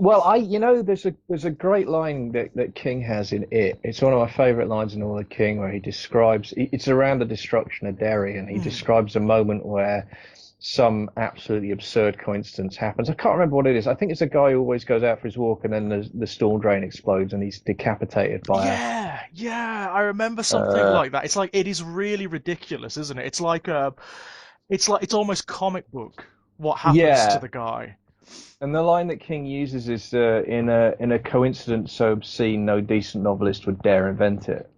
Well, there's a great line that King has in it. It's one of my favorite lines in all of King, where he describes it's around the destruction of Derry, and he Mm. describes a moment where some absolutely absurd coincidence happens. I can't remember what it is. I think it's a guy who always goes out for his walk, and then the storm drain explodes, and he's decapitated by Yeah, yeah, I remember a. something like that. It's like it is really ridiculous, isn't it? It's almost comic book what happens to Yeah, the guy. and the line that King uses is in a coincidence so obscene, no decent novelist would dare invent it.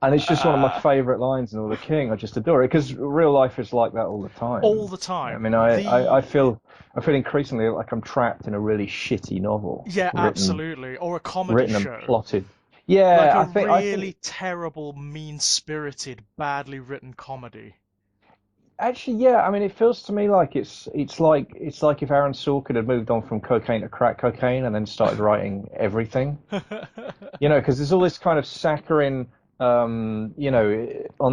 And it's just one of my favorite lines in all the King. I just adore it because real life is like that all the All time. the I time. mean, I feel increasingly like I'm trapped in a really shitty novel, Yeah, written absolutely. Or a comedy written and show. plotted. Like Yeah, a I think really terrible, mean-spirited, badly written comedy. actually, yeah. I mean, it feels to me like it's like if Aaron Sorkin had moved on from cocaine to crack cocaine and then started writing everything. Because there's all this kind of saccharine, on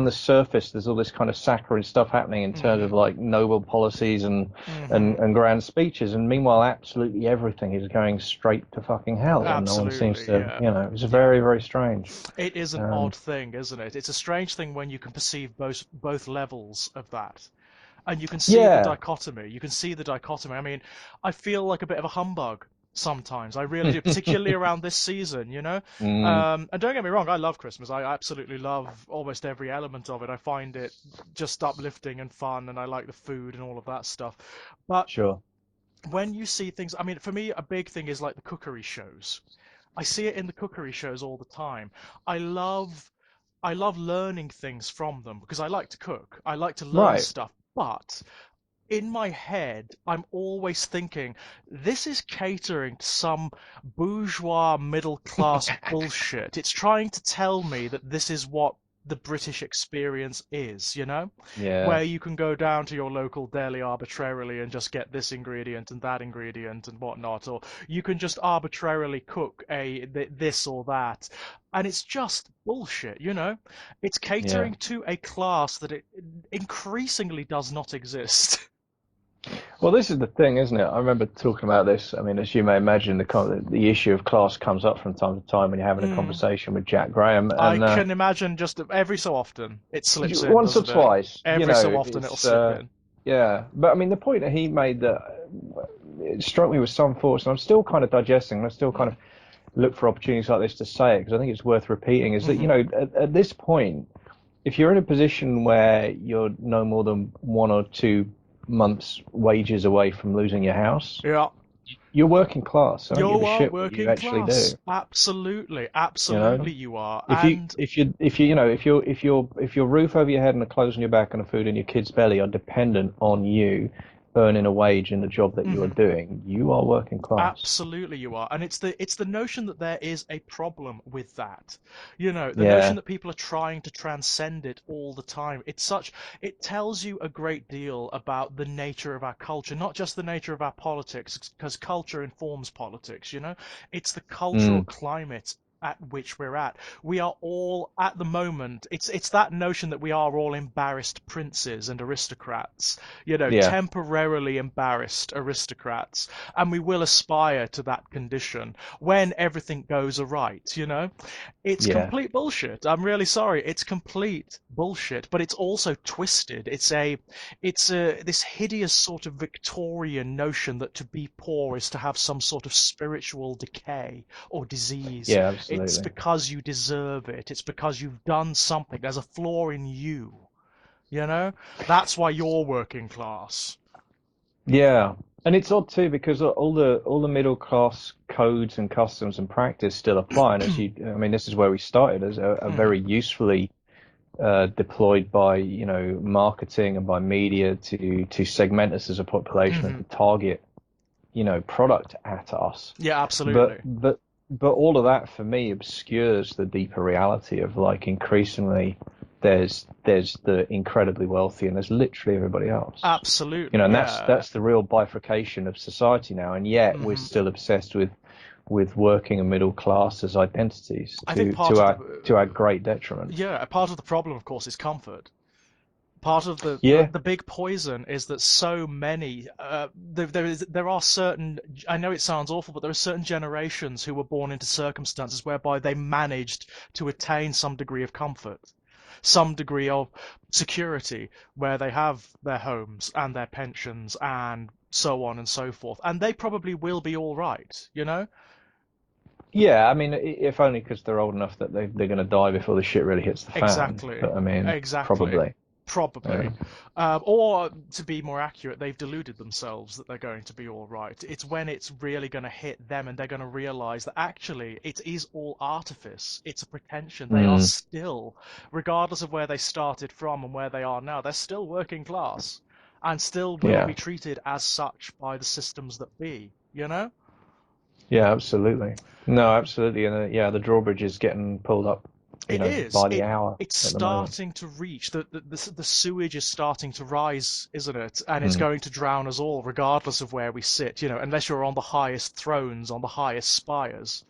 the surface, there's all this kind of saccharine stuff happening in terms of Hmm. like noble policies and and Hmm. and grand speeches, and meanwhile, absolutely everything is going straight to fucking hell, and no one seems Absolutely, to, yeah. it's Yeah. very, very strange. It is an Um, odd thing, isn't it? It's a strange thing when you can perceive both levels of that. And you can see the yeah. dichotomy. You can see the dichotomy. I mean, I feel like a bit of a humbug sometimes. I really do, particularly around this season, you know? Mm, And don't get me wrong, I love Christmas. I absolutely love almost every element of it. I find it just uplifting and fun, and I like the food and all of that stuff. But sure. when you see things, I mean, for me, a big thing is like the cookery shows. I see it in the cookery shows all the time. I love I love learning things from them because I like to cook. I like to learn Right. stuff. But in my head, I'm always thinking, this is catering to some bourgeois middle class bullshit. It's trying to tell me that this is what the British experience is, you know? Yeah. Where you can go down to your local deli arbitrarily and just get this ingredient and that ingredient and whatnot, or you can just arbitrarily cook this or that. And it's just bullshit, you know? It's Yeah. catering to a class that it increasingly does not exist. Well, this is the thing, isn't it? I remember talking about this. I mean, as you may imagine, the issue of class comes up from time to time when you're having a Mm. conversation with Jack Graham, I and can imagine just every so often it slips in, once or doesn't it? twice, Every so often it'll it's slip in. yeah. But I mean, the point that he made that it struck me with some force, and I'm still kind of digesting. I still kind Mm. of look for opportunities like this to say it because I think it's worth repeating. Is that Hmm. at this point, if you're in a position where you're no more than 1 or 2 months' wages away from losing your house, Yeah. you're working class. I don't give You a are shit what you working actually class. do. Absolutely. You Absolutely know, you are. if you And if you if you you know if your roof over your head and a clothes on your back and a food in your kid's belly are dependent on you earning a wage in the job that you are mhm, doing, you are working class. absolutely you are. And it's the notion that there is a problem with that. You know, the notion Yeah. that people are trying to transcend it all the time. It tells you a great deal about the nature of our culture, not just the nature of our politics, because culture informs politics, you know? It's the cultural Mm. climate at which we're at. We are all at the moment, it's that notion that we are all embarrassed princes and aristocrats, you know, Yeah. temporarily embarrassed aristocrats, and we will aspire to that condition when everything goes aright, you know? It's Yeah. complete bullshit. I'm really sorry. It's complete bullshit, but it's also twisted. It's a this hideous sort of Victorian notion that to be poor is to have some sort of spiritual decay or disease. Yeah. It's Absolutely. because you deserve it. It's because you've done something. There's a flaw in you, you know? That's why you're working class. Yeah. And it's odd too because all the middle class codes and customs and practice still apply. And I mean, this is where we started as a Hmm. very usefully deployed by marketing and by media to segment us as a population and Hmm. to target product at us. Yeah, But absolutely. but but all of that for me obscures the deeper reality of like increasingly there's the incredibly wealthy and there's literally everybody else. Absolutely, And that's yeah. that's the real bifurcation of society now, and yet we're Hmm. still obsessed with working and middle class as identities I think to part to of our the to our great detriment. yeah, part of the problem, of course, is comfort. Part of the, Yeah, the big poison is that so many there are certain, I know it sounds awful, but there are certain generations who were born into circumstances whereby they managed to attain some degree of comfort, some degree of security, where they have their homes and their pensions and so on and so forth, and they probably will be all right, you know. yeah. I mean, if only because they're old enough that they're going to die before the shit really hits the fan. Exactly. But I mean, Exactly. probably. Yeah. Probably. Or, to be more accurate, they've deluded themselves that they're going to be all right. It's when it's really going to hit them and they're going to realize that actually it is all artifice. It's a pretension. They are Mm, still, regardless of where they started from and where they are now, they're still working class and still will yeah. be treated as such by the systems that be, you know? Yeah. Absolutely. No, absolutely. And yeah, the drawbridge is getting pulled up, It is. by the hour It's at the moment. starting to reach the sewage is starting to rise, isn't it? And it's Mm. going to drown us all, regardless of where we sit. You know, unless you're on the highest thrones, on the highest spires.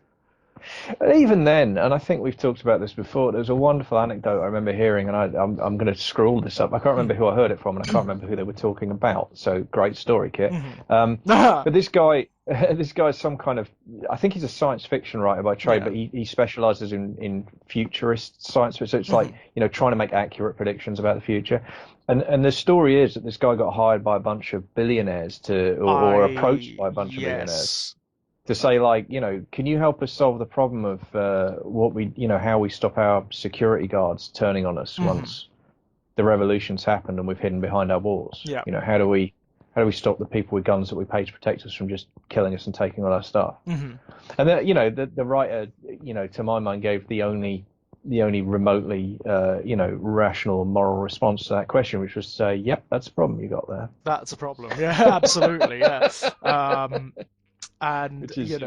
Even then, and I think we've talked about this before, there's a wonderful anecdote I remember hearing, and I'm going to scroll this up. I can't remember Mm. who I heard it from, and I can't remember who they were talking about. So great story, Kit. Hmm. But this guy, this guy's some kind of, I think he's a science fiction writer by trade, Yeah. but he specializes in futurist science. So it's like, Hmm. trying to make accurate predictions about the future. And the story is that this guy got hired by a bunch of billionaires or approached by a bunch of billionaires Yes. to say like, can you help us solve the problem of how we stop our security guards turning on us Hmm. once the revolution's happened and we've hidden behind our walls? Yeah. How do we stop the people with guns that we pay to protect us from just killing us and taking all our stuff? Hmm. And the writer, to my mind, gave the only remotely, rational and moral response to that question, which was to say, "Yep, that's a problem you got there," That's a problem. Yeah, absolutely. Yeah. Um, and which is,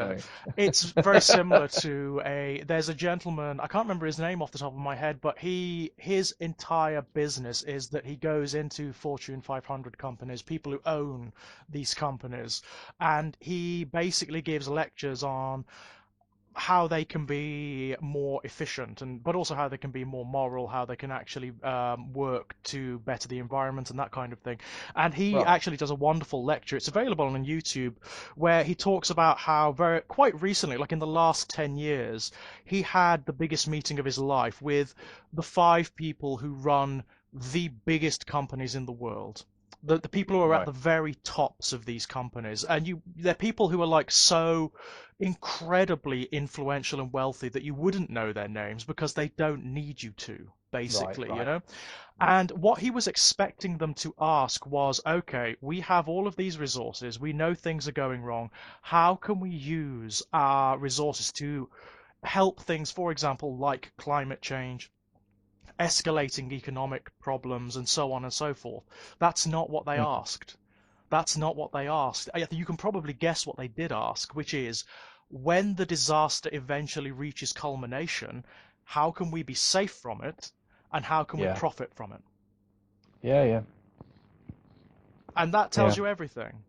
it's very similar to there's a gentleman, I can't remember his name off the top of my head, but his entire business is that he goes into Fortune 500 companies, people who own these companies, and he basically gives lectures on how they can be more efficient, and but also how they can be more moral, how they can actually work to better the environment and that kind of thing. And he right, actually does a wonderful lecture. It's available on YouTube, where he talks about how very quite recently, like in the last 10 years, he had the biggest meeting of his life with the 5 people who run the biggest companies in the world. The people who are at right, the very tops of these companies, and they're people who are like so incredibly influential and wealthy that you wouldn't know their names because they don't need you to, right, basically, you right. know? And what he was expecting them to ask was, okay, we have all of these resources, we know things are going wrong. How can we use our resources to help things, for example, like climate change, escalating economic problems, and so on and so forth? That's not what they Mm. asked. That's not what they asked. You can probably guess what they did ask, which is, when the disaster eventually reaches culmination, how can we be safe from it and how can we Yeah, profit from it? yeah, yeah, And that yeah. tells you everything.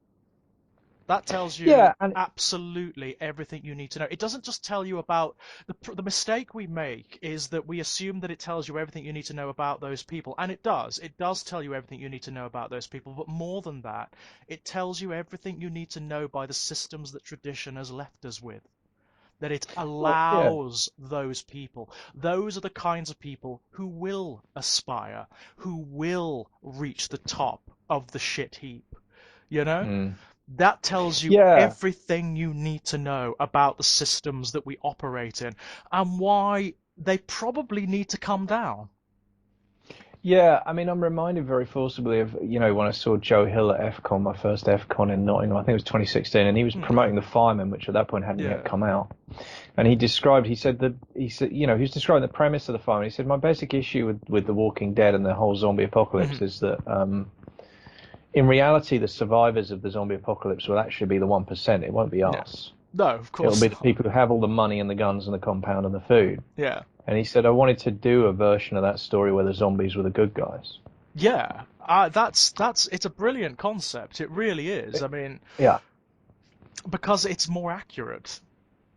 That tells you Yeah, and absolutely everything you need to know. It doesn't just tell you about the mistake we make is that we assume that it tells you everything you need to know about those people, and it does. It does tell you everything you need to know about those people, but more than that, it tells you everything you need to know by the systems that tradition has left us with. That it well, yeah, allows those people. Those are the kinds of people who will aspire, who will reach the top of the shit heap. You know? mm. That tells you Yeah, everything you need to know about the systems that we operate in and why they probably need to come down. yeah. I mean, I'm reminded very forcibly of when I saw Joe Hill at FCon, my first FCon in Nottingham. I think it was 2016, and he was Hmm. promoting The Fireman, which at that point hadn't yet Yeah. come out. And he said he was describing the premise of The Fireman. He said my basic issue with The Walking Dead and the whole zombie apocalypse Hmm. is that in reality, the survivors of the zombie apocalypse will actually be the 1%. It won't be Yeah. us. No, of It'll course be the not. people who have all the money and the guns and the compound and the food. Yeah. And he said, I wanted to do a version of that story where the zombies were the good guys. Yeah. It's a brilliant concept. It really is. I mean, Yeah. because it's more accurate.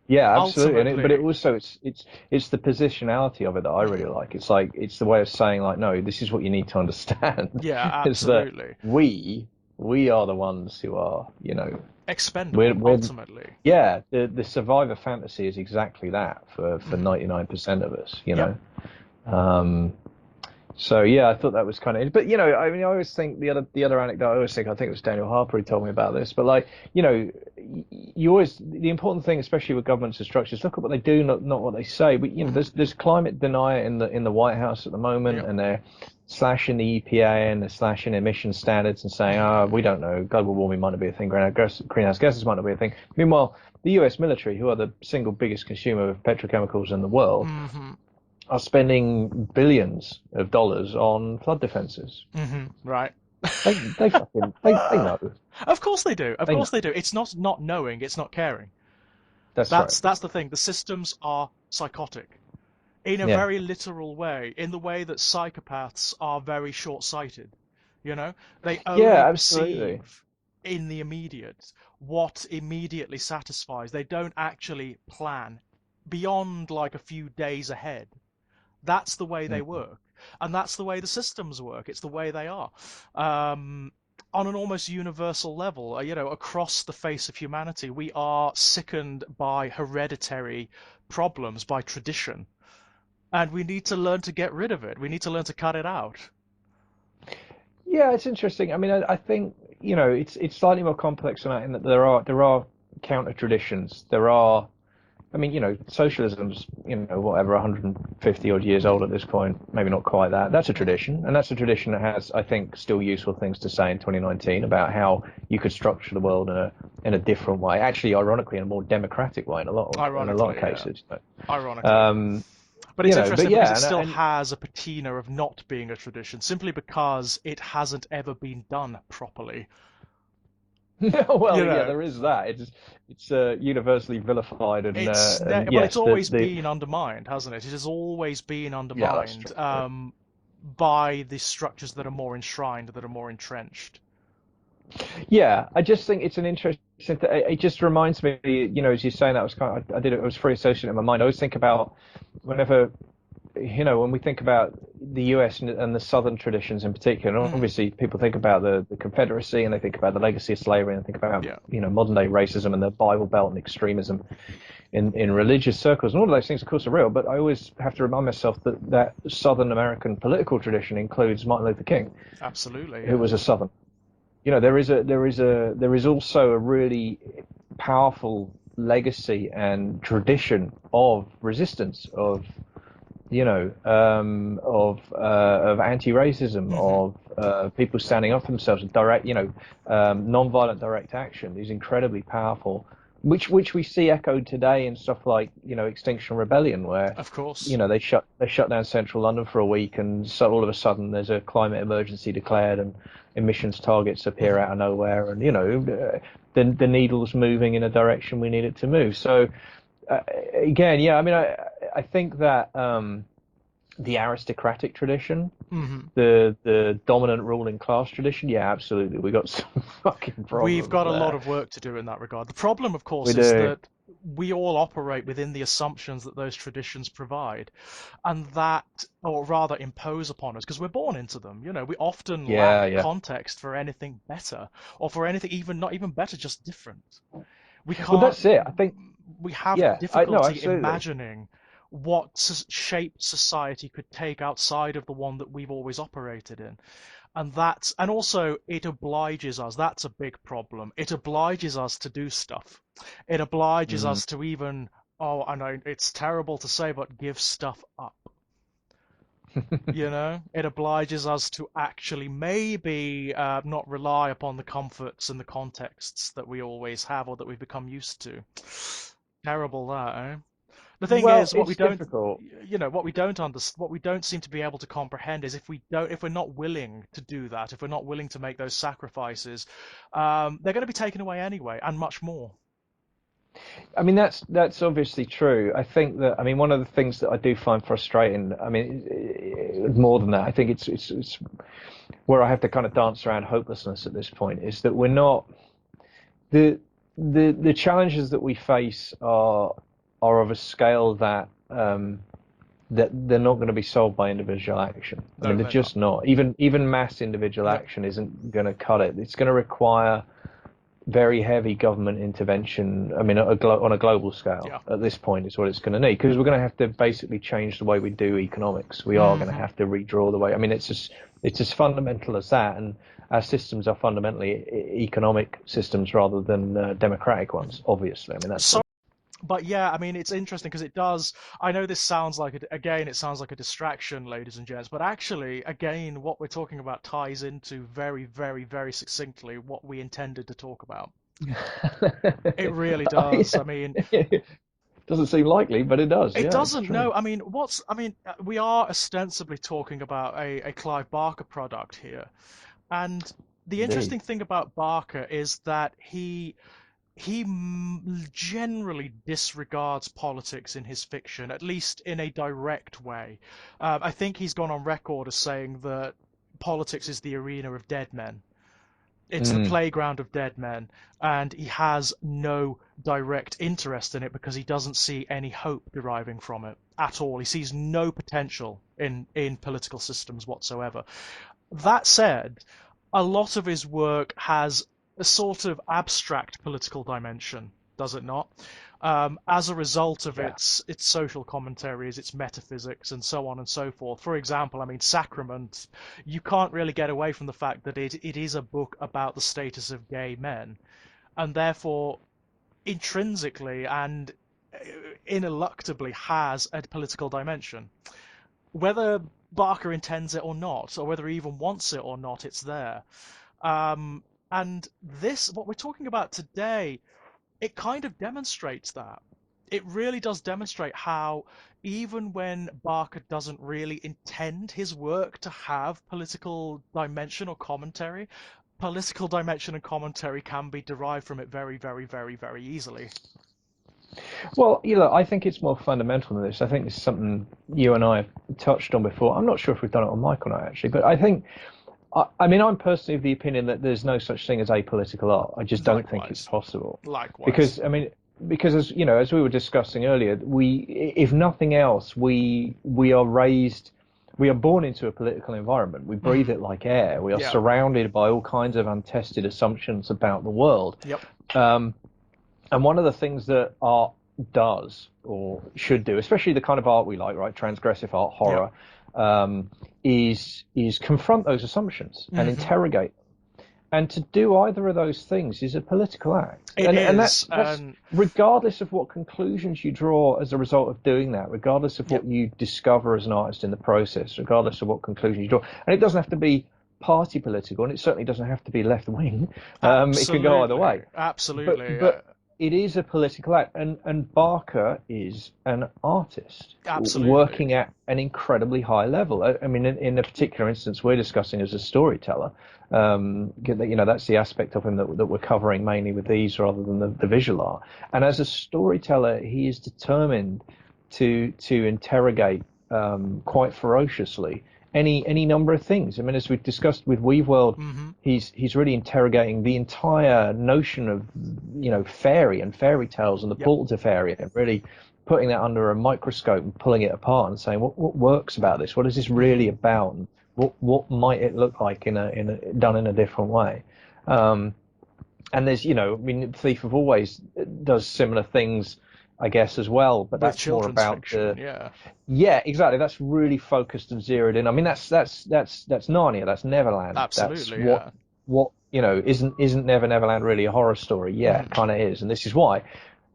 Yeah, absolutely. But it Ultimately, also it's the positionality of it that I really mhm. like. It's like it's the way of saying like, no, this is what you need to understand Yeah, is that absolutely. we we are the ones who are, Expendable, we're ultimately. yeah, the survivor fantasy is exactly that for Hmm. 99% of us, Yep. Um, so yeah, I thought that was kind of, but I mean, I always think the other anecdote I think it was Daniel Harper who told me about this, but like, you always the important thing, especially with governments and structures, look at what they do, not what they say. But Hmm. there's climate denier in the White House at the moment, Yep. and they're slashing the EPA and they're slashing emission standards and saying, we Hmm. don't know, global warming might not be a thing, greenhouse gases might not be a thing. Meanwhile, the U.S. military, who are the single biggest consumer of petrochemicals in the world, Hmm. are spending billions of dollars on flood defenses. Hmm. Right. They fucking they know. Of course they do. Of They course know. they do. It's not knowing, it's not caring. That's right. That's the thing. The systems are psychotic in a Yeah. very literal way, in the way that psychopaths are very short-sighted. You know, they only Yeah, absolutely. perceive in the immediate what immediately satisfies. They don't actually plan beyond like a few days ahead. That's the way they Mm. work, and that's the way the systems work. It's the way they are. Um, on an almost universal level, across the face of humanity, we are sickened by hereditary problems, by tradition, and we need to learn to get rid of it. We need to learn to cut it out. Yeah, it's interesting. I mean, I think it's slightly more complex than that in that there are counter traditions. There are. I mean, socialism's, whatever, 150 odd years old at this point, maybe not quite that. That's a Mhm. tradition. And that's a tradition that has, I think, still useful things to say in 2019 about how you could structure the world in a different way. Actually, ironically, in a more democratic way in a lot of Ironically, yeah. cases. Ironically. Um, But it's but interesting because it yeah, still and has a patina of not being a tradition, simply because it hasn't ever been done properly. You well, yeah, know, there is that. It's universally vilified and well, it's yes, always the been undermined, hasn't it? It has always been yeah, that's undermined true. by the structures that are more enshrined, that are more entrenched. Yeah, I just think it's an interesting. It just reminds me, as you're saying that, I did it. It was free associated in my mind. I always think about whenever, when we think about the U.S. and the Southern traditions in particular. And Mm, obviously, people think about the Confederacy and they think about the legacy of slavery and think about, yeah, modern day racism and the Bible Belt and extremism in religious circles. And all of those things, of course, are real. But I always have to remind myself that Southern American political tradition includes Martin Luther King, absolutely, who yeah. was a Southern. There is also a really powerful legacy and tradition of resistance, of anti-racism, Hmm. of people standing up for themselves, direct, non-violent direct action is incredibly powerful, which we see echoed today in stuff like, Extinction Rebellion, where, Of course. they shut down central London for a week, and so all of a sudden there's a climate emergency declared, and emissions targets appear Hmm. out of nowhere, and the needle's moving in a direction we need it to move. So again, yeah, I mean, I think that the aristocratic tradition, Hmm. the dominant ruling class tradition, yeah, absolutely, we got some fucking We've problems got a lot there. of work to do in that regard. The problem, of We course, is do. that we all operate within the assumptions that those traditions provide, and that, or rather, impose upon us, because we're born into them. We often Yeah, lack yeah. context for anything better, or for anything even not even better, just different. We Well, can't. that's it. I think. We have Yeah, I no, difficulty absolutely. imagining what shape society could take outside of the one that we've always operated in. And also it obliges us. That's a big problem. It obliges us to do stuff. It obliges Mm. us to even, oh, I know it's terrible to say, but give stuff up. It obliges us to actually maybe not rely upon the comforts and the contexts that we always have or that we've become used to. Terrible that, eh? The thing Well, is, it's difficult. what we don't seem to be able to comprehend is if we're not willing to do that, if we're not willing to make those sacrifices, they're going to be taken away anyway, and much more. I mean, that's obviously true. I think that, I mean, one of the things that I do find frustrating, I mean, more than that, I think it's where I have to kind of dance around hopelessness at this point, is that we're not the the challenges that we face are. are of a scale that that they're not going to be solved by individual action. I mean, No, they're they're not. just not. Even mass individual No. action isn't going to cut it. It's going to require very heavy government intervention. I mean, on a global scale Yeah. at this point is what it's going to need, because we're going to have to basically change the way we do economics. We are going to Hmm. have to redraw the way. I mean, it's as fundamental as that, and our systems are fundamentally economic systems rather than democratic ones. Obviously, I mean that's So, the. but yeah, I mean, it's interesting because it does. I know this sounds like again, it sounds like a distraction, ladies and gents, but actually, again, what we're talking about ties into very, very, very succinctly what we intended to talk about. It really does. I mean, Doesn't seem likely, but it does. it Yeah, it's doesn't. true. No, I mean, we are ostensibly talking about a Clive Barker product here, and the Indeed. interesting thing about Barker is that generally disregards politics in his fiction, at least in a direct way. I think he's gone on record as saying that politics is the arena of dead men. It's the Mm. playground of dead men, and he has no direct interest in it because he doesn't see any hope deriving from it at all. He sees no potential in political systems whatsoever. That said, a lot of his work has a sort of abstract political dimension, does it not? As a result of Yeah. its social commentaries, its metaphysics, and so on and so forth. For example, I mean, Sacrament, you can't really get away from the fact that it is a book about the status of gay men, and therefore intrinsically and ineluctably has a political dimension. Whether Barker intends it or not, or whether he even wants it or not, it's there. Um, and this, what we're talking about today, it kind of demonstrates that. It really does demonstrate how, even when Barker doesn't really intend his work to have political dimension and commentary can be derived from it very, very, very, very easily. Well, I think it's more fundamental than this. I think this is something you and I have touched on before. I'm not sure if we've done it on mic or not, actually, but I think, I mean, I'm personally of the opinion that there's no such thing as apolitical art. I just don't think it's Likewise. possible, Likewise. because I mean, because as we were discussing earlier, if nothing else, we are raised. We are born into a political environment. We breathe Hmm. it like air. We are Yeah. surrounded by all kinds of untested assumptions about the world. Yep. Um, And one of the things that art does or should do, especially the kind of art we like, right, transgressive art, Yep. horror, is confront those assumptions and Hmm. interrogate them. And to do either of those things is a political act, It and is, that's and regardless of what conclusions you draw as a result of doing that, regardless of yep. what you discover as an artist in the process, regardless of what conclusions you draw. And it doesn't have to be party political, and it certainly doesn't have to be left wing. It can go either way, Absolutely. but Absolutely. it is a political act, and Barker is an artist Absolutely. working at an incredibly high level. I mean, in a particular instance we're discussing as a storyteller, that's the aspect of him that we're covering mainly with these rather than the visual art. And as a storyteller, he is determined to interrogate quite ferociously any number of things. I mean, as we've discussed with Weave World, Hmm. he's really interrogating the entire notion of fairy and fairy tales and the Yep. portal to fairy, and really putting that under a microscope and pulling it apart and saying what works about this, what is this Hmm. really about, and what might it look like done in a different way. And there's, I mean, Thief of Always does similar things, I guess, as well, but With that's more children's about fiction, yeah. yeah, exactly. That's really focused and zeroed in. I mean, that's Narnia. That's Neverland. That's Absolutely, yeah. what isn't Neverland really a horror story? Yeah, Hmm. kind of is, and this is why.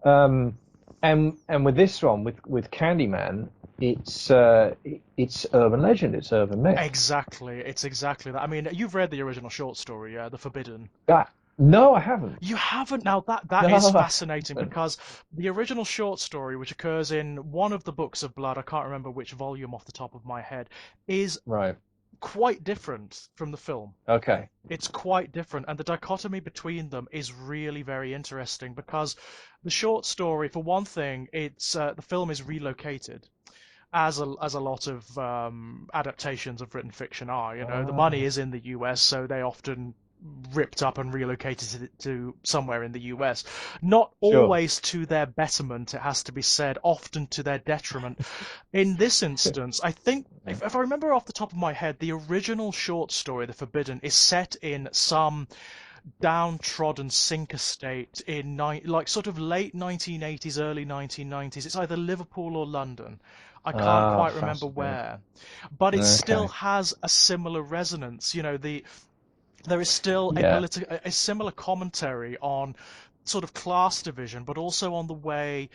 Um, and with this one, with Candyman, it's urban legend. It's urban myth. Exactly. It's exactly that. I mean, you've read the original short story, yeah, The Forbidden. That no, I haven't. You haven't. Now that No, is I fascinating haven't. because the original short story, which occurs in one of the books of Blood, I can't remember which volume off the top of my head, is Right. quite different from the film. Okay. It's quite different, and the dichotomy between them is really very interesting because the short story, for one thing, it's the film is relocated, as a lot of adaptations of written fiction are. You know, the money Ah, is in the US, so they often ripped up and relocated to somewhere in the US. Not Sure. always to their betterment, it has to be said, often to their detriment. In this instance, I think, if I remember off the top of my head, the original short story, The Forbidden, is set in some downtrodden sink estate in like sort of late 1980s, early 1990s. It's either Liverpool or London. I can't Ah, quite remember fascinating. where, but it still Okay. has a similar resonance. There is still Yeah. a similar commentary on sort of class division, but also on the way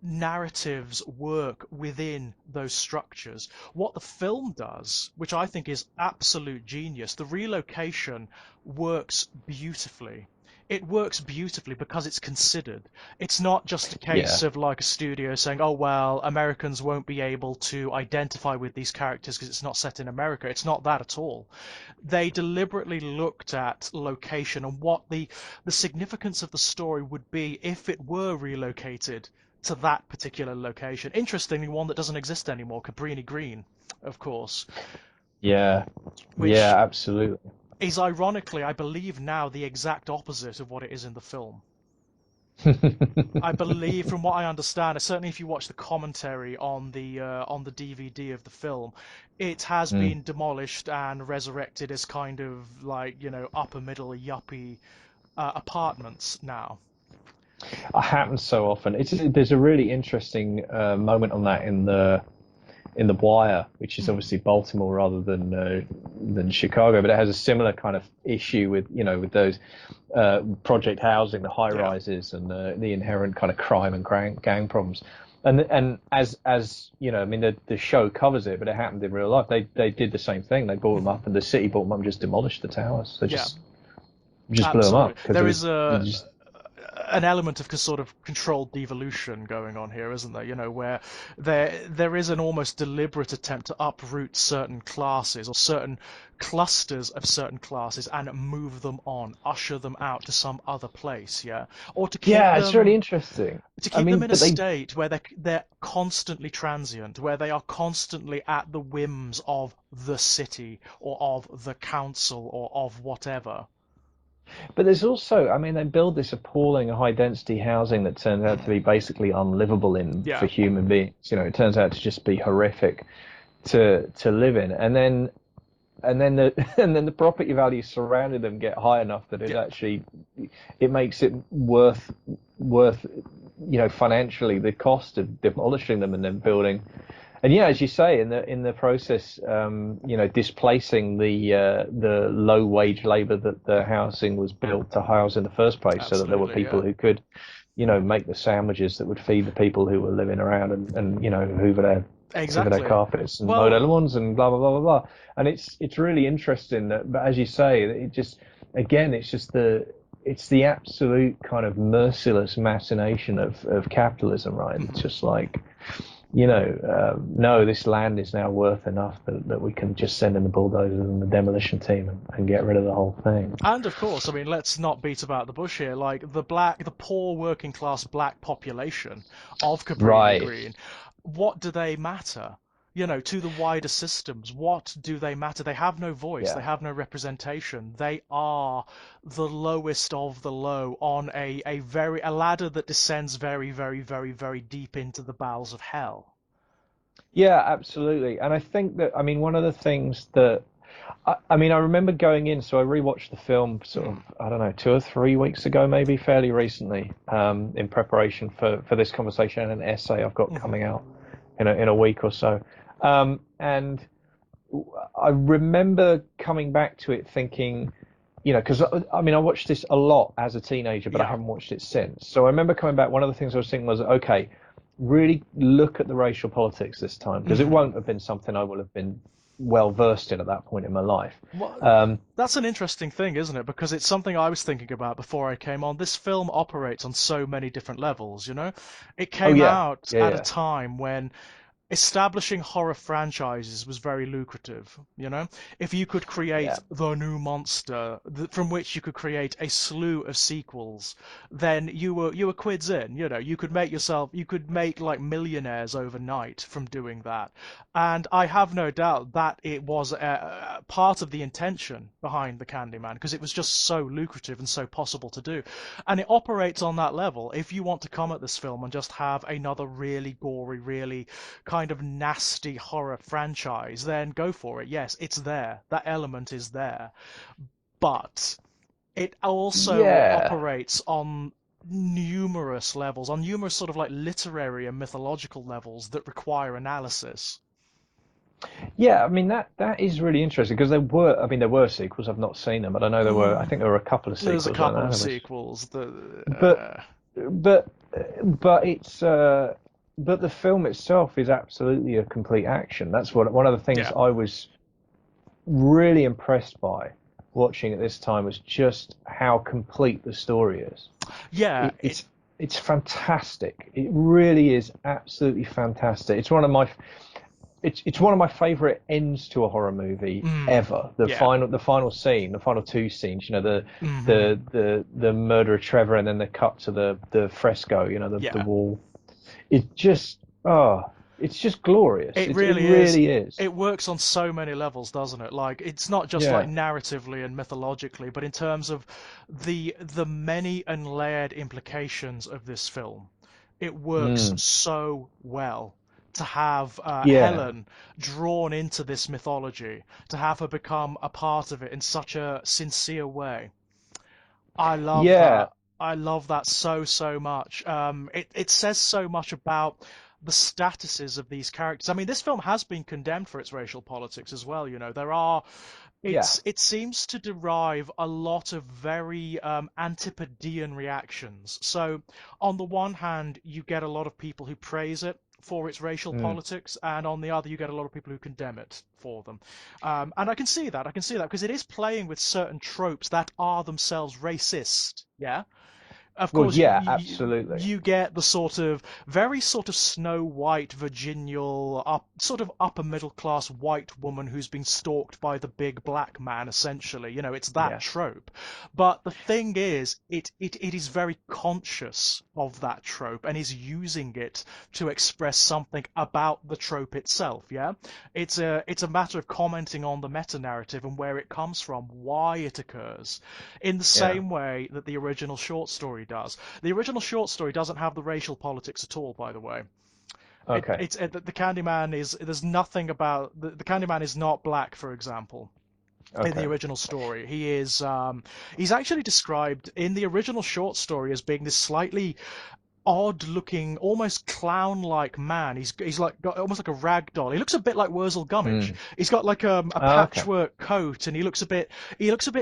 narratives work within those structures. What the film does, which I think is absolute genius, the relocation works beautifully. It works beautifully because it's considered. It's not just a case Yeah. of like a studio saying, oh, well, Americans won't be able to identify with these characters because it's not set in America. It's not that at all. They deliberately looked at location and what the significance of the story would be if it were relocated to that particular location. Interestingly, one that doesn't exist anymore, Cabrini Green, of course, Yeah. which Yeah, absolutely. is ironically, I believe, now the exact opposite of what it is in the film. I believe, from what I understand, certainly if you watch the commentary on the DVD of the film, it has Mm. been demolished and resurrected as kind of like upper middle yuppie apartments now. It happens so often. There's a really interesting moment on that in the Wire, which is Mm, obviously Baltimore rather than Chicago, but it has a similar kind of issue with with those project housing, the high yeah. rises, and the inherent kind of crime and gang problems. And as you know, I mean, the show covers it, but it happened in real life. They did the same thing. They bought them Hmm. up, and the city bought them up and just demolished the towers. They Yeah, just blew them absolutely. up because There is it a just an element of sort of controlled devolution going on here, isn't there? Where there is an almost deliberate attempt to uproot certain classes or certain clusters of certain classes and move them on, usher them out to some other place, yeah, or yeah, it's really interesting. I keep them mean, in a but they state where they're constantly transient, where they are constantly at the whims of the city or of the council or of whatever. But there's also, I mean, they build this appalling high density housing that turns out to be basically unlivable in for Yeah, human beings. It turns out to just be horrific to live in. And then the and then the property values surrounding them get high enough that yeah, it makes it worth financially the cost of demolishing them and then building. And yeah, as you say, in the process, displacing the low wage labour that the housing was built to house in the first place, so that there were absolutely, people yeah, who could, make the sandwiches that would feed the people who were living around and hoover their exactly. carpets and mow their Well, lawns and blah blah blah blah blah. And it's really interesting that, but as you say, it just again, it's the absolute kind of merciless machination of capitalism, right? It's mhm. just like no, this land is now worth enough that we can just send in the bulldozers and the demolition team and get rid of the whole thing. And of course, I mean, let's not beat about the bush here. Like the poor working class black population of Cabrini Right. Green, what do they matter? To the wider systems, what do they matter? They have no voice, they Yeah. have no representation. They are the lowest of the low on a ladder that descends very, very, very, very deep into the bowels of hell. Yeah, absolutely. And I think that, I mean, one of the things that, I mean, I remember going in, so I rewatched the film sort of, Hmm. I don't know, 2 or 3 weeks ago, maybe fairly recently, in preparation for this conversation and an essay I've got Hmm. coming out in a week or so. And I remember coming back to it thinking, because I mean, I watched this a lot as a teenager, but I Yeah. haven't watched it since. So I remember coming back. One of the things I was thinking was, okay, really look at the racial politics this time, because it Hmm. won't have been something I would have been well versed in at that point in my life. Well, Um, that's an interesting thing, isn't it? Because it's something I was thinking about before I came on. This film operates on so many different levels, It oh came yeah, out yeah, at a yeah, time when establishing horror franchises was very lucrative, you know? If you could create Yeah. the new monster from which you could create a slew of sequels, then you were quids in, you know. You could make like millionaires overnight from doing that. And I have no doubt that it was part of the intention behind the Candyman because it was just so lucrative and so possible to do. And it operates on that level. If you want to come at this film and just have another really gory, really kind of nasty horror franchise, then go for it. Yes, it's there. That element is there. But it also Yeah. operates on numerous levels, on numerous sort of like literary and mythological levels that require analysis. Yeah, I mean that is really interesting because there were sequels. I've not seen them, but I know there were. I Mm, think there were a couple of there's a sequels, weren't couple there? of There was, sequels. but but but it's but the film itself is absolutely a complete action. That's one of the things Yeah, I was really impressed by watching at this time was just how complete the story is. yeah, It, it's fantastic. It really is absolutely fantastic. It's one of my favorite ends to a horror movie ever. yeah, The final scene, the final two scenes. You know, hmm the murder of Trevor, and then the cut to the fresco. You know, the yeah. wall. It just it's just glorious. It It really is. really is. It works on so many levels, doesn't it? Like it's not just like Yeah. narratively and mythologically, but in terms of the many and layered implications of this film. It works Mm. so well to have Yeah. Helen drawn into this mythology, to have her become a part of it in such a sincere way. I love Yeah. that. I love that so, so much. It says so much about the statuses of these characters. I mean, this film has been condemned for its racial politics as well. You know, Yeah. it seems to derive a lot of very antipodean reactions. So, on the one hand, you get a lot of people who praise it for its racial Mm. politics, and on the other, you get a lot of people who condemn it for them. And I can see that. I can see that because it is playing with certain tropes that are themselves racist. Yeah, of Well, course, yeah, absolutely. you get the sort of very sort of Snow White, virginal, sort of upper middle class white woman who's been stalked by the big black man, essentially. You know, it's that Yeah. trope. But the thing is, it is very conscious of that trope and is using it to express something about the trope itself. Yeah, it's a matter of commenting on the meta narrative and where it comes from, why it occurs in the Yeah. same way that the original short story does. The original short story doesn't have the racial politics at all, by the way. Okay. The Candyman is there's nothing about the Candyman is not black, for example. In the Okay. original story, he's actually described in the original short story as being this slightly odd-looking, almost clown-like man. He's like got almost like a rag doll. He looks a bit like Wurzel Gummidge. Mm. He's got like a Okay. patchwork coat, and he looks a bit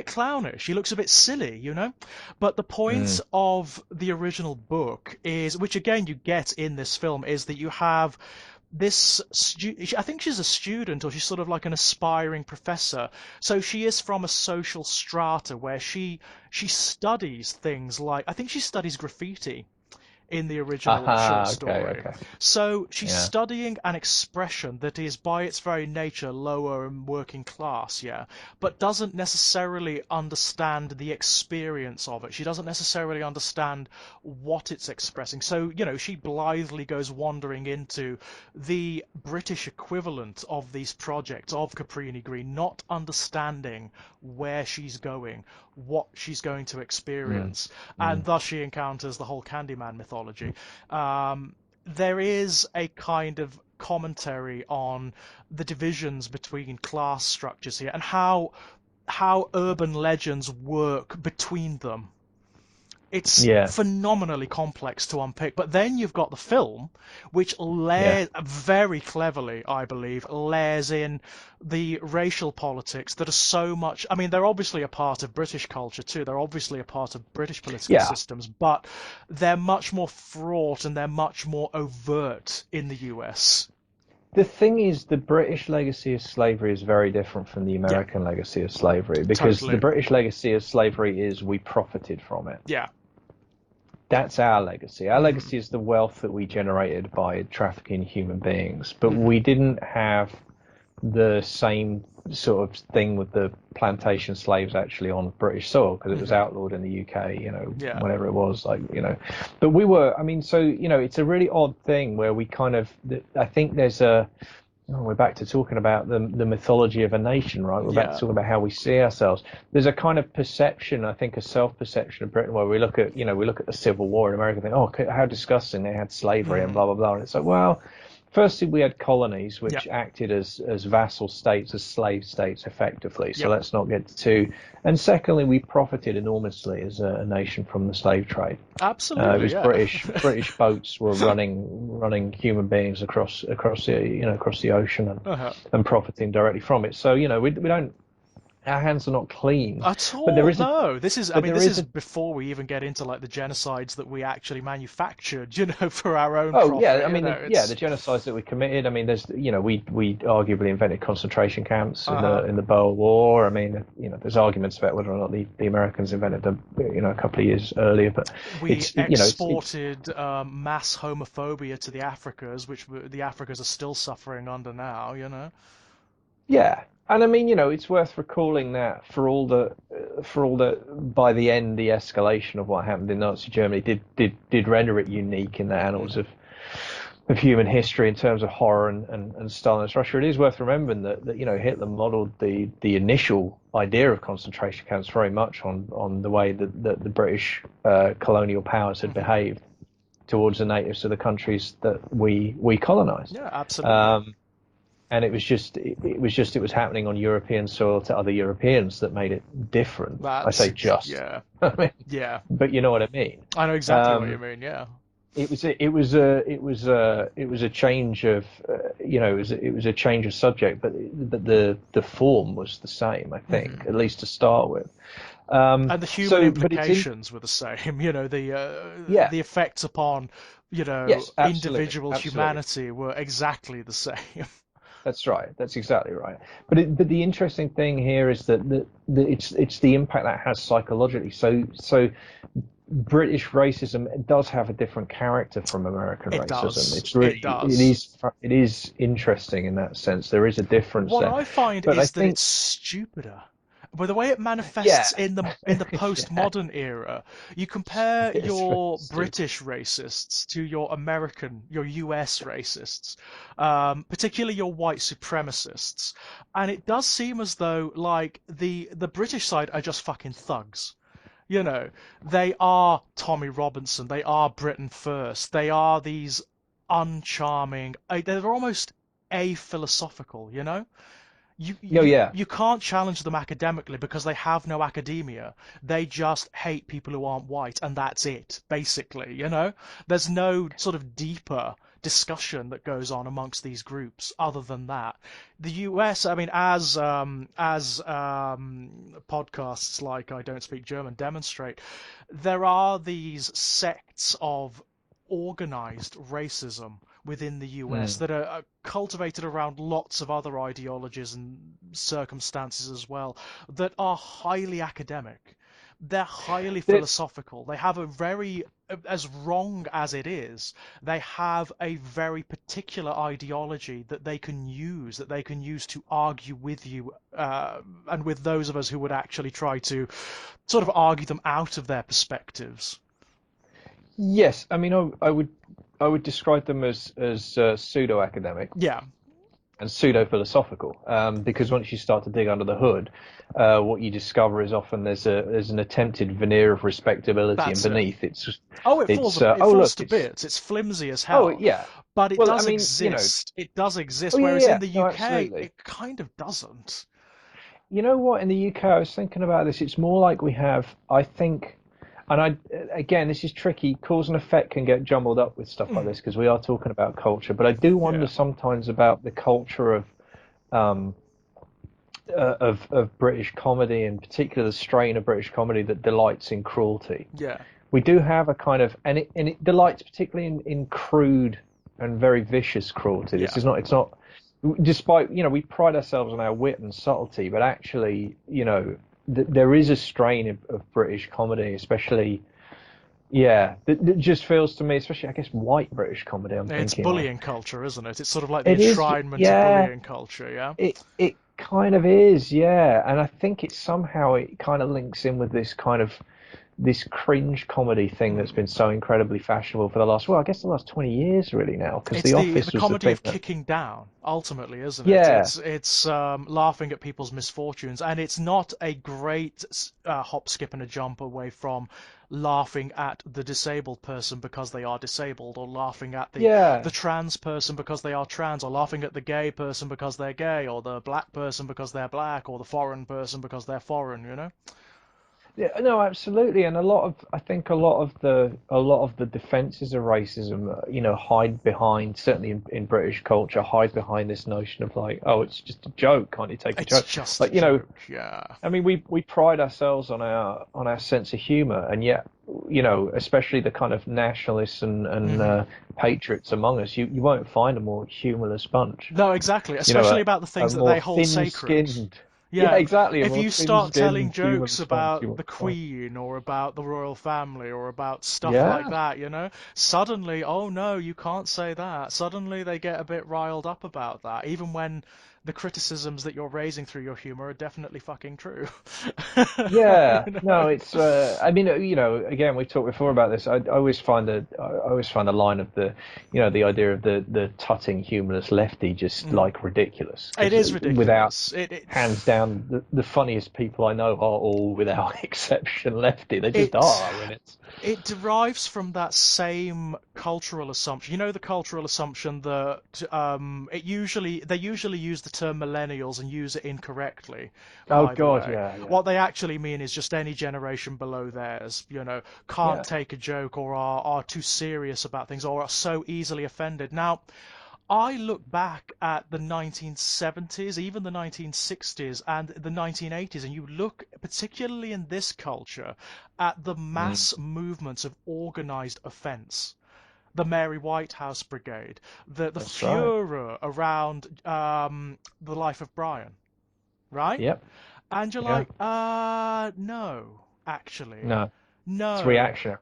clownish. He looks a bit silly, you know. But the point Mm. of the original book is, which again you get in this film, is that you have I think she's a student or she's sort of like an aspiring professor. So she is from a social strata where she studies things like I think she studies graffiti in the original short Aha. Okay. story. Okay. So she's Yeah. studying an expression that is by its very nature lower and working class, yeah, but doesn't necessarily understand the experience of it. She doesn't necessarily understand what it's expressing. So, you know, she blithely goes wandering into the British equivalent of these projects of Caprini Green, not understanding where she's going, what she's going to Mm. experience, and Mm. thus she encounters the whole Candyman mythology. There is a kind of commentary on the divisions between class structures here and how urban legends work between them. It's Yeah. phenomenally complex to unpick. But then you've got the film, which Yeah. layers very cleverly, I believe, layers in the racial politics that are so much. I mean, they're obviously a part of British culture too. They're obviously a part of British political Yeah. systems, but they're much more fraught and they're much more overt in the US. The thing is, the British legacy of slavery is very different from the Yeah, American legacy of slavery because the totally. British legacy of slavery is we profited from it. Yeah, that's our legacy. Our Hmm. legacy is the wealth that we generated by trafficking human beings, but Hmm. we didn't have the same sort of thing with the plantation slaves actually on British soil because it was Hmm. outlawed in the UK, Yeah. whenever it was, but we were, I mean, so, it's a really odd thing where we kind of, I think there's we're back to talking about the mythology of a nation, right? We're back to Yeah. talking about how we see ourselves. There's a kind of perception, I think, a self-perception of Britain where we look at the Civil War in America and think, oh, how disgusting, they had slavery and Hmm. blah, blah, blah. And it's like, well, firstly, we had colonies Yeah. which acted as vassal states, as slave states, effectively. So Yep. let's not get too. And secondly, we profited enormously as a nation from the slave trade. It Absolutely. was Yeah. British boats were running human beings across the across the ocean Uh-huh. and profiting directly from it. So we don't, our hands are not clean, At but there all, is a no. This is, I but mean, there this is is a before we even get into like the genocides that we actually manufactured, for our own Oh yeah, profit. I mean, the It's, genocides that we committed. I mean, there's, we arguably invented concentration camps in uh-huh. the Boer War. I mean, there's arguments about whether or not the Americans invented them, a couple of years earlier. But We it's, it's exported mass homophobia to the Africas, which the Africas are still suffering under now. yeah, and I mean, it's worth recalling that for all the by the end, the escalation of what happened in Nazi Germany did render it unique in the annals Hmm. of human history in terms of horror and Stalinist Russia. It is worth remembering that Hitler modelled the initial idea of concentration camps very much on the way that the British colonial powers had Hmm. behaved towards the natives of the countries that we colonized. Yeah, absolutely. Um, and it was happening on European soil to other Europeans that made it different. I say just, Yeah, I mean, yeah. but you know what I mean. I know exactly what you Um, mean. Yeah. it was a change of it was a change of subject, but the form was the same, I think, Hmm. at least to start with. And the human So, but it's in implications were the same. Yeah, The effects upon yes, absolutely, individual absolutely. humanity were exactly the same. That's right. That's exactly right. But the interesting thing here is that it's the impact that has psychologically. So British racism does have a different character from American It racism. does. It's It really does. it is interesting in that sense. There is a difference What there. I find But I is that think it's stupider. But the way it yeah, manifests in the yeah, postmodern era, you compare it's very your stupid. British racists to your US racists, particularly your white supremacists, and it does seem as though like the British side are just fucking thugs. You know, they are Tommy Robinson, they are Britain First, they are these uncharming, they're almost aphilosophical. You, Oh you yeah, you can't challenge them academically because they have no academia. They just hate people who aren't white, and that's it, basically. There's no sort of deeper discussion that goes on amongst these groups other than that. The US, I mean, as podcasts like I Don't Speak German demonstrate, there are these sects of organized racism within the US mm. that are cultivated around lots of other ideologies and circumstances as well that are highly academic. They're highly That- philosophical. They have a very, as wrong as it is, they have a very particular ideology that they can use to argue with you, and with those of us who would actually try to sort of argue them out of their perspectives. yes, I mean I would describe them as pseudo academic Yeah, and pseudo philosophical, because once you start to dig under the hood, what you discover is often there's an attempted veneer of respectability, and that's it. beneath Oh, it oh falls look, to it's bits. It's flimsy as oh hell, yeah, but it well I does mean exist. It does oh exist. yeah, Whereas in yeah, the no, UK, absolutely. it kind of doesn't. You know what? In the UK, I was thinking about this. It's more like we have, I think, and again, this is tricky. Cause and effect can get jumbled up with stuff like Mm, this because we are talking about culture. But I do wonder yeah, sometimes about the culture um, of British comedy, in particular the strain of British comedy that delights in cruelty. yeah, We do have a kind of, and it delights particularly in crude and very vicious cruelty. This yeah. is not, it's not, despite, we pride ourselves on our wit and subtlety, but actually, there is a strain of British comedy, especially Yeah, it just feels to me, especially I guess white British comedy. I'm It's thinking of. bullying culture, isn't it? It's sort of like the It is, enshrinement of yeah. bullying culture, yeah? It kind of is, yeah. And I think it somehow it kind of links in with this kind of this cringe comedy thing that's Hmm. been so incredibly fashionable for the last, well, I guess the last 20 years really now, because It's The the Office was the comedy thing of that, kicking down, ultimately, isn't it? yeah, It's laughing at people's misfortunes, and it's not a great hop, skip, and a jump away from laughing at the disabled person because they are disabled, or laughing at the yeah. trans person because they are trans, or laughing at the gay person because they're gay, or the black person because they're black, or the foreign person because they're foreign, you know? Yeah, no, absolutely, and I think a lot of the defenses of racism, hide behind certainly in British culture, hide behind this notion of like, oh, it's just a joke, can't you take a It's joke? just a Like, joke, yeah. I mean, we pride ourselves on our sense of humor, and yet, especially the kind of nationalists and Hmm. patriots among us, you won't find a more humorless bunch. No, exactly. You know, Especially about the a things that more they hold sacred. thin-skinned, yeah, Yeah, exactly, a if more you start telling thin-skinned, jokes humorless bunch you about won't the find. Queen or about the royal family or about stuff like Yeah. that, suddenly, oh no, you can't say that. Suddenly they get a bit riled up about that, even when the criticisms that you're raising through your humor are definitely fucking true. Yeah, You know? no, it's. I mean, again, we talked before about this. I always find the line of the idea of the tutting humorless lefty just Mm. like ridiculous It because is without ridiculous. hands down, the funniest people I know are all without exception lefty. They just It are, and it's. it derives from that same cultural assumption. You know the cultural assumption that they usually use the term millennials and use it incorrectly, Oh by the God, way. yeah, yeah, What they actually mean is just any generation below theirs, can't yeah. take a joke or are too serious about things or are so easily offended. Now, I look back at the 1970s, even the 1960s, and the 1980s, and you look, particularly in this culture, at the Mm, mass movements of organized offense. The Mary Whitehouse Brigade, the that's right. furor around the life of Brian, right? Yep. And you're Yeah. like, no, actually, No, it's no. reactionary.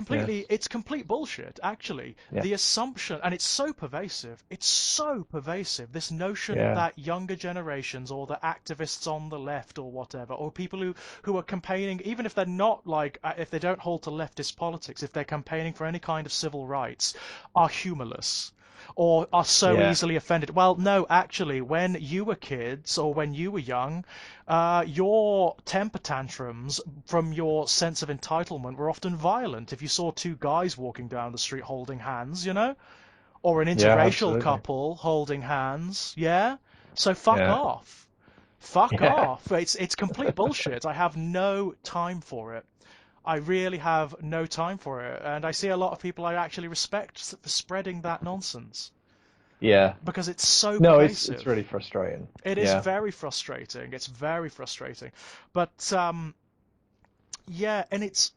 Yes. It's complete bullshit, actually. Yeah. The assumption, and it's so pervasive, this notion Yeah. that younger generations or the activists on the left or whatever, or people who are campaigning, even if they're not like, if they don't hold to leftist politics, if they're campaigning for any kind of civil rights, are humorless or are so Yeah. easily offended. Well, no, actually, when you were kids or when you were young, your temper tantrums from your sense of entitlement were often violent. If you saw two guys walking down the street holding hands, or an Yeah. interracial Absolutely. couple holding hands, yeah? So fuck Yeah. off. Fuck Yeah. off. It's complete bullshit. I have no time for it. I really have no time for it. And I see a lot of people I actually respect for spreading that nonsense Yeah. because it's so No, it's really pervasive. frustrating. It is Yeah. very frustrating. It's very frustrating. But yeah, and it's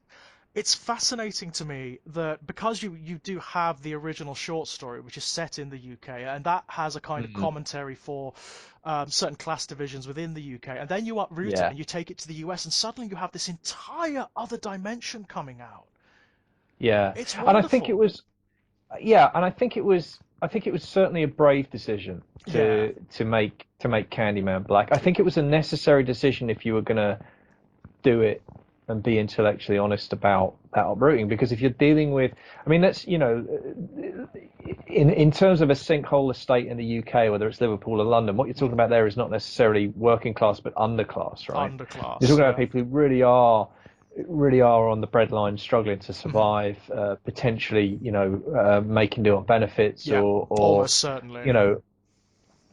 fascinating to me that because you do have the original short story, which is set in the UK, and that has a kind of Mm. commentary for certain class divisions within the UK, and then you uproot it Yeah. and you take it to the US, and suddenly you have this entire other dimension coming out. Yeah. It's And I think it wonderful. was yeah, and I think it was certainly a brave decision Yeah. to make Candyman black. I think it was a necessary decision if you were gonna do it and be intellectually honest about that uprooting because if you're dealing with I mean that's in terms of a sinkhole estate in the UK, whether it's Liverpool or London, what you're talking about there is not necessarily working class but underclass, right? You're Underclass, talking about yeah. people who really are on the breadline struggling to Hmm. survive, potentially making do on benefits Yeah, or almost certainly. you know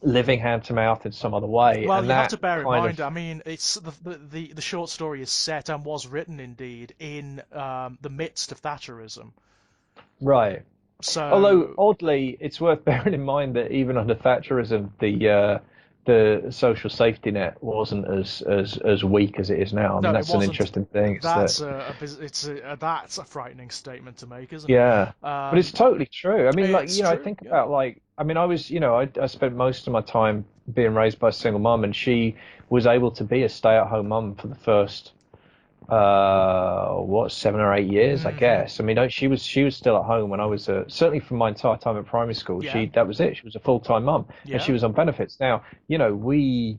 living hand to mouth in some other way, Well, and you have that to bear in kind of mind, I mean, it's the short story is set and was written indeed in the midst of Thatcherism. right. Although So, oddly, it's worth bearing in mind that even under Thatcherism, the social safety net wasn't as weak as it is now. I mean, no, it that's an wasn't. interesting thing. Is that That's a frightening statement to make, isn't it? yeah, but it's Um, totally true. I mean, like it's I true, think yeah. about like I mean, I spent most of my time being raised by a single mum, and she was able to be a stay-at-home mum for the first what, 7 or 8 years, I Hmm. guess. I mean, she was still at home when I was certainly for my entire time at primary school. Yeah. That was it. She was a full-time mum, and she Yeah. was on benefits. Now, we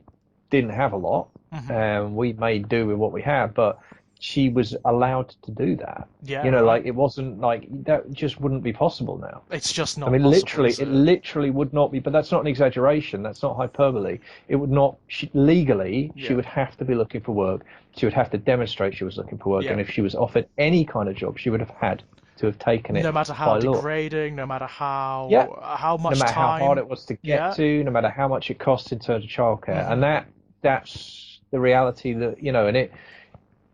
didn't have a lot, Hmm. and we made do with what we had, but she was allowed to do that. Yeah. Right. Like it wasn't like that just wouldn't be possible now. It's just I not mean, possible, is it it? literally would not be, but that's not an exaggeration. That's not hyperbole. It would not, legally, she Yeah. would have to be looking for work. She would have to demonstrate she was looking for work. Yeah. And if she was offered any kind of job, she would have had to have taken No it matter how by law. degrading, no matter Yeah. how No much matter how hard time. it was to get Yeah. to, no matter how much it costs in terms of childcare. And Hmm. that's the reality that, and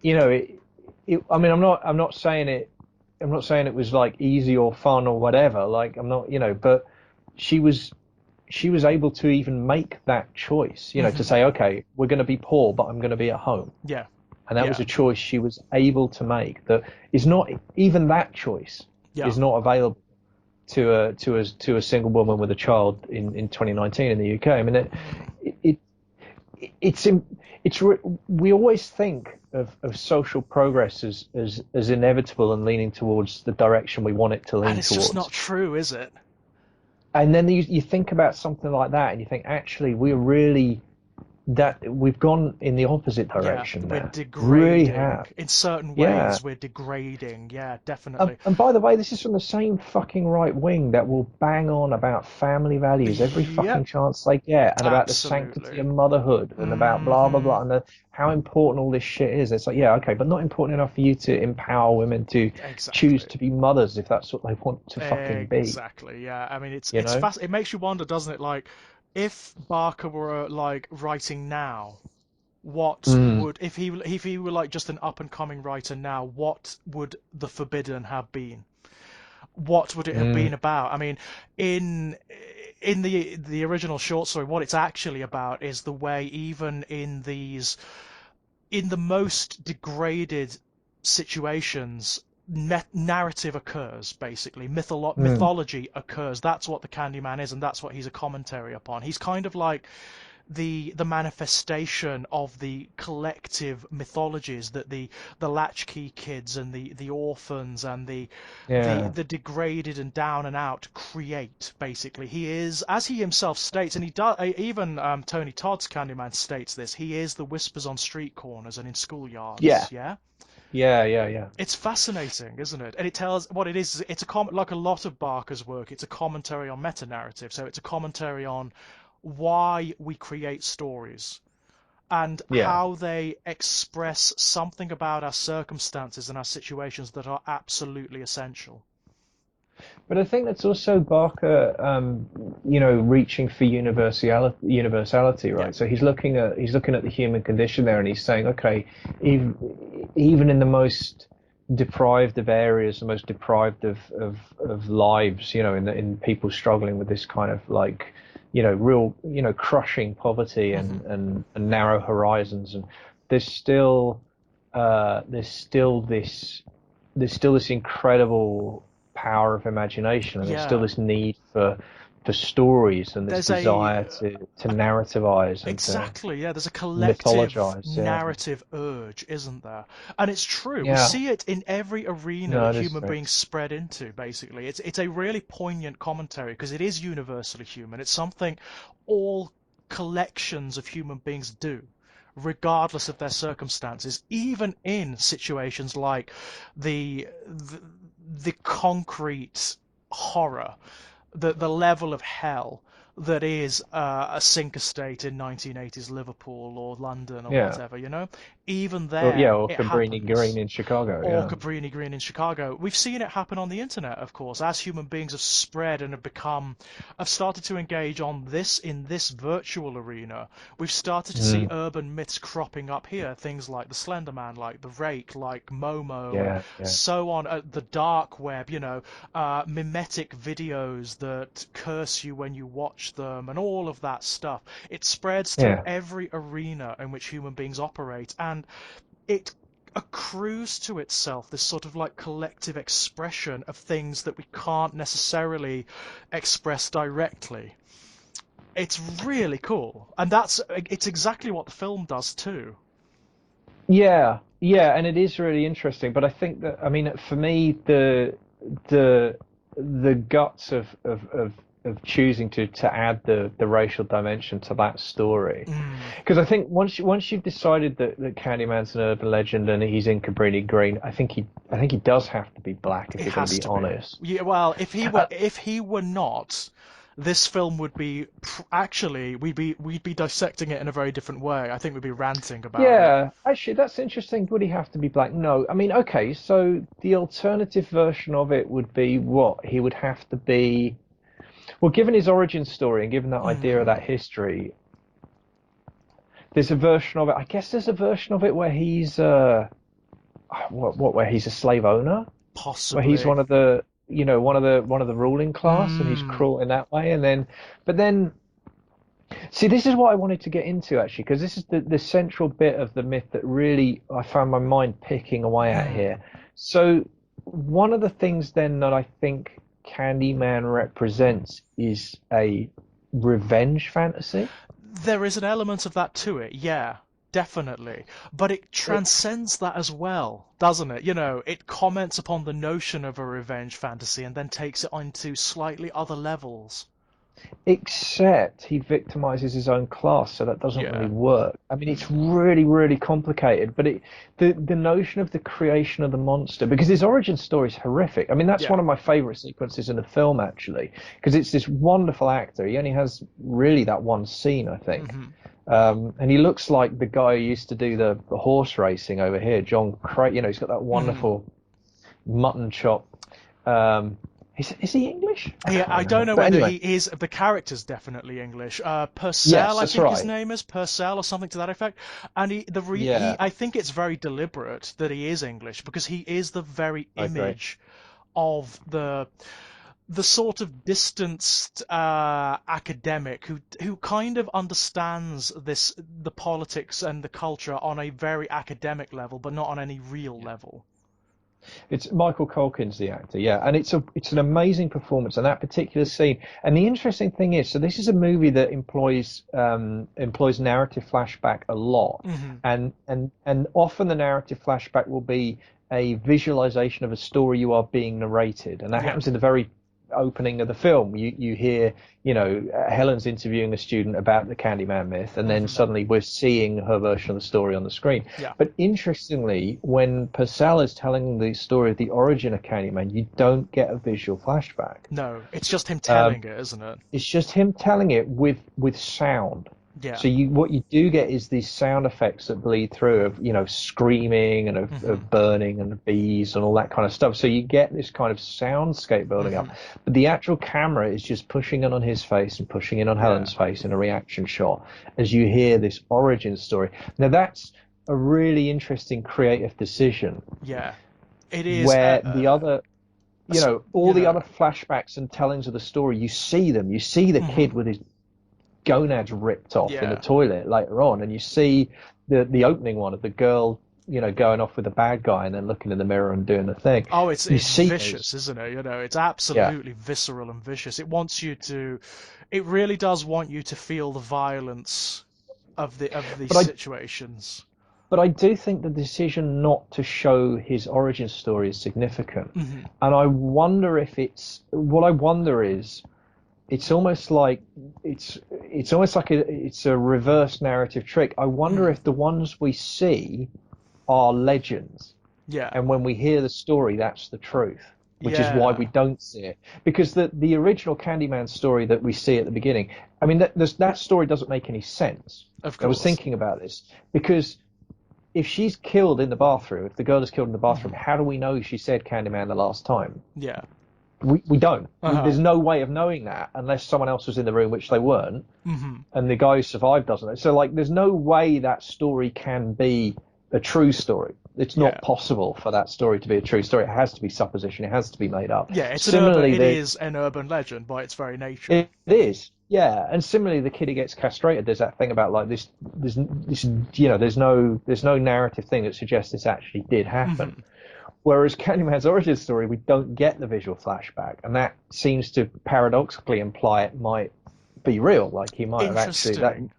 I mean, I'm not saying it was like easy or fun or whatever. Like, I'm not, but she was she was able to even make that choice, to Hmm. say, okay, we're going to be poor, but I'm going to be at home. Yeah. And that was Yeah. a choice she was able to make that is not even that choice Yeah. is not available to a single woman with a child in 2019 in the UK. I mean, Mm. it it's it's we always think of social progress as inevitable and leaning towards the direction we want it to And lean it's just not towards. true, is it? And then you think about something like that and you think, actually, we're really that we've gone in the opposite Yeah, direction we're there. Really degrading. have. In certain Yeah. ways, we're degrading. Yeah, definitely. And by the way, this is from the same fucking right wing that will bang on about family values every fucking Yep, chance they get, and about the sanctity absolutely. of motherhood, and about blah blah Hmm. blah, and how important all this shit is. It's like, yeah, okay, but not important enough for you to empower women to choose Exactly. to be mothers if that's what they want to fucking be. Exactly. Yeah. I mean, You know? it makes you wonder, doesn't it? Like, if Barker were like writing now, what Mm, would if he were like just an up and coming writer now, what would The Forbidden have been? What would it have mm, been about? I mean, in in the original short story, what it's actually about is the way even in the most degraded situations, narrative occurs, basically. mm. Mythology occurs. That's what the Candyman is, and that's what he's a commentary upon. He's kind of like the manifestation of the collective mythologies that the latchkey kids and the orphans and Yeah. the degraded and down and out create. Basically, he is, as he himself states, and he does, even Tony Todd's Candyman states this. He is the whispers on street corners and in schoolyards. Yeah. Yeah. Yeah. Yeah. Yeah. It's fascinating, isn't it? And it tells what it is. It's like a lot of Barker's work. It's a commentary on meta narrative. So it's a commentary on why we create stories and Yeah. how they express something about our circumstances and our situations that are absolutely essential. But I think that's also Barker, reaching for universality, Yeah. right? So he's looking at the human condition there, and he's saying, okay, even even in the most deprived of areas, the most deprived of lives, in people struggling with this kind of like, real, crushing poverty Hmm. and narrow horizons, and there's still uh, there's still this there's still this incredible power of imagination, and there's still Yeah. this need for stories and this There's a desire to narrativize and to Exactly, yeah. There's a collective mythologize. Yeah, narrative urge, isn't there? And it's true. We yeah. see it in every arena No, that it is human true. beings spread into, basically. It's a really poignant commentary because it is universally human. It's something all collections of human beings do, regardless of their circumstances, even in situations like the, the concrete horror, the level of hell that is a sink estate in 1980s Liverpool or London or Yeah, whatever, you know? Even or yeah, there, or it Cabrini Green happens. in Chicago. Or Yeah, Cabrini Green in Chicago. We've seen it happen on the internet, of course, as human beings have spread and have started to engage on this in this virtual arena. We've started to see mm, urban myths cropping up here, things like the Slender Man, like the Rake, like Momo, and yeah, yeah, so on. The dark web, mimetic videos that curse you when you watch them, and all of that stuff. It spreads through yeah. every arena in which human beings operate, and it accrues to itself this sort of like collective expression of things that we can't necessarily express directly. It's really cool, and it's exactly what the film does too. Yeah, and it is really interesting. But I think that, I mean, for me, the the guts of choosing to add the racial dimension to that story, Mm, because I think once you've decided that Candyman's an urban legend and he's in Cabrini Green, I think he does have to be black if it you're going to has be to be. honest. Yeah, well, Uh, if he were not, this film would be actually we'd be dissecting it in a very different way. I think we'd be ranting about it. Yeah, actually, that's interesting. Would he have to be black? No. I mean, okay, so the alternative version of it would be what? He would have to be, well, given his origin story and given that idea of Mm, that history, there's a version of it. I guess there's a version of it where he's where he's a slave owner, where he's possibly. one of the, one of the ruling class and he's Mm, cruel in that way. And then, but then, see, this is what I wanted to get into actually, because this is the central bit of the myth that really I found my mind picking away at mm. here. So, one of the things then that I think Candyman represents is a revenge fantasy. There is an element of that to it, yeah, definitely. But it It, transcends that as well, doesn't it? You know, it comments upon the notion of a revenge fantasy and then takes it onto slightly other levels. except he victimizes his own class, so that doesn't really Yeah, work. I mean, it's really, really complicated, but the notion of the creation of the monster, because his origin story is horrific. I mean, that's yeah. one of my favorite sequences in the film, actually, because it's this wonderful actor. He only has really that one scene, I think. Hmm. And he looks like the guy who used to do the horse racing over here, John Craig. He's got that Hmm. wonderful mutton chop. Um, is he English? I Yeah, can't I don't remember. know But whether anyway, he is. The character's definitely English. Purcell, yes, I that's think his right. name is Purcell or something to that effect. And Yeah, I think it's very deliberate that he is English because he is the very I agree. image of the sort of distanced academic who kind of understands the politics and the culture on a very academic level, but not on any real Yeah. level. It's Michael Culkin's the actor, yeah, and it's an amazing performance in that particular scene. And the interesting thing is, so this is a movie that employs narrative flashback a lot, Hmm. and often the narrative flashback will be a visualization of a story you are being narrated, and that Yeah. happens in the very opening of the film. You hear, Helen's interviewing a student about the Candyman myth, and then Hmm. suddenly we're seeing her version of the story on the screen. Yeah. But interestingly, when Purcell is telling the story of the origin of Candyman, you don't get a visual flashback. No, it's just him Um, telling it, isn't it? it's just him telling it with sound. Yeah. So what you do get is these sound effects that bleed through of screaming and Hmm. of burning and bees and all that kind of stuff. So you get this kind of soundscape building up. Hmm. But the actual camera is just pushing in on his face and pushing in on Yeah. Helen's face in a reaction shot as you hear this origin story. Now that's a really interesting creative decision Yeah. It is. where the other all You the other know. flashbacks and tellings of the story, you see them. You see the Hmm. kid with his gonads ripped off in the Yeah. toilet later on, and you see the opening one of the girl, going off with the bad guy and then looking in the mirror and doing the thing. Oh, You it's see vicious, those, isn't it? You know, it's yeah. absolutely visceral and vicious. It wants you to. It really does want you to feel the violence of these But I situations. but I do think the decision not to show his origin story is significant, Hmm. and I wonder if it's what I wonder is it's almost like it's a reverse narrative trick. I wonder Hmm. if the ones we see are legends, Yeah. and when we hear the story, that's the truth, which is why we Yeah. don't see it. Because the original Candyman story that we see at the beginning, I mean, that story doesn't make any sense. Of I was course. thinking about this because if she's killed in the bathroom, if the girl is killed in the bathroom, Hmm. how do we know she said Candyman the last time? Yeah. We don't. Uh-huh. There's no way of knowing that unless someone else was in the room, which they weren't, Hmm. and the guy who survived doesn't know. So like, there's no way that story can be a true story. It's Yeah. not possible for that story to be a true story. It has to be supposition. It has to be made up. Yeah. Similarly, It is an urban legend by its very nature. it is, yeah. And similarly, the kid who gets castrated. There's that thing about like this. This. There's no narrative thing that suggests this actually did happen. Hmm. Whereas Candyman's origin story, we don't get the visual flashback, and that seems to paradoxically imply it might be real. Like he might have actually that. Interesting.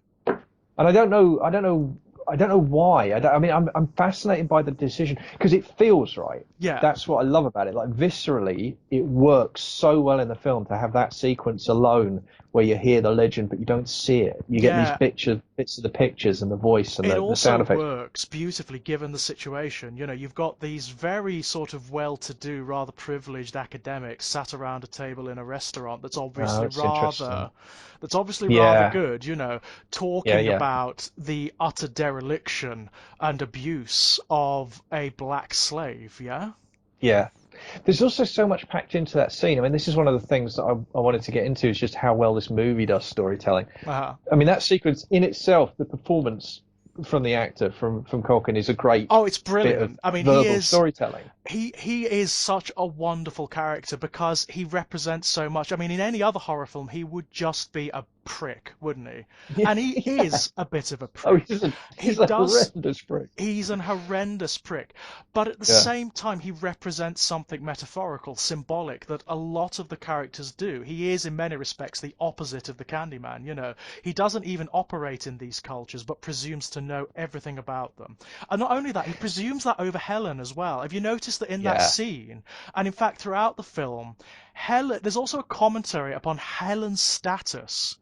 And I don't know. I don't know why. I mean, I'm fascinated by the decision because it feels right. Yeah, That's what I love about it. Like viscerally, it works so well in the film to have that sequence alone where you hear the legend but you don't see it. You get these yeah. bits of the pictures and the voice and It the also sound effects. works beautifully given the situation. You know, you've got these very sort of well-to-do, rather privileged academics sat around a table in a restaurant Oh, it's interesting. that's obviously rather Yeah, good, you know, yeah, talking yeah, about the utter dereliction and abuse of a black slave, yeah? yeah. There's also so much packed into that scene. I mean, this is one of the things that I wanted to get into is just how well this movie does storytelling. Uh, I mean, that sequence in itself, the performance from the actor from Culkin is a great oh, it's bit of brilliant. I mean, verbal storytelling. he is such a wonderful character because he represents so much. I mean, in any other horror film, he would just be a prick, wouldn't he? Yeah, And he yeah. is a bit of a Oh, prick. He he's a does. horrendous prick. He's an horrendous prick, but at the Yeah, same time, he represents something metaphorical, symbolic that a lot of the characters do. He is, in many respects, the opposite of the Candyman. You know, he doesn't even operate in these cultures, but presumes to know everything about them. And not only that, he presumes that over Helen as well. Have you noticed that in that yeah, scene, and in fact throughout the film, Helen, there's also a commentary upon Helen's status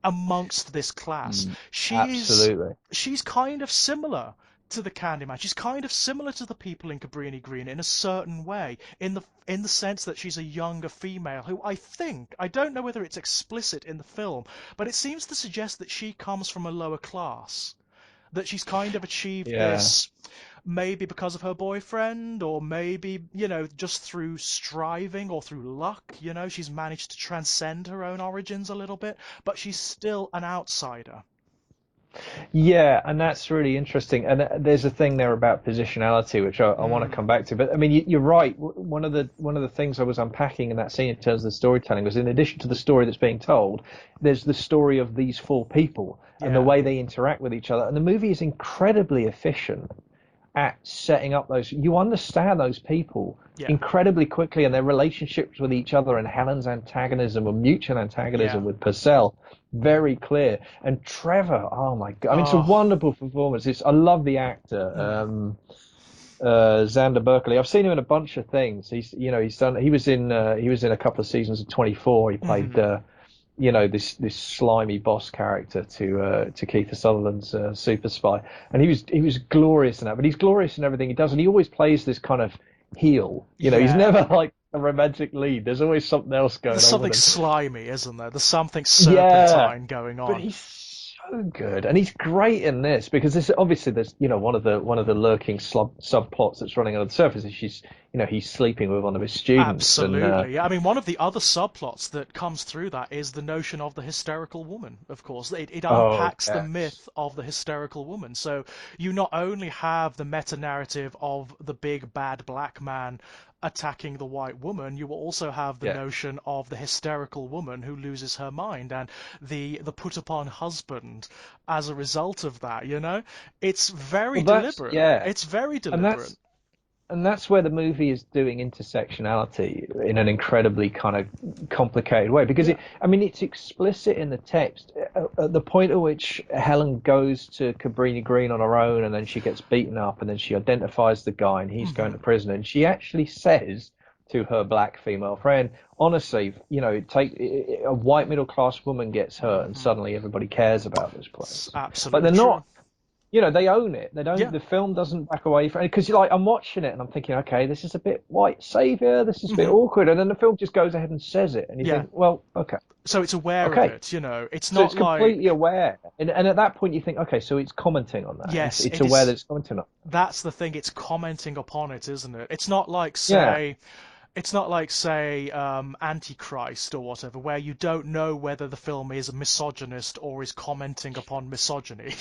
amongst this class. mm, She is absolutely. she's kind of similar to the Candyman. She's kind of similar to the people in Cabrini Green in a certain way, in the sense that she's a younger female who I don't know whether it's explicit in the film, but it seems to suggest that she comes from a lower class. That she's kind of achieved Yeah. this maybe because of her boyfriend, or maybe, you know, just through striving or through luck, you know, she's managed to transcend her own origins a little bit, but she's still an outsider. Yeah, and that's really interesting. And there's a thing there about positionality, which I want to Mm, come back to. But I mean, you're right. One of the things I was unpacking in that scene in terms of the storytelling was, in addition to the story that's being told, there's the story of these four people and the yeah, way they interact with each other. And the movie is incredibly efficient at setting up those. You understand those people yeah, incredibly quickly and their relationships with each other and Helen's antagonism or mutual yeah. antagonism with Purcell. Very clear. And Trevor, oh my God. I mean, it's a Oh, wonderful performance. I love the actor. mm, Xander Berkeley. I've seen him in a bunch of things. He was in a couple of seasons of 24. He played, mm. this slimy boss character to Keith Sutherland's Super Spy, and he was glorious in that. But he's glorious in everything he does, and he always plays this kind of heel. He's Yeah. never like a romantic lead. There's always something else There's going on with something him. slimy, isn't there? There's something Yeah, serpentine going but on. he's so good, and he's great in this because this obviously there's one of the lurking subplots that's running under the surface is he's sleeping with one of his students, and Absolutely. I mean, one of the other subplots that comes through that is the notion of the hysterical woman, of course. It oh unpacks the yes, myth of the hysterical woman. So you not only have the meta narrative of the big bad black man attacking the white woman, you will also have the yeah. notion of the hysterical woman who loses her mind and the put upon husband as a result of that, you know? It's very Well, that's deliberate. yeah, It's very and deliberate. that's where the movie is doing intersectionality in an incredibly kind of complicated way because Yeah. I mean, it's explicit in the text at the point at which Helen goes to Cabrini Green on her own, and then she gets beaten up, and then she identifies the guy, and he's going Hmm. to prison, and she actually says to her black female friend, honestly, take a white middle class woman gets hurt, and Hmm. suddenly everybody cares about this It's place. But absolutely they're true. not, they own it. They don't. Yeah. The film doesn't back away from it because I'm watching it and I'm thinking, okay, this is a bit white savior. This is a bit Hmm. awkward, and then the film just goes ahead and says it, and you Yeah. think, well, okay, So it's aware of okay. it, you know. It's So it's not completely like, aware, and at that point you think, okay, so it's commenting on that. It's yes, it's it aware that is. it's commenting on. That's the thing. It's commenting upon it, isn't it? Yeah, It's not like, say, Antichrist or whatever, where you don't know whether the film is misogynist or is commenting upon misogyny.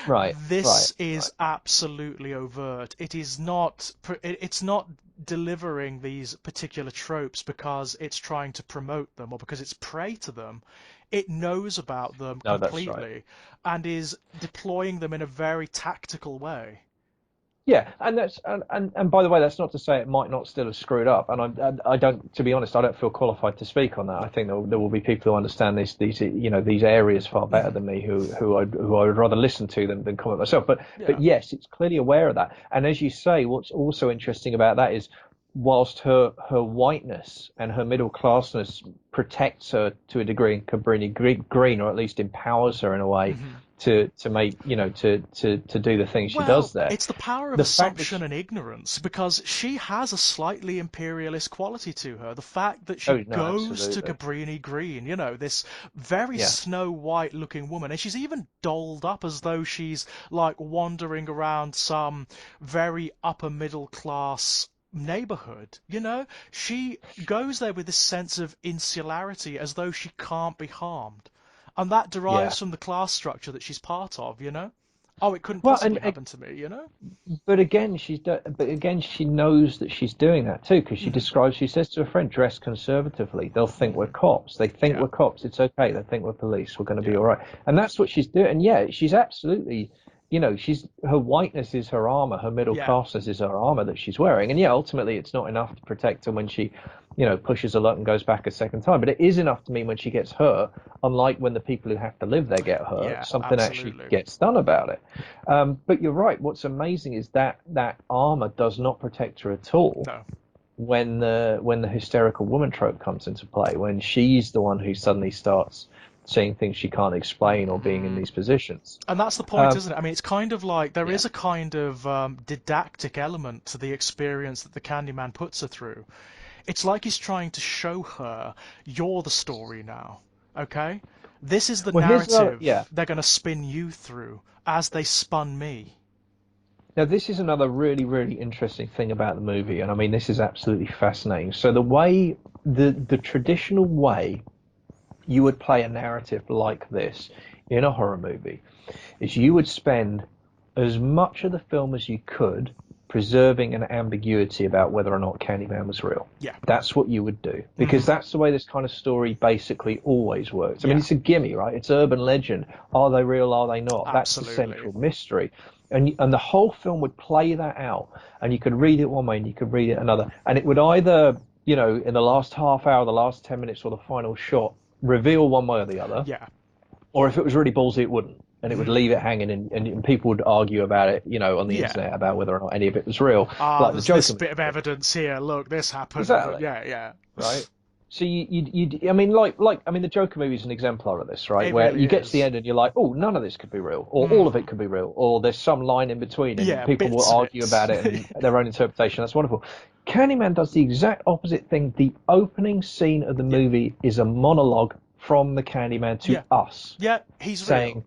right, right, This is right. absolutely overt. It's not delivering these particular tropes because it's trying to promote them or because it's prey to them. It knows about them No, that's right. completely and is deploying them in a very tactical way. Yeah, and and by the way, that's not to say it might not still have screwed up. I don't, to be honest, I don't feel qualified to speak on that. I think there will be people who understand these areas far better Hmm. than me, who I would rather listen to than comment myself. But Yeah. yes, it's clearly aware of that. And as you say, what's also interesting about that is, whilst her whiteness and her middle classness protects her to a degree in Cabrini Green, or at least empowers her in a way Hmm. to make to do the things she Well, does there. it's the power of The fact that assumption and ignorance because she has a slightly imperialist quality to her. The fact that she oh no, goes to absolutely, Cabrini Green, this very yeah, Snow White looking woman, and she's even dolled up as though she's like wandering around some very upper middle class neighborhood. She goes there with this sense of insularity as though she can't be harmed. And that yeah. derives from the class structure that she's part of. Oh, it couldn't Well, possibly happen to me? but again, but again, she knows that she's doing that too, because Hmm. she says to her friend, dress conservatively. They'll think we're Hmm. cops. They think Yeah, we're cops. It's okay. They think we're police. We're going to be yeah, all right. And that's what she's doing. And yeah, she's absolutely, she's her whiteness is her armor. Her middle yeah, classness is her armor that she's wearing. And yeah, ultimately, it's not enough to protect her when she, pushes a lot and goes back a second time. But it is enough to mean when she gets hurt, unlike when the people who have to live there get hurt, yeah, something actually absolutely. gets done about it. But you're right. What's amazing is that armor does not protect her at all No. when the hysterical woman trope comes into play. When she's the one who suddenly starts saying things she can't explain or being in Hmm. these positions. And that's the point, Um, isn't it? I mean, it's kind of like there yeah. is a kind of didactic element to the experience that the Candyman puts her through. It's like he's trying to show her, you're the story now, okay? This is the Well, here's another. Yeah. narrative they're going to spin you through as they spun me. Now, this is another really, really interesting thing about the movie, and I mean, this is absolutely fascinating. So the traditional way you would play a narrative like this in a horror movie is you would spend as much of the film as you could preserving an ambiguity about whether or not Candyman was real. Yeah. That's what you would do because Hmm. that's the way this kind of story basically always works. I mean, Yeah, it's a gimme, right? It's urban legend. Are they real? Are they not? That's the absolutely. central mystery. And the whole film would play that out, and you could read it one way and you could read it another, and it would either, in the last half hour, the last 10 minutes, or the final shot, reveal one way or the other, Yeah. or if it was really ballsy, it wouldn't, and it would Hmm. leave it hanging, and people would argue about it, on the Yeah. internet about whether or not any of it was real, Ah, like the there's this Joker bit of movie. evidence here. Look, this happened. Exactly. Yeah, yeah. Right. So I mean, I mean, the Joker movie is an exemplar of this, right? It Where really you get to the is. end and you're like, oh, none of this could be real, or all of it Hmm. could be real, or there's some line in between, and Yeah, people will bits of argue it. about it and their own interpretation. That's wonderful. Candyman does the exact opposite thing. The opening scene of the Yeah, movie is a monologue from the Candyman to yeah, us, yeah. He's real. saying,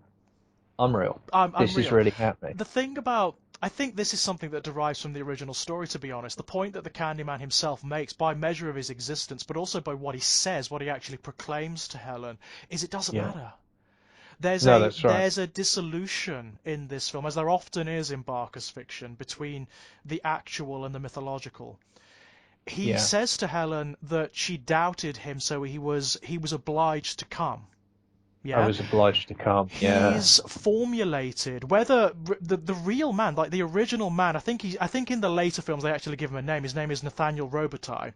"I'm real. I'm This is real. really happening." The thing about I think this is something that derives from the original story, to be honest. The point that the Candyman himself makes by measure of his existence, but also by what he says, what he actually proclaims to Helen, is it doesn't Yeah. matter. There's No, a that's right. there's a dissolution in this film, as there often is in Barker's fiction, between the actual and the mythological. He Yeah. says to Helen that she doubted him, so he was obliged to come. I Yeah, was obliged to come. Yeah. he's formulated whether the real man, like the original man. I think in the later films they actually give him a name. His name is Nathaniel Robitaille.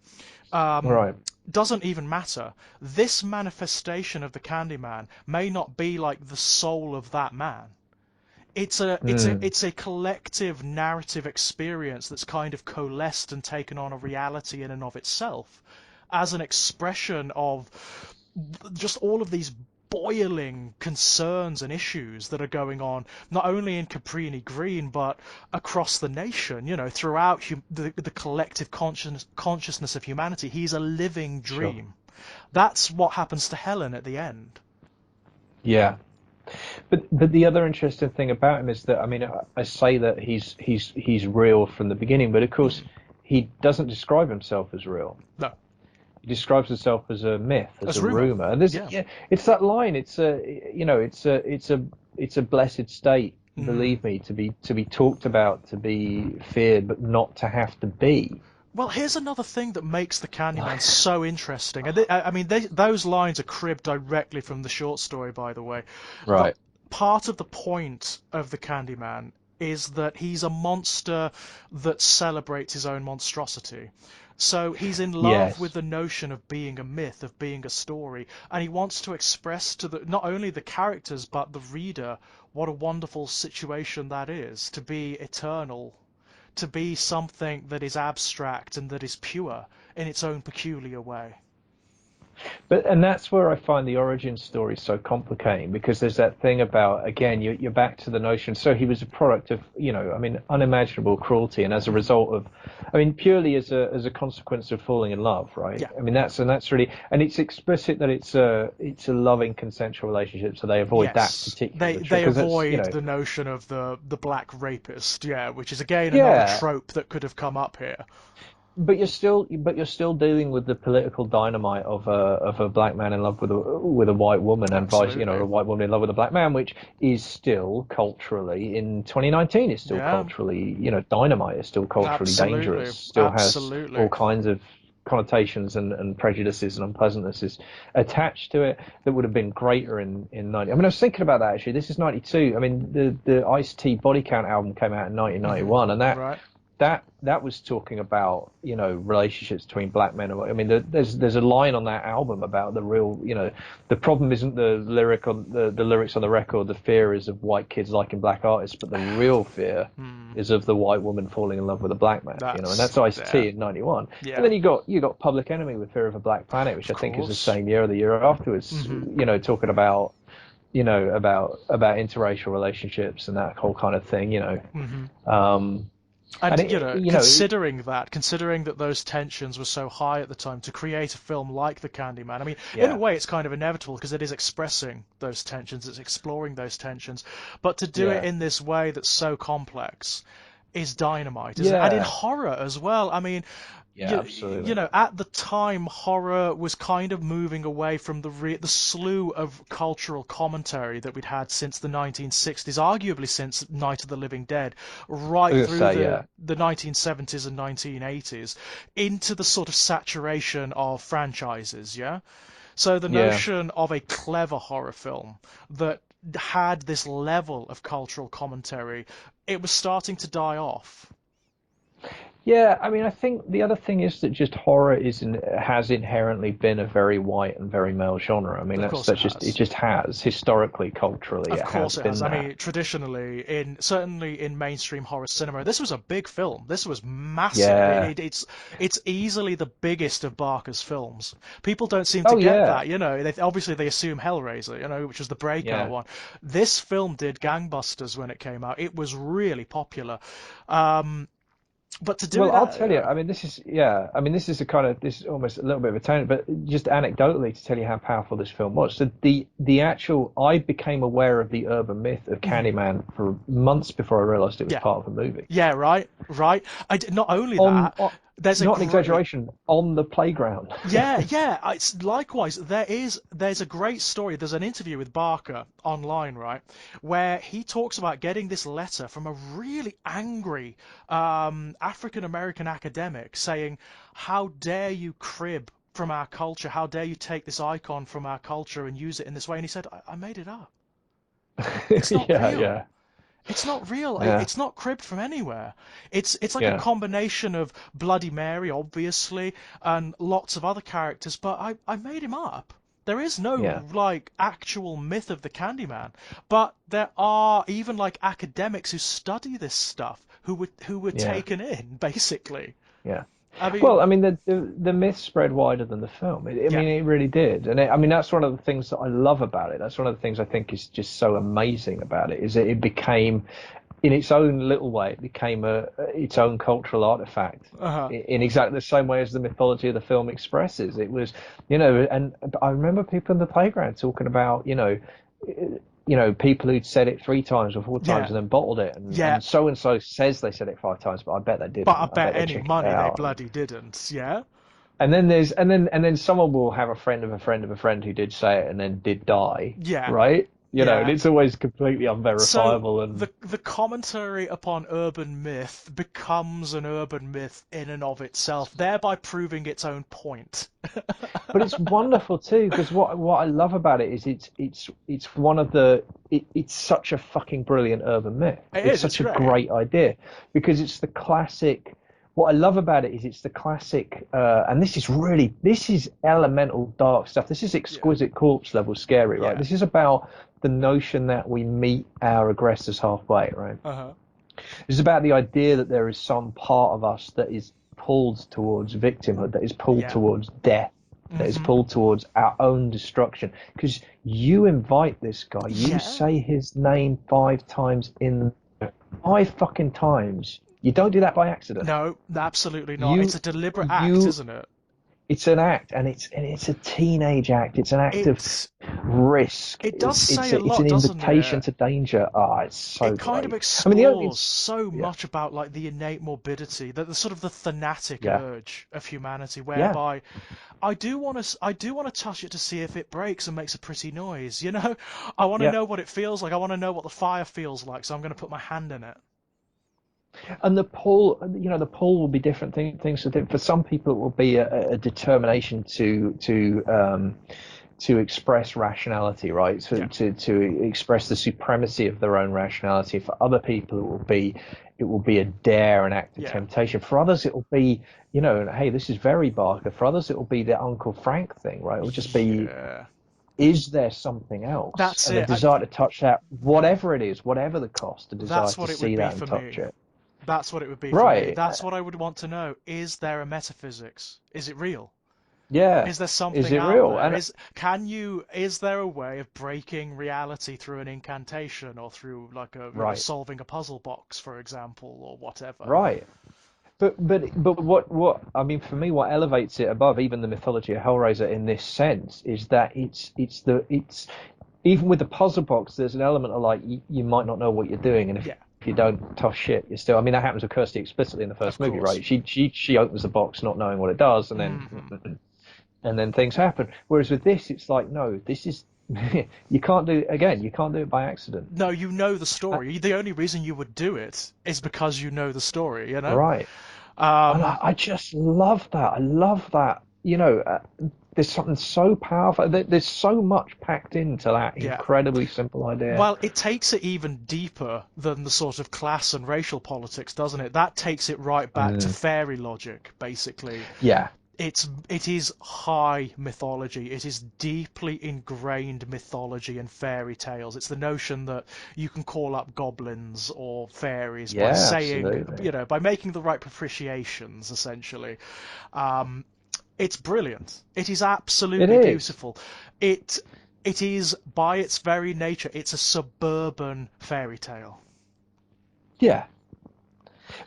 Um, Right. doesn't even matter. This manifestation of the Candyman may not be like the soul of that man. Mm. It's a collective narrative experience that's kind of coalesced and taken on a reality in and of itself as an expression of just all of these boiling concerns and issues that are going on not only in Cabrini Green but across the nation, throughout the collective consciousness of humanity. He's a living Sure. dream. That's what happens to Helen at the end. Yeah. But the other interesting thing about him is that, I mean, I say that he's real from the beginning, but of course Hmm. he doesn't describe himself as real. No, He describes himself as a myth, as as a rumor. rumor. And there's Yeah. yeah, it's that line. It's a blessed state, Mm. believe me, to be talked about, to be feared, but not to have to be. Well, here's another thing that makes the Candyman so interesting. And I mean, those lines are cribbed directly from the short story, by the way. The Right. part of the point of the Candyman is that he's a monster that celebrates his own monstrosity. So he's in love with Yes. the notion of being a myth, of being a story, and he wants to express to not only the characters but the reader what a wonderful situation that is, to be eternal, to be something that is abstract and that is pure in its own peculiar way. And that's where I find the origin story so complicating because there's that thing about again you're back to the notion. So he was a product of I mean unimaginable cruelty, and as a Hmm. result of, I mean purely as a consequence of falling in love, right? Yeah, I mean that's really, and it's explicit that it's a loving consensual relationship, so they avoid that yes. particular trick They because that's avoid the notion of the black rapist, yeah, which is again another yeah. trope that could have come up here. But you're still dealing with the political dynamite of a black man in love with a white woman, and vice, Absolutely. a white woman in love with a black man, which is still culturally in 2019 is still Yeah, culturally, dynamite is still culturally dangerous, absolutely. still has Absolutely. all kinds of connotations and prejudices and unpleasantnesses attached to it that would have been greater in 90. I mean, I was thinking about that actually. This is 92. I mean, the Ice-T Body Count album came out in Hmm. 1991, and that Right. that was talking about relationships between black men. I mean, there's a line on that album about the real, the problem isn't the lyrics on the record. The fear is of white kids liking black artists, but the real fear Hmm. is of the white woman falling in love with a black man. And That's that's yeah. Ice-T in '91. And Yeah. then you got Public Enemy with Fear of a Black Planet, which Of I think is the course. same year or the year afterwards. Hmm. Talking about about interracial relationships and that whole kind of thing. Hmm. Um, and And, it, considering that those tensions were so high at the time, to create a film like The Candyman, I mean, in a yeah, way, it's kind of inevitable because it is expressing those tensions, it's exploring those tensions. But to do it yeah, in this way that's so complex is dynamite, isn't it? And in yeah, horror as well. I mean, yeah, absolutely. at the time, horror was kind of moving away from the slew of cultural commentary that we'd had since the 1960s, arguably since Night of the Living Dead, I was right gonna through say, yeah, the 1970s and 1980s, into the sort of saturation of franchises, yeah? So the yeah. notion of a clever horror film that had this level of cultural commentary, it was starting to die off. Yeah, I mean, I think the other thing is that just horror has inherently been a very white and very male genre. I mean, Of course it it has. just has historically, culturally, Of it has course it has. been I that. mean, traditionally, certainly in mainstream horror cinema, this was a big film. This was massive. Yeah. It's easily the biggest of Barker's films. People don't seem to Oh get yeah. that. Obviously they assume Hellraiser, which was the breakout Yeah. one. This film did gangbusters when it came out. It was really popular. Um, but to do Well, it I'll at, tell you. I mean, this is yeah. I mean, this is almost a little bit of a tangent, but just anecdotally to tell you how powerful this film was. So the actual I became aware of the urban myth of mhm, Candyman for months before I realised it was yeah, part of a movie. yeah, right, right. Not only On, that, on there's a Not an great exaggeration, on the playground. Yeah, yeah. It's likewise. There's a great story. There's an interview with Barker online, right, where he talks about getting this letter from a really angry African American academic saying, "How dare you crib from our culture? How dare you take this icon from our culture and use it in this way?" And he said, "I made it up. It's not Yeah, real." yeah, It's not real. yeah, It's not cribbed from anywhere. It's like a yeah, combination of Bloody Mary, obviously, and lots of other characters, but I made him up. There is no yeah, like actual myth of the Candyman, but there are even like academics who study this stuff who were yeah, taken in, basically. yeah. I Well, mean, I mean, the myth spread wider than the film. I yeah, mean, it really did, and I mean, that's one of the things that I love about it. That's one of the things I think is just so amazing about it, is that it became, in its own little way, it became its own cultural artifact uh-huh, in exactly the same way as the mythology of the film expresses. It was, and I remember people in the playground talking about, people who'd said it 3 times or 4 times yeah, and then bottled it, yeah, and so says they said it 5 times, but I bet they but I didn't. I bet bet they any chickened money they out. bloody didn't. Yeah, And then someone will have a friend of a friend of a friend who did say it and then did die, yeah, right? and Yeah. it's always completely So unverifiable and the commentary upon urban myth becomes an urban myth in and of itself, thereby proving its own point. but it's wonderful too because what I love about it is it's one of the it's such a fucking brilliant urban myth. It It's is, it's such a great. great idea because it's the classic. What I love about it is it's the classic, and this is elemental dark stuff. This is Yeah. exquisite corpse level scary, right? Yeah. This is about the notion that we meet our aggressors halfway, right? Uh-huh. It's about the idea that there is some part of us that is pulled towards victimhood, that is pulled Yeah. towards death, that is Mm-hmm. pulled towards our own destruction. Because you invite this guy, you Yeah. say his name 5 times in 5 fucking times. You don't do that by accident. No, absolutely not. It's You a deliberate act, you isn't it? it's an act and it's a teenage act. It's an act of It risk. it does say a It's lot, an doesn't invitation it? to danger. Ah, it's so It kind of great. I mean, explores it's so yeah, much about like the innate morbidity, the sort of the thanatic yeah, urge of humanity, yeah, whereby I do want to touch it to see if it breaks and makes a pretty noise. I want to yeah. know what it feels like. I want to know what the fire feels like, so I'm going to put my hand in it. And the pull, the pull will be different things. For some people, it will be a determination to express rationality, right? Yeah, To express the supremacy of their own rationality. For other people, it will be a dare, an act of yeah, temptation. For others, it will be, hey, this is very Barker. For others, it will be the Uncle Frank thing, right? It will just be, yeah. is there something else? That's And the it. desire to touch that, whatever it is, whatever the cost, the desire That's to what it would see be that and for touch me. it. That's what it would be for me. Right. That's what I would want to know. Is there a metaphysics? Is it real? Yeah. Is there Is something it out real? there? And Is there a way of breaking reality through an incantation or through like right, solving a puzzle box, for example, or whatever? right. But what I mean for me, what elevates it above even the mythology of Hellraiser in this sense is that it's even with the puzzle box, there's an element of like you might not know what you're doing, and if Yeah, you don't tough shit, you're still. I mean, that happens with Kirsty explicitly in the of first movie, course. right? She opens the box not knowing what it does, and then Hmm. things happen. Whereas with this, it's like no, this is you can't do again. You can't do it by accident. No, you know the Uh, story. The only reason you would do it is because you know the story, you know? right. And Um, I just love that. I love that. There's something so powerful. There's so much packed into that yeah. incredibly simple idea. Well, it takes it even deeper than the sort of class and racial politics, doesn't it? That takes it right back to Mm, fairy logic, basically. yeah, It is high mythology. It is deeply ingrained mythology and fairy tales. It's the notion that you can call up goblins or fairies by yeah, saying, absolutely. by making the right propitiations, essentially. Um, it's brilliant. It is It absolutely is. beautiful. It it is by its very nature, it's a suburban fairy tale. Yeah,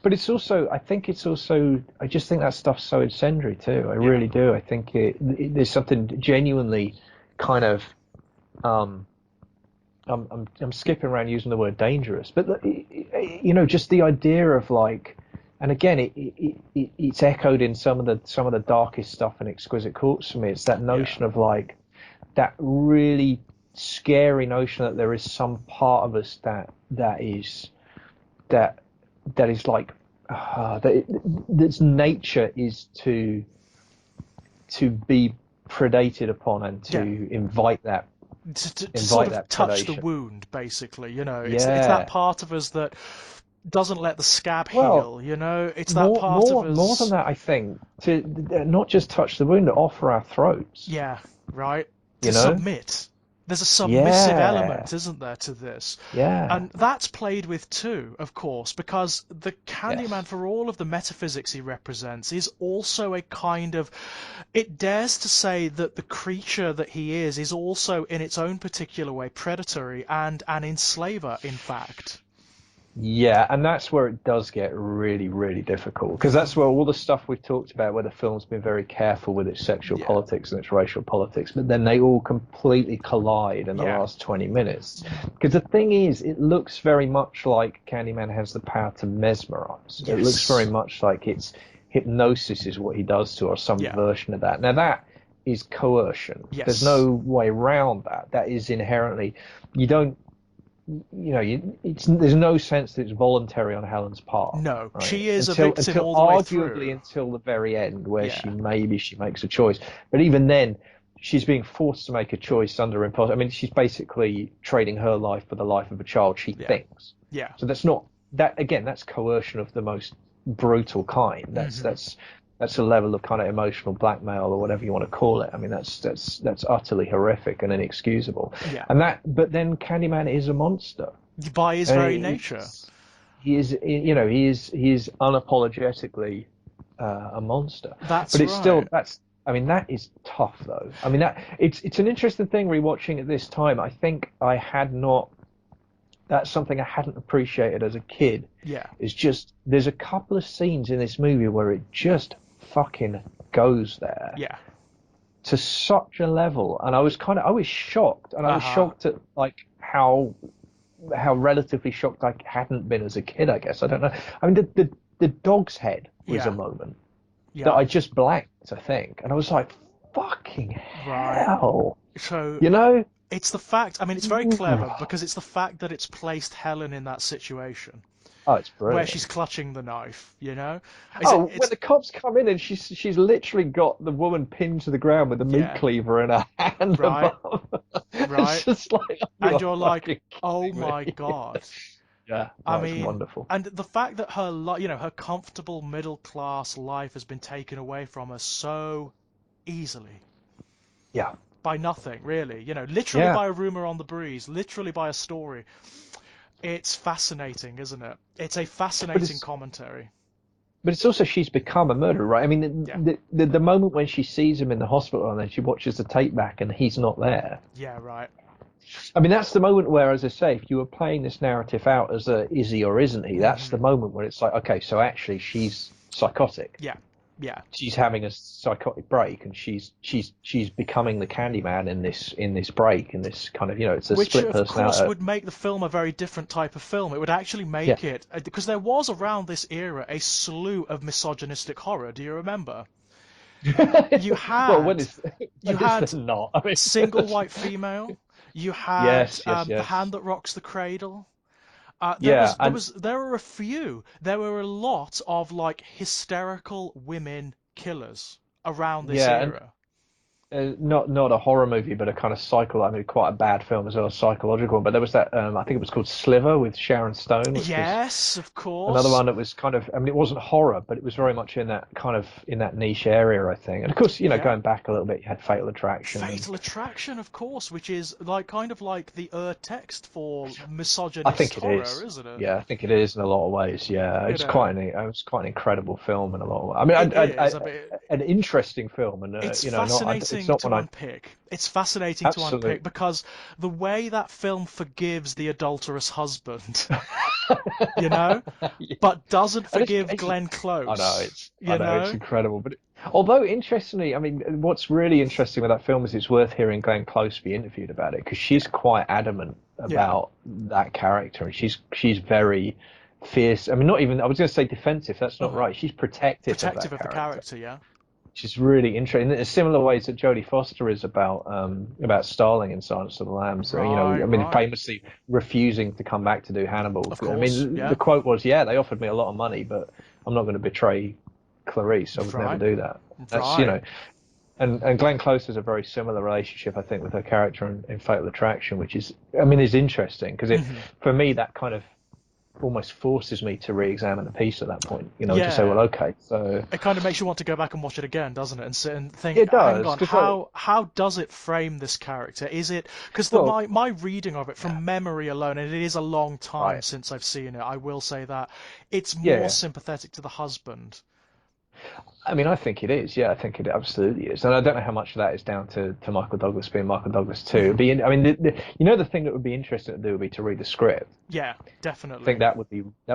but it's also. I think it's also. I just think that stuff's so incendiary too. I Yeah, really do. I think there's something genuinely kind of. Um, I'm skipping around using the word dangerous, but just the idea of like, and again, it's echoed in some of the darkest stuff in Exquisite Corpse for me. It's that yeah, notion of like that really scary notion that there is some part of us that that is like that's nature is to be predated upon and yeah. to To sort invite of that touch the predation. wound, basically. It's that Yeah. part of us that doesn't let the scab Well, heal. It's that more part of more more than us. that, I think, to not just touch the wound, offer our throats. Yeah, right. To You know? submit. There's a submissive Yeah, element, isn't there, to this? yeah, And that's played with too, of course, because the Candyman, yes, for all of the metaphysics he represents, is also a kind of. It dares to say that the creature that he is also, in its own particular way, predatory and an enslaver, in fact. yeah, and that's where it does get really, really difficult because that's where all the stuff we've talked about, where the film's been very careful with its sexual Yeah, politics and its racial politics, but then they all completely collide in the yeah, last 20 minutes. Because the thing is, it looks very much like Candyman has the power to mesmerize. It looks very yes, much like it's hypnosis is what he does to, or some yeah, version of that. Now that is coercion. There's Yes. no way around that. That is inherently, you don't, there's no sense that it's voluntary on Helen's part, No, right? she is a victim Until all the way arguably through. until the very end, where Yeah. she makes a choice. But even then, she's being forced to make a choice under impossible. I mean, she's basically trading her life for the life of a child, she Yeah. thinks. Yeah. So that's not that again. That's coercion of the most brutal kind. Hmm. That's a level of kind of emotional blackmail or whatever you want to call it. I mean, that's utterly horrific and inexcusable. Yeah. And that, but then Candyman is a monster. By his And very nature. he is, you know, he is unapologetically a monster. That's But it's right. still I mean, that is tough though. I mean, that it's an interesting thing rewatching at this time. I think I had not. That's something I hadn't appreciated as a kid. Yeah. Is just there's a couple of scenes in this movie where it just fucking goes there Yeah. to such a level, and I was shocked, and I was Uh-huh. shocked at like how relatively shocked I hadn't been as a kid, I guess. I don't know. I mean, the dog's head was a Yeah. moment that Yeah. I just blanked, I think. And I was like, fucking Right. hell. So You know? it's the fact, I mean, it's very Ooh. clever because it's the fact that it's placed Helen in that situation Oh, it's where she's brilliant. clutching the knife, you know? Is it, Oh, when it's, the cops come in and she's literally got the woman pinned to the ground with the meat yeah, cleaver in her hand right, above. right. It's just like, oh, And you're you're like, fucking oh kidding my me. God. Yeah, I no, it's mean, wonderful. and the fact that her comfortable middle class life has been taken away from her so easily Yeah, by nothing, really, literally yeah. by a rumor on the breeze, literally by a story. It's fascinating, isn't it? It's a But fascinating it's commentary. But it's also she's become a murderer, right? I mean, Yeah, the moment when she sees him in the hospital and then she watches the tape back and he's not there. yeah, right. I mean, that's the moment where, as I say, if you were playing this narrative out as a is he or isn't he, that's the Hmm. moment where it's like, okay, so actually she's psychotic. Yeah, yeah. She's having a psychotic break, and she's becoming the Candyman in this break, in this kind of it's a Which, split of course, personality. would make the film a very different type of film. It would actually Yeah. make it, because there was around this era a slew of misogynistic horror. Do you remember? You Well, had, you when is there had not? I mean, single white female. You had yes, yes, the yes. hand that rocks the cradle. Yeah, and There were a few. There were a lot of like hysterical women killers around this yeah, and era. not a horror movie, but a kind of I mean, quite a bad film as well, a psychological one. But there was that I think it was called Sliver with Sharon Stone, which was Yes, of another course. one that was kind of. I mean, it wasn't horror, but it was very much in that kind of in that niche area, I think. And of course, Yeah. going back a little bit, you had Fatal Attraction, and Fatal Attraction, of course, which is like kind of like the text for I misogynist think it horror, is. isn't it? Yeah, I think it is in a lot of ways. Yeah, You know, it's quite an incredible film in a lot of ways. I mean, it is. I mean, an interesting film, and it's not it's fascinating not one to I unpick. It's fascinating to unpick absolutely. because the way that film forgives the adulterous husband, you know, Yeah. but doesn't And forgive it's Glenn Close, I you know it's know? incredible. But although interestingly, I mean, what's really interesting with that film is it's worth hearing Glenn Close be interviewed about it because she's Yeah, quite adamant yeah. about that character, and she's very fierce. I mean, not even I was going to say defensive. That's not Uh-huh. right. She's protective of Protective that of the character, character, yeah. which is really interesting. In similar ways that Jodie Foster is about Starling in Silence of the Lambs. Right, I mean, right. famously refusing to come back to do Hannibal. Of I course, mean, the yeah. quote was, "Yeah, they offered me a lot of money, but I'm not going to betray Clarice. I would never Right, do that." That's right. and Glenn Close has a very similar relationship, I think, with her character in Fatal Attraction, which is, I mean, is interesting because Hmm. for me, that kind of almost forces me to re-examine the piece at that point, and to say, well, Yeah. okay, so It kind of makes you want to go back and watch it again, doesn't it? And sit and think, it hang does on, because like, how does it frame this character? Is it because well, my reading of it yeah, from memory alone, and it is a long time right, since I've seen it, I will say that it's more yeah. sympathetic to the husband. I mean, I think it is. Yeah, I think it absolutely is. And I don't know how much of that is down to Michael Douglas being Michael Douglas too. Hmm. I mean, the thing that would be interesting to do would be to read the script. Yeah, I think definitely. that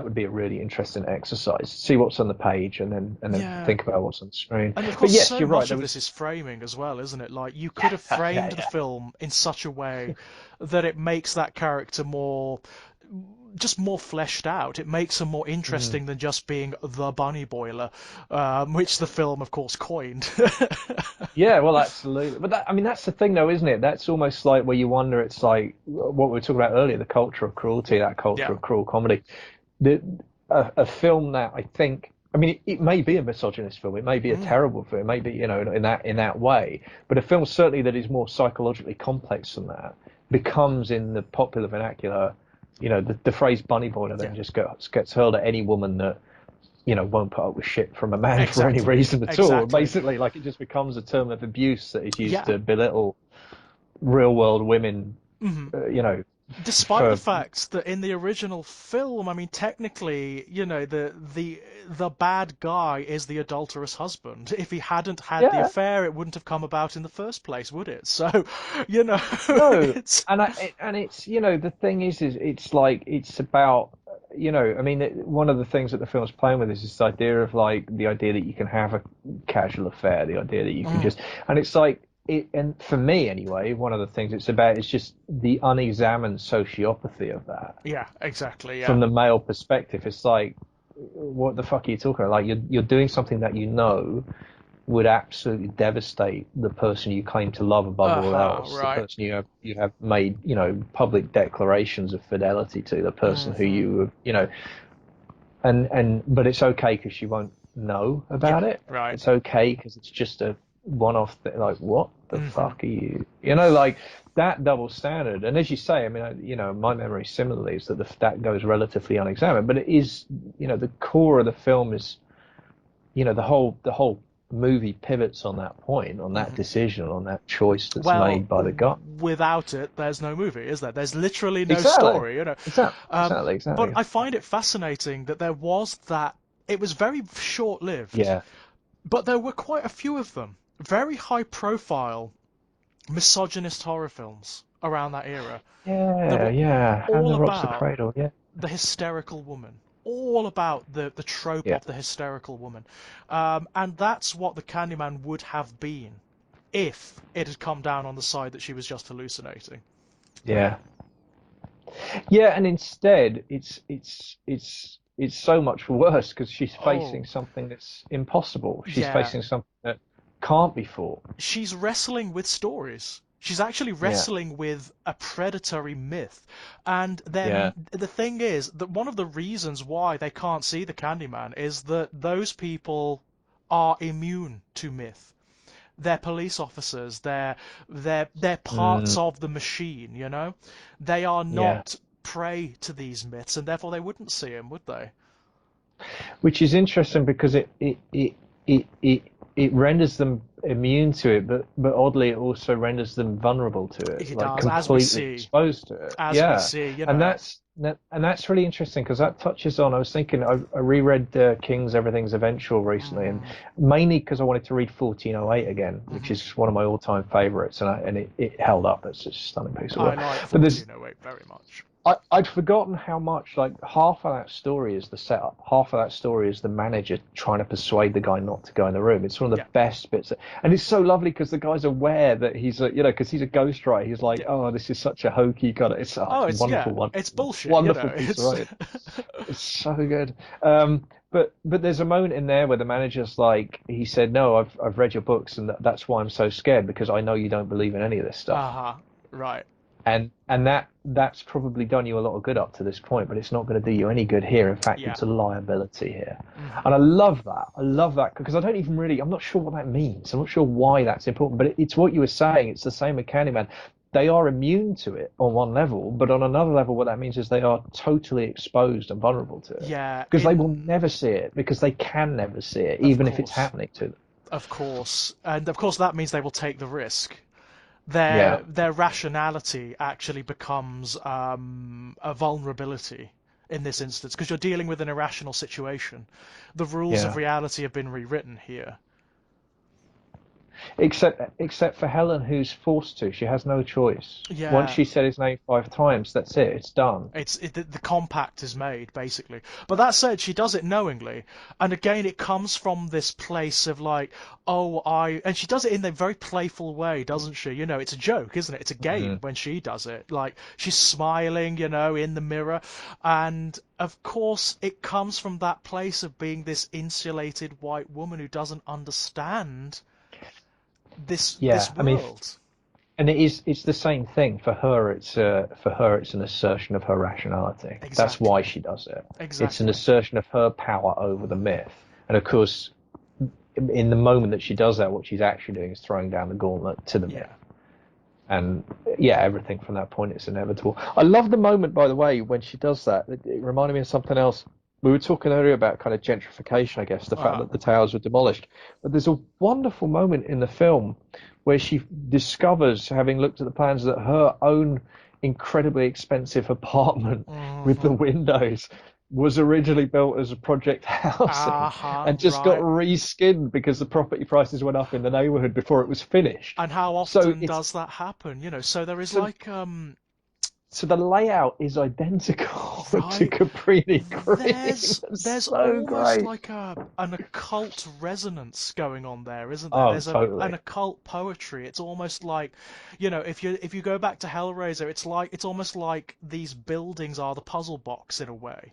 would be a really interesting exercise. See what's on the page and then Yeah. think about what's on the screen. And of But course, yes, so you're right. much There of this was is framing as well, isn't it? Like you could have yeah, yeah, framed the yeah. film in such a way that it makes that character more just more fleshed out. It makes them more Mm. interesting than just being the bunny boiler, which the film, of course, coined. Yeah, well, absolutely. But that, I mean, that's the thing, though, isn't it? That's almost like where you wonder. It's like what we were talking about earlier, the culture of cruelty, that culture Yeah. of cruel comedy. The, a film that I think, I mean, it may be a misogynist film, it may be a Mm. terrible film, it may be, in that way, but a film certainly that is more psychologically complex than that becomes in the popular vernacular, the phrase bunny boiler Yeah. then just gets hurled at any woman that won't put up with shit from a man for any Exactly. reason at all. Exactly. Basically, like it just becomes a term of abuse that is used Yeah. to belittle real world women, Mhm. uh, you know, Despite the for fact that in the original film, I mean, technically, the bad guy is the adulterous husband. If he hadn't had the yeah, affair, it wouldn't have come about in the first place, would it? So, you know, no, it's and it's the thing is it's like it's about I mean one of the things that the film's playing with is this idea of like the idea that you can have a casual affair, the idea that you can mm, just and it's like it and for me anyway, one of the things it's about is just the unexamined sociopathy of that yeah, exactly, yeah. from the male perspective. It's like what the fuck are you talking about? Like you're doing something that would absolutely devastate the person you claim to love above all Uh-huh, else, the right. person you have made public declarations of fidelity to, the person who Hmm. and but it's okay because she won't know Yeah, about it. right. It's okay because it's just a one-off thing. Like what the Hmm. fuck are you? Like that double standard. And as you say, I mean, my memory similarly is that that goes relatively unexamined, but it is, the core of the film is the whole movie pivots on that point, on that Hmm. decision, on that choice that's Well, made by the guy. without it, there's no movie, is there? There's literally no Exactly. story. Exactly. Um, Exactly. but Exactly. I find it fascinating that there was that. It was very short-lived, Yeah. but there were quite a few of them. Very high-profile misogynist horror films around that era that Yeah. were Yeah. And all the rocks the about cradle. Yeah. the hysterical woman, all about the trope Yeah. of the hysterical woman, and that's what the Candyman would have been if it had come down on the side that she was just hallucinating. Yeah. Yeah. And instead, it's so much worse because she's Oh, facing something that's impossible. She's yeah. facing something that can't be fought. She's wrestling with stories. She's actually Yeah. wrestling with a predatory myth. And Yeah. then the thing is that one of the reasons why they can't see the Candyman is that those people are immune to myth. They're police officers. They're parts Mm, of the machine. They are yeah. not prey to these myths, and therefore they wouldn't see him, would they? Which is interesting because it renders them immune to it, but oddly it also renders them vulnerable to it, He like does, as we completely see, exposed to it. as we Yeah, see. and that's really interesting because that touches on. I was thinking I reread King's Everything's Eventual recently, and Mm, mainly because I wanted to read 1408 again, which mhm. is one of my all-time favorites, and it held up. It's just a stunning piece of I work. like But there's 1408 very much. I'd forgotten how much, like, half of that story is the setup. Half of that story is the manager trying to persuade the guy not to go in the room. It's one of the Yeah, best bits. And it's so lovely because the guy's aware that because he's a ghostwriter. He's like, yeah. oh, this is such a hokey kind of, Oh, it's it's yeah, wonderful, it's wonderful, bullshit. wonderful piece of It's writing. It's so good. But there's a moment in there where the manager's like, he said, no, I've read your books and that's why I'm so scared because I know you don't believe in any of this stuff. uh-huh, right. And that's probably done you a lot of good up to this point, but it's not going to do you any good here. In fact, Yeah. it's a liability here. Hmm. And I love that. I love that because I don't even really, I'm not sure what that means. I'm not sure why that's important, but it's what you were saying. It's the same with Candyman. They are immune to it on one level, but on another level, what that means is they are totally exposed and vulnerable to it Yeah, because they will never see it because they can never see it, of even if it's course. happening to them. Of course. And of course that means they will take the risk. Yeah. Their rationality actually becomes a vulnerability in this instance because you're dealing with an irrational situation. The rules of Yeah. reality have been rewritten here. Except for Helen, who's forced to. She has no choice. Once Yeah, she said his name 5 times, that's it. It's done. the compact is made basically. But that said, she does it knowingly, and again, it comes from this place of like, oh, and she does it in a very playful way, doesn't she? You know, it's a joke, isn't it? It's a game Mhm. when she does it. Like she's smiling, you know, in the mirror, and of course, it comes from that place of being this insulated white woman who doesn't understand this Yeah, I mean, world. and it's the same thing for her. It's an assertion of her rationality. That's why Exactly, she does it. It's an exactly. assertion of her power over the myth. And of course, in the moment that she does that, what she's actually doing is throwing down the gauntlet to the myth. Yeah. And yeah, everything from that point is inevitable. I love the moment, by the way, when she does that. It reminded me of something else. We were talking earlier about kind of gentrification, I guess, the fact Uh-huh. that the towers were demolished. But there's a wonderful moment in the film where she discovers, having looked at the plans, that her own incredibly expensive apartment with the Hmm. windows was originally built as a project housing Uh-huh, and just got right. reskinned because the property prices went up in the neighborhood before it was finished. And how So often it's does that happen? You know, so there is so like so the layout is identical to right, Cabrini Green. It's there's so almost great. like an occult resonance going on there, isn't there? Oh, There's an totally. occult poetry. It's almost like, you know, if you go back to Hellraiser, it's almost like these buildings are the puzzle box in a way.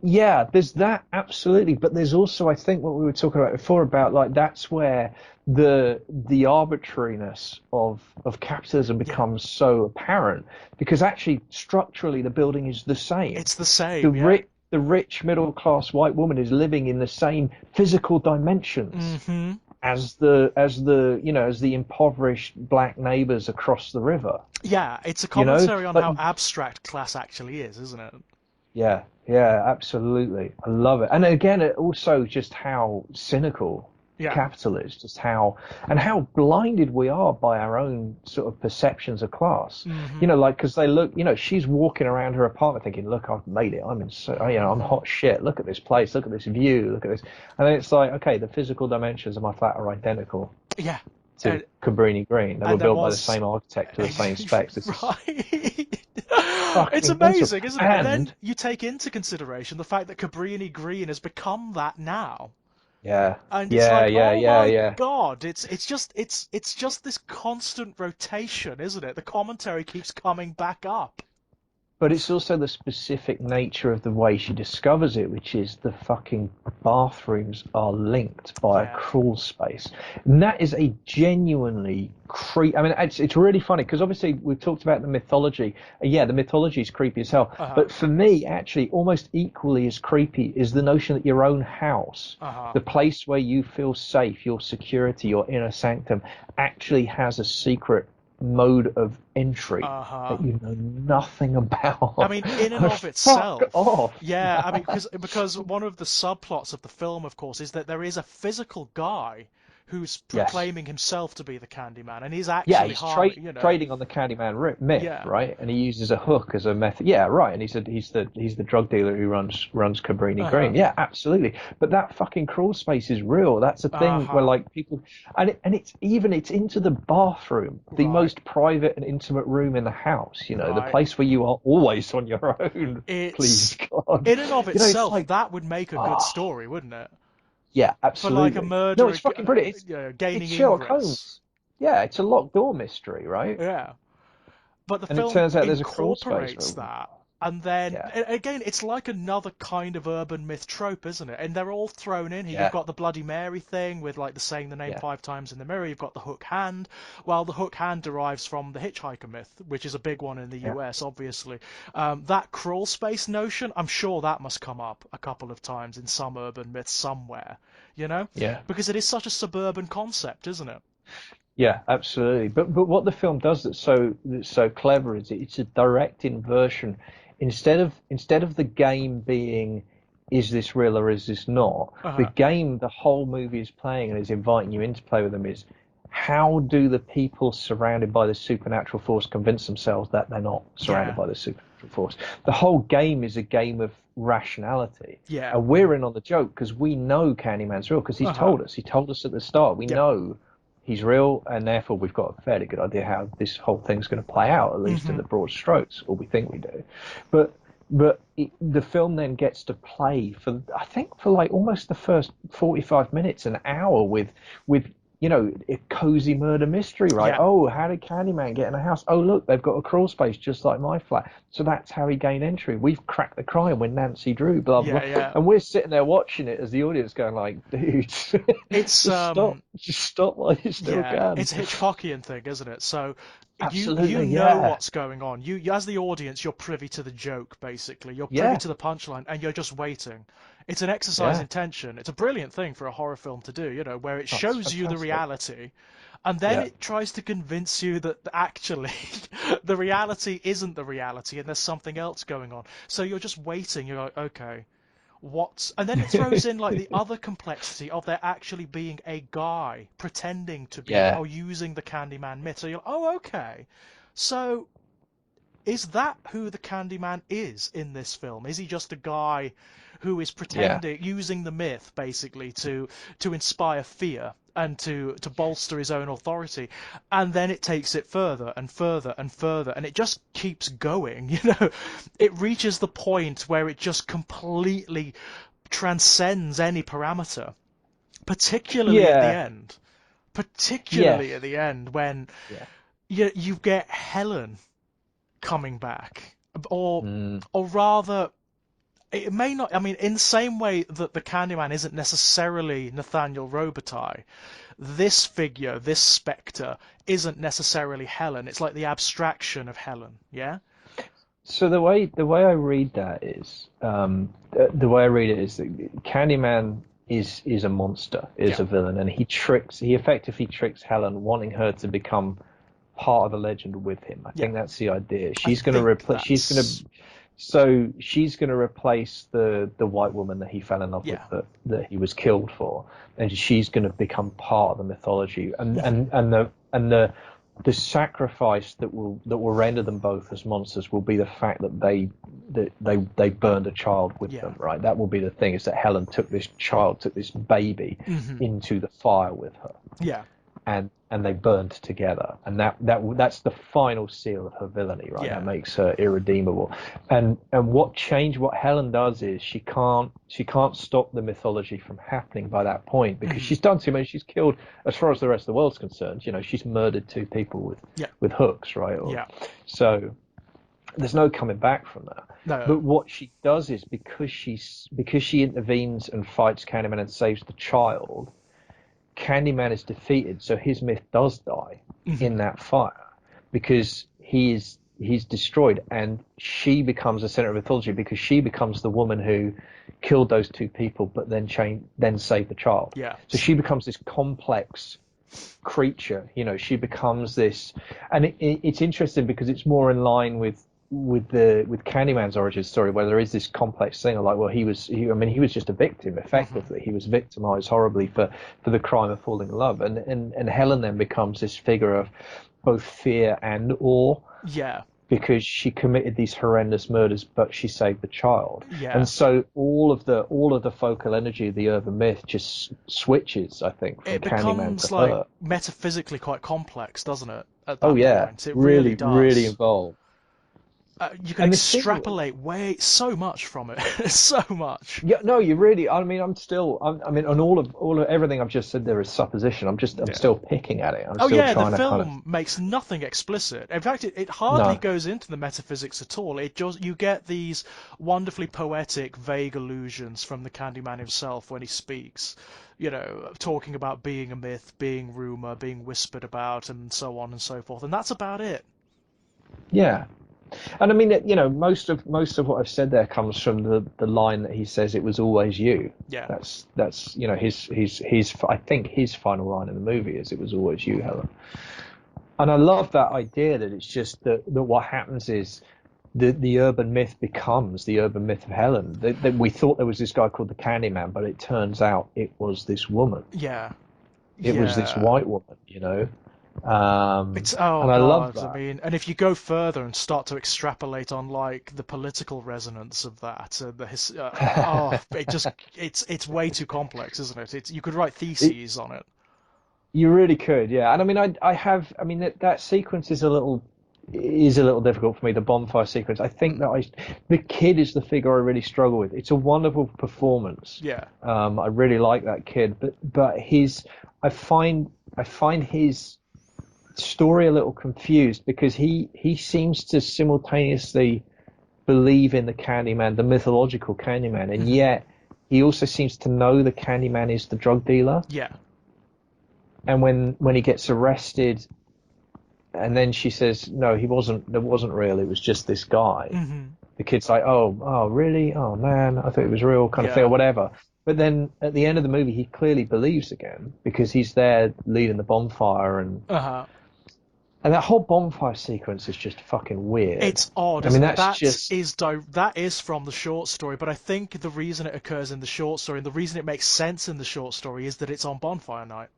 Yeah, there's that absolutely, but there's also, I think, what we were talking about before about like that's where the arbitrariness of capitalism Yeah, becomes so apparent because actually structurally the building is the same. it's the The same, yeah. rich middle class white woman is living in the same physical dimensions Hmm. as the impoverished black neighbors across the river. Yeah, it's a You know, commentary on like how abstract class actually is, isn't it? yeah, yeah, absolutely. I love it. And again, it also just how cynical Yeah. capital is, just how blinded we are by our own sort of perceptions of class. Hmm. Like because they look, she's walking around her apartment thinking, "Look, I've made it. I'm in so, I'm Hmm. hot shit. Look at this place. Look at this view. Look at this." And then it's like, okay, the physical dimensions of my flat are identical Yeah. to And Cabrini Green. They were and there built by the was same architect to the same specs. This is right. It's fucking mental. amazing, isn't it? And then And you take into consideration the fact that Cabrini Green has become that now. yeah, And it's yeah, like, yeah, oh yeah, my yeah. God, it's just this constant rotation, isn't it? The commentary keeps coming back up. But it's also the specific nature of the way she discovers it, which is the fucking bathrooms are linked by a Yeah. crawl space. And that is a genuinely I mean, it's really funny because obviously we've talked about the mythology. Yeah, the mythology is creepy as hell. Uh-huh. But for me, actually, almost equally as creepy is the notion that your own house, Uh-huh. the place where you feel safe, your security, your inner sanctum, actually has a secret mode of entry Uh-huh. that you know nothing I about. mean, in and of Fuck itself, off. yeah. I mean, because one of the subplots of the film, of course, is that there is a physical guy who's Yes. proclaiming himself to be the Candyman, and he's Yeah, actually he's harming, you know. trading on the Candyman myth, Yeah. right? And he uses a hook as a method. Yeah, right. And he's the drug dealer who runs Cabrini Uh-huh. Green. Yeah, absolutely. But that fucking crawl space is real. That's a thing where Uh-huh. like people, it's into the bathroom, the Right. most private and intimate room in the house. The Right. place where you are always on your own. Please It's God. in and of It's itself like that would make a good ah. story, wouldn't it? Yeah, For like a absolutely. No, murderer, it's fucking brilliant. It's gaining Sherlock ingress. Holmes. Yeah, it's a locked door mystery, right? Yeah. But the And it film turns out there's a crawl space. incorporates that. And then Yeah, again, it's like another kind of urban myth trope, isn't it? And they're all thrown in here. You've yeah, got the Bloody Mary thing with like the saying the name yeah, 5 times in the mirror. You've got the hook hand. Well, the hook hand derives from the hitchhiker myth, which is a big one in the yeah, US, obviously. That crawl space notion, I'm sure that must come up a couple of times in some urban myth somewhere, you know? yeah, Because it is such a suburban concept, isn't it? yeah, absolutely. But what the film does that's so clever is it's a direct inversion. Instead of the game being is this real or is this not, the Uh-huh. game the whole movie is playing and is inviting you in to play with them is how do the people surrounded by this supernatural force convince themselves that they're not surrounded Yeah. by this supernatural force? The whole game is a game of rationality. Yeah. And we're in on the joke because we know Candyman's real because he's Uh-huh. told us. He told us at the start. We Yep. know he's real, and therefore we've got a fairly good idea how this whole thing's going to play out, at least in Hmm. the broad strokes, or we think we do. But the film then gets to play for, I think, for like almost the first 45 minutes, an hour with a cozy murder mystery, right? Yeah. Oh, how did Candyman get in a house? Oh, look, they've got a crawl space just like my flat. So that's how he gained entry. We've cracked the crime with Nancy Drew, blah, blah, Yeah. blah. Yeah. And we're sitting there watching it as the audience going like, dude, It's just stop while you still Yeah, can. it's a Hitchcockian thing, isn't it? So you Absolutely, know yeah. what's going on. You as the audience, you're privy to the joke, basically. You're privy Yeah, to the punchline, and you're just waiting. It's an exercise yeah. in tension. It's a brilliant thing for a horror film to do, where it Oh, it's shows you the fantastic. reality, and then Yeah. it tries to convince you that actually the reality isn't the reality, and there's something else going on. So you're just waiting. You're like, okay. And then it throws in like the other complexity of there actually being a guy pretending to be, Yeah, or using the Candyman myth. So you're like, oh, okay. So is that who the Candyman is in this film? Is he just a guy who is yeah. pretending, using the myth basically to inspire fear and to bolster his own authority? And then it takes it further and further and further, and it just keeps going. It reaches the point where it just completely transcends any parameter, particularly at the Yeah, end. Particularly at yes. the end when Yeah. you get Helen coming back, or Mm. or rather, it may not. I mean, in the same way that the Candyman isn't necessarily Nathaniel Robitaille, this figure, this spectre, isn't necessarily Helen. It's like the abstraction of Helen. Yeah. So the way I read that is the way I read it is that Candyman is a monster, is Yeah. a villain, and he effectively tricks Helen, wanting her to become part of the legend with him. I Yeah. think that's the idea. I She's going to think replace. that's. She's going to replace the white woman that he fell in love with, Yeah. that he was killed for, and she's going to become part of the mythology, and Hmm. the sacrifice that will render them both as monsters will be the fact that they burned a child with Yeah. them, right? That will be the thing, is that Helen took this baby Hmm. into the fire with her, Yeah. and they burned together, and that's the final seal of her villainy, right? That Yeah. makes her irredeemable. And what Helen does is she can't stop the mythology from happening by that point, because Hmm. she's done too many. She's killed, as far as the rest of the world's concerned, she's murdered two people Yeah. with hooks, right? Yeah. So there's no coming back from that. No. But what she does is, because she intervenes and fights Candyman and saves the child, Candyman is defeated, so his myth does die Hmm. in that fire, because he's destroyed, and she becomes the center of mythology, because she becomes the woman who killed those two people, but then saved the child. Yeah. So she becomes this complex creature. She becomes this, and it's interesting because it's more in line with Candyman's origin story, where there is this complex thing of like, well, he was just a victim. Hmm. Effectively, he was victimized horribly for the crime of falling in love, and Helen then becomes this figure of both fear and awe, Yeah. because she committed these horrendous murders, but she saved the child. Yeah. And so all of the focal energy of the urban myth just switches, I think, from It Candyman to becomes like her. metaphysically quite complex, doesn't it? At Oh that yeah, point, it really really, really does. involved. You can And the thing, extrapolate way so much from it, so much. yeah, no, you really. I mean, I mean, on all of everything I've just said, there is supposition. I'm Yeah. still picking at it. I'm Oh still yeah, the trying to kind of. film makes nothing explicit. In fact, it hardly No, goes into the metaphysics at all. It just you get these wonderfully poetic, vague allusions from the Candyman himself when he speaks. Talking about being a myth, being rumor, being whispered about, and so on and so forth. And that's about it. yeah. And I mean, most of what I've said there comes from the line that he says, "It was always you." Yeah. That's his I think his final line in the movie is, "It was always you, Hmm. Helen." And I love that idea, that it's just that what happens is the urban myth becomes the urban myth of Helen. That we thought there was this guy called the Candyman, but it turns out it was this woman. Yeah. It was this Yeah. white woman, It's oh and I love God, I that. mean, and if you go further and start to extrapolate on like the political resonance of that, it just it's way too complex, isn't it? It's you could write It, theses on it. you really could, yeah. And I mean, I mean that sequence is a little difficult for me. The bonfire sequence. I think Mm. that the kid is the figure I really struggle with. It's a wonderful performance. Yeah. I really like that kid, but I find I find his story a little confused because he seems to simultaneously believe in the Candyman, the mythological Candyman, and Hmm. yet he also seems to know the Candyman is the drug dealer. Yeah. And when he gets arrested, and then she says, "No, he wasn't. It wasn't real. It was just this guy." Hmm. The kid's like, "Oh, really? Oh man, I thought it was real," kind of thing, or Yeah. whatever. But then at the end of the movie, he clearly believes again because he's there leading the bonfire, Uh-huh. and that whole bonfire sequence is just fucking weird. It's odd, I mean, isn't it? that's just That is from the short story, but I think the reason it occurs in the short story and the reason it makes sense in the short story is that it's on bonfire night.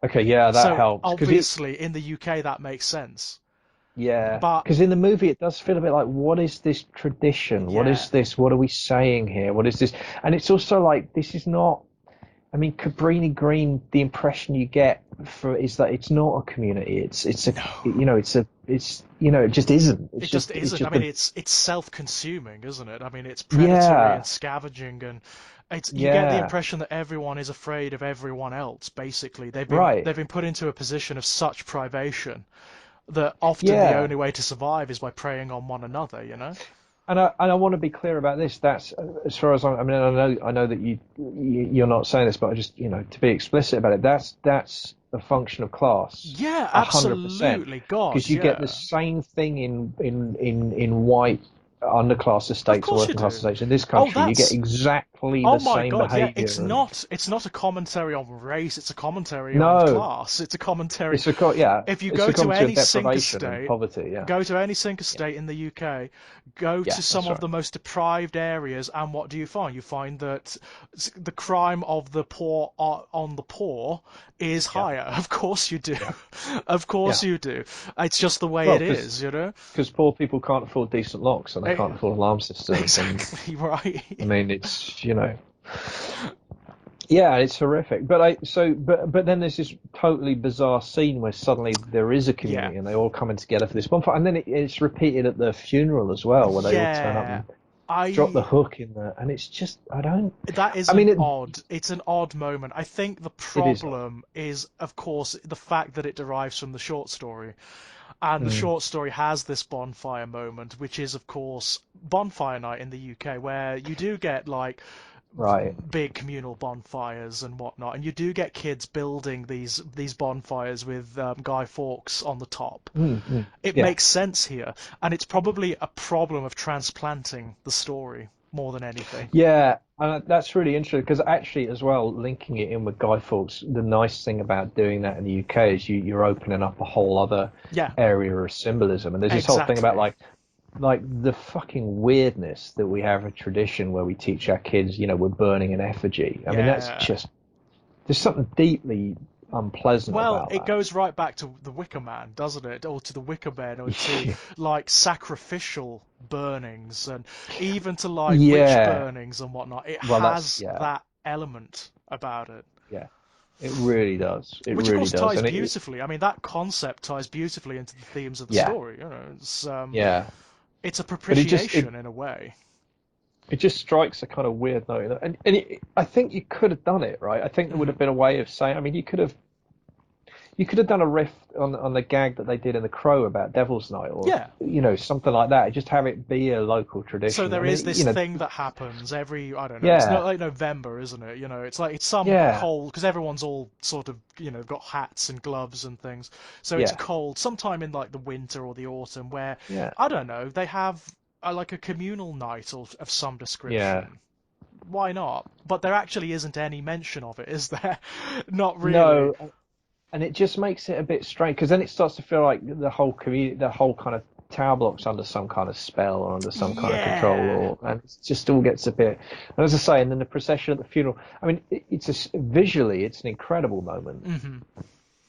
okay. Yeah, that So helps because it. obviously in the UK that makes sense. Yeah, But because in the movie it does feel a bit like, what is this tradition? What yeah, is this? What are we saying here? What is this? And it's also like, this is not. I mean, Cabrini Green. The impression you get for is that it's not a community. It's a no, it just isn't. it just It's isn't. I just mean, a it's self-consuming, isn't it? I mean, it's predatory and yeah, scavenging, and it's you get the yeah, impression that everyone is afraid of everyone else. Basically, right, they've been put into a position of such privation that often the yeah. only way to survive is by preying on one another, you know? And I want to be clear about this. That's as far as I mean. I know that you're not saying this, but I just to be explicit about it. That's a function of class, Yeah, 100%, absolutely. God, because you get the yeah. same thing in white underclass Of estates or course you working class do. estates in this Oh, country. You get that's exactly oh the my same God, yeah. behaviour and It's not a commentary on race, it's a commentary on no, class. It's a commentary. it's a yeah, If you it's go a to commentary on any sink deprivation and estate, poverty. Yeah, go to any sink yeah, estate in the UK, go yeah. to some That's of right. the most deprived areas, and what do you find? You find that the crime of the poor on the poor is Yeah, higher. Of course you do. yeah, Of course yeah. you do. It's just the way Well, it is, you know? because poor people can't afford decent locks and they Eh, can't afford alarm systems, and exactly right. I mean it's yeah, it's horrific. But then there's this totally bizarre scene where suddenly there is a Yeah. community and they all coming together for this bonfire, and then it's repeated at the funeral as well, where they all turn up Yeah. and drop the I hook in there, and it's just I don't. that is I mean, it's an odd moment. I think the it is odd. problem is, of course, the fact that it derives from the short story. And the Mm, short story has this bonfire moment, which is, of course, bonfire night in the UK, where you do get like right. big communal bonfires and whatnot, and you do get kids building these bonfires with Guy Fawkes on the top. It Yeah. makes sense here, and it's probably a problem of transplanting the story more than anything. Yeah, and that's really interesting because actually, as well, linking it in with Guy Fawkes, the nice thing about doing that in the UK is you're opening up a whole other Yeah, area of symbolism. And there's this whole thing about exactly. like the fucking weirdness that we have a tradition where we teach our kids, we're burning an effigy. I mean, that's Yeah. just there's something deeply unpleasant Well, about it that. goes right back to the Wicker Man, doesn't it? Or to the Wicker Man, or to like sacrificial burnings, and even to like witch Yeah, burnings and whatnot. It well, that's has yeah, that element about it, yeah. It really does. It which of really course does, ties and beautifully. I mean, that concept ties beautifully into the themes of the yeah, story. You know, yeah. it's a But it propitiation in a way. it just strikes a kind of weird note, I think you could have done it right. I think there would Hmm. have been a way of saying. I mean, you could have done a riff on the gag that they did in The Crow about Devil's Night, or Yeah. something like that. Just have it be a local So tradition. I there is mean, this thing that happens every, I don't know, it's not yeah, like November, isn't it? You know, it's like it's some yeah, cold because everyone's all sort of, got hats and gloves and things. So it's yeah, cold sometime in like the winter or the autumn where yeah, I don't know, they have like a communal night of some yeah. description. Why not? But there actually isn't any mention of it, is there? Not really. No, and it just makes it a bit strange because then it starts to feel like the whole community, the whole kind of tower blocks under some kind of spell or under some kind of control, Yeah. and it just all gets a bit. And as I say, and then the procession at the funeral. I mean, visually, it's an incredible moment. Hmm.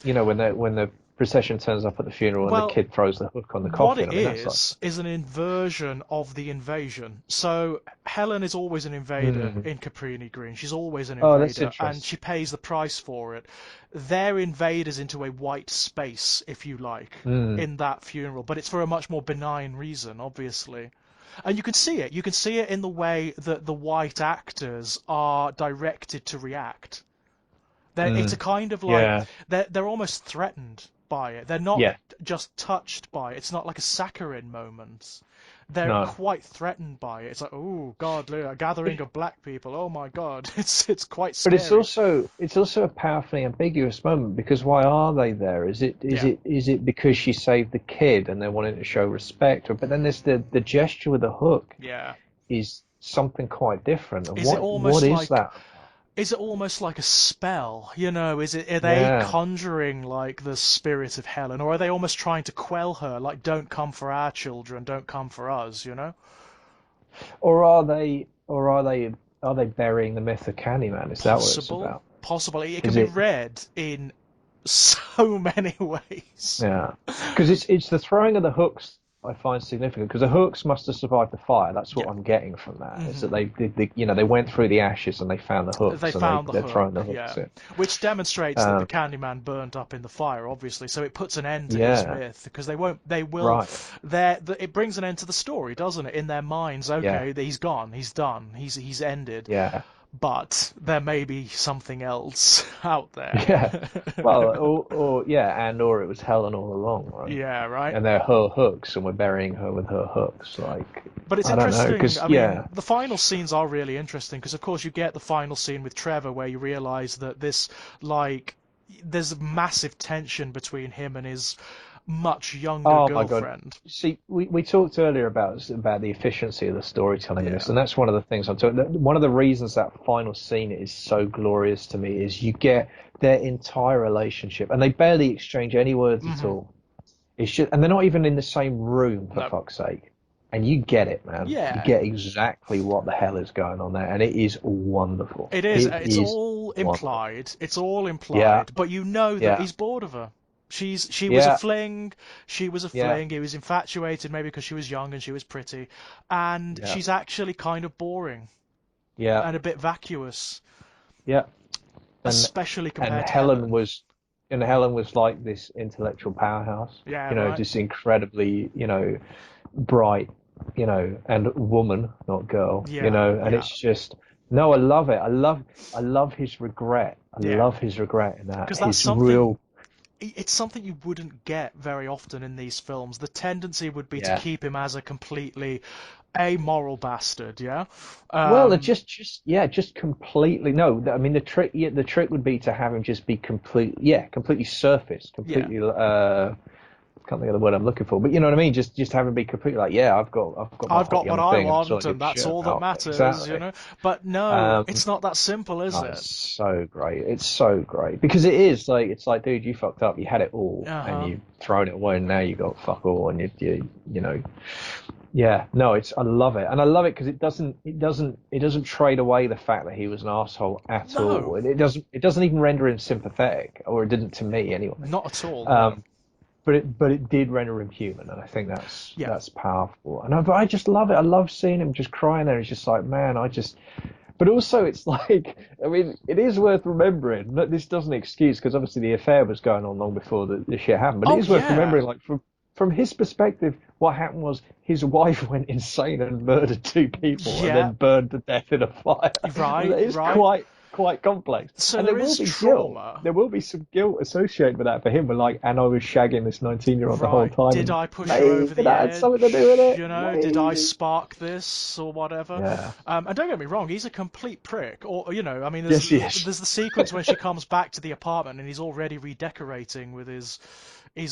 You know, when the procession turns up at the funeral and the Well, kid throws the hook on the what coffin. it I mean, that's like, is an inversion of the invasion. So Helen is always an invader mm, in Caprini Green. She's always an oh, that's invader, and she interesting. pays the price for it. They're invaders into a white space, if you like, Mm, in that funeral, but it's for a much more benign reason, obviously. And you can see it. You can see it in the way that the white actors are directed to react. It's a mm, kind of like yeah, they're almost threatened by it. They're not yeah, just touched by it. It's not like a saccharine moment. They're no. quite threatened by it. It's like, oh God, look, a But gathering of black people. Oh my God, it's quite But scary. it's also a powerfully ambiguous moment because why are they there? Yeah. Is it because she saved the kid and they're wanting to show respect? Or but then there's the gesture with the hook Yeah. is something quite different. And Is it what almost is like that? is it almost like a spell? You know, are they Yeah. conjuring like the spirit of Helen, or are they almost trying to quell her, like don't come for our children, don't come for us, you know? Are they burying the myth of Candyman? Is that what it's Possible, about? possible. It can Is be it? read in so many ways. Yeah, because it's the throwing of the hooks I find significant because the hooks must have survived the fire. That's what Yeah. I'm getting from that. Is that Hmm. you know they went through the ashes and they found the They hooks and found the they're throwing the hook, hooks yeah, in. which demonstrates that the Um, Candyman burned up in the fire, obviously. So it puts an end to his yeah, myth because they won't, they will, right. it brings an end to the story, doesn't it? In their minds, Yeah, okay, he's gone, he's done, he's ended, yeah, but there may be something else out there. yeah. Well, or yeah, and or it was Helen all along, right? Yeah, right. And they're her hooks, and we're burying her with her hooks. Like But it's I don't know, interesting. because I mean, yeah. the final scenes are really interesting because, of course, you get the final scene with Trevor where you realize that like, there's massive tension between him and his much younger Oh my God. girlfriend. See, we talked earlier about the efficiency of the storytelling in Yeah. this, and that's one of the things I'm talking. One of the reasons that final scene is so glorious to me is you get their entire relationship, and they barely exchange any words at Hmm. all. It's just, and they're not even in the same room for No. fuck's sake. And you get it, man. You Yeah. get exactly what the hell is going on there, and it is wonderful. It is. It It's is all wonderful. implied. It's all Yeah, implied. But you know that yeah, he's bored of her. She was a yeah, fling. She was a yeah, fling. He was infatuated maybe because she was young and she was pretty, and yeah, she's actually kind of boring yeah, and a bit vacuous, yeah. and especially and compared to Helen. Helen was like this intellectual powerhouse, Yeah, you know, right. just incredibly, you know, bright, you know, and woman, not girl, you Yeah, know, and yeah. it's just no, I love it. I love his regret. I Yeah. love his regret in that. Because that's His something. real, It's something you wouldn't get very often in these films. The tendency would be to yeah. keep him as a completely amoral bastard. Yeah. Well, it Um. just completely no. I mean, the trick would be to have him just be completely surface, Yeah. completely can't think of the word I'm looking for, but you know what I mean. Just have him be completely like, yeah, I've got my I've hot got what young I thing, and that's all I want, give and a that's shit all that about. matters, you Exactly. know. But no, Um, it's not that simple, is oh, it's it? so great. It's so great because it is like it's like, dude, you fucked up. You had it all, and Uh-huh. you've thrown it away, and now you got fuck all, and you know, yeah. No, it's I love it, and I love it because it doesn't trade away the fact that he was an asshole at all. No, It doesn't even render him sympathetic, or it didn't to me anyway. not at all. No. Um, but it did render him human, and I think Yeah. that's powerful. And I just love it. I love seeing him just crying there. He's just like, man, I just. But also, it's like, I mean, it is worth remembering that this doesn't excuse because obviously the affair was going on long before the shit happened. But it Oh is worth yeah. remembering, like from his perspective, what happened was his wife went insane and murdered two people and Yeah. then burned to death in a fire. Right. That is Right. quite complex. So And there there will is be guilt. trauma. There will be some guilt associated with that for him. But like, and I was shagging this 19-year-old the whole Right. time, Did and I push her maybe over the that had something to do with edge? it. You know, did I Maybe. spark this or whatever? Yeah. And don't get me wrong, he's a complete prick. Or, you know, I mean, Yes, yes. there's the sequence when she comes back to the apartment and he's already redecorating with his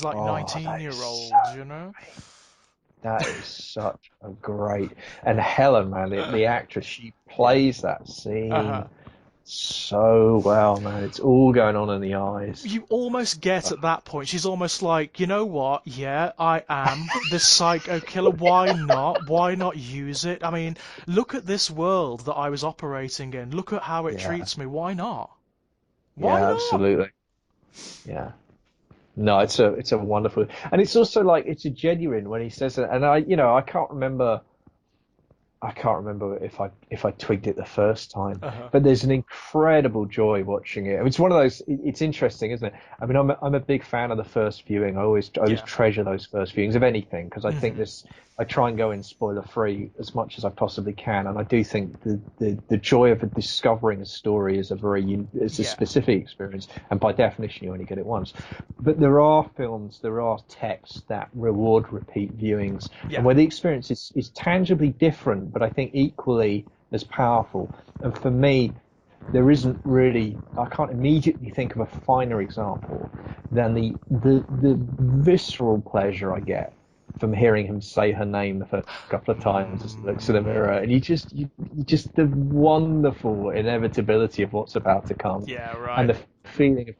like Oh, 19-year-old, you know? that is such and Helen, man, the actress, she plays that scene Uh-huh. so well, man. It's all going on in the eyes. You almost get at that point. She's almost like, you know what? Yeah, I am this psycho killer. Why not? Why not use it? I mean, look at this world that I was operating in. Look at how it Yeah, treats me. Why not? Why yeah, not? absolutely. Yeah. No, it's a wonderful, and it's also like it's a genuine when he says it, and I can't remember. I can't remember if I twigged it the first time, Uh-huh. but there's an incredible joy watching it. It's one of those. It's interesting, isn't it? I mean, I'm a big fan of the first viewing. I always Yeah. treasure those first viewings of anything because I think Hmm. this. I try and go in spoiler free as much as I possibly can, and I do think the joy of discovering a story is is a Yeah. specific experience, and by definition you only get it once. But there are films, there are texts that reward repeat viewings, and Yeah. where the experience is tangibly different, but I think equally as powerful. And for me, there isn't really, I can't immediately think of a finer example than the visceral pleasure I get from hearing him say her name the first couple of times as he looks in the mirror, Mm. and you just the wonderful inevitability of what's about to come, Yeah, and right. the feeling of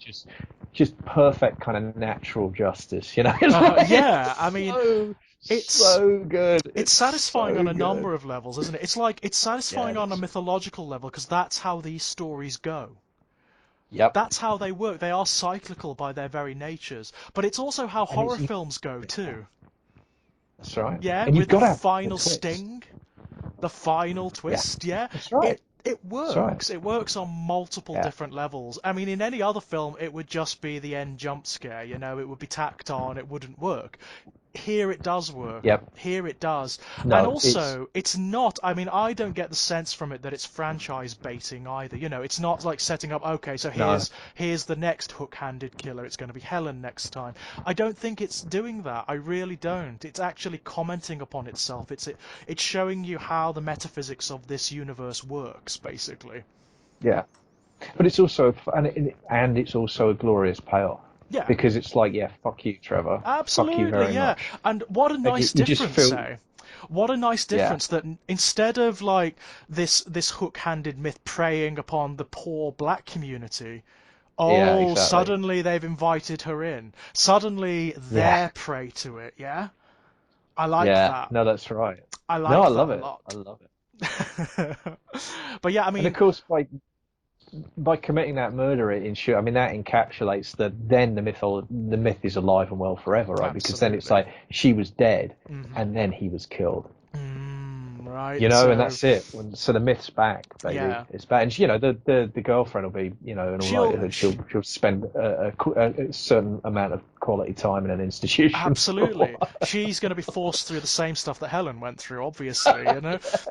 just perfect kind of natural justice. It's Yeah, I mean, so it's so good. it's It's satisfying on so a good. number of levels, isn't it? It's like it's Yeah, satisfying it on a is. mythological level because that's how these stories go. Yep. That's how they work. They are cyclical by their very natures. But it's also how And horror films go yeah, too. that's right. Yeah, And you've with the got to have the final twist. sting, the final Yeah, twist, yeah. that's right. It That's right. works. It works on multiple Yeah. different levels. I mean, in any other film, it would just be the end jump scare, it would be tacked on, it wouldn't work. Here it does work. Yep. Here it does. And No, it's also, it's not, I mean, I don't get the sense from it that it's franchise baiting either. It's not like setting up, okay, so no. here's the next hook-handed killer. It's going to be Helen next time. I don't think it's doing that. I really don't. It's actually commenting upon itself. It's showing you how the metaphysics of this universe works, basically. Yeah. But it's also and it's also a glorious payoff Yeah. because it's like, yeah, fuck you, Trevor. Fuck you Absolutely, very yeah. much. And what a And nice you just difference, feel, eh? What a nice yeah, difference that instead of like this hook-handed myth preying upon the poor black community, yeah, oh, exactly. suddenly they've invited her in. Suddenly Yeah, they're prey to it, yeah? I like yeah. that. No, that's right. I No, I like that love a it. I lot. love it. But yeah, I And of mean, course, by committing that murder, I mean that encapsulates that. Then the myth is alive and well forever, right? Because then it's absolutely. like she was dead, Hmm. and then he was killed. Right, And so that's it. So the myth's back, baby. yeah. It's back, and the girlfriend will be, in all She'll likelihood, she'll spend a certain amount of quality time in an institution for a Absolutely. while. She's going to be forced through the same stuff that Helen went through, obviously.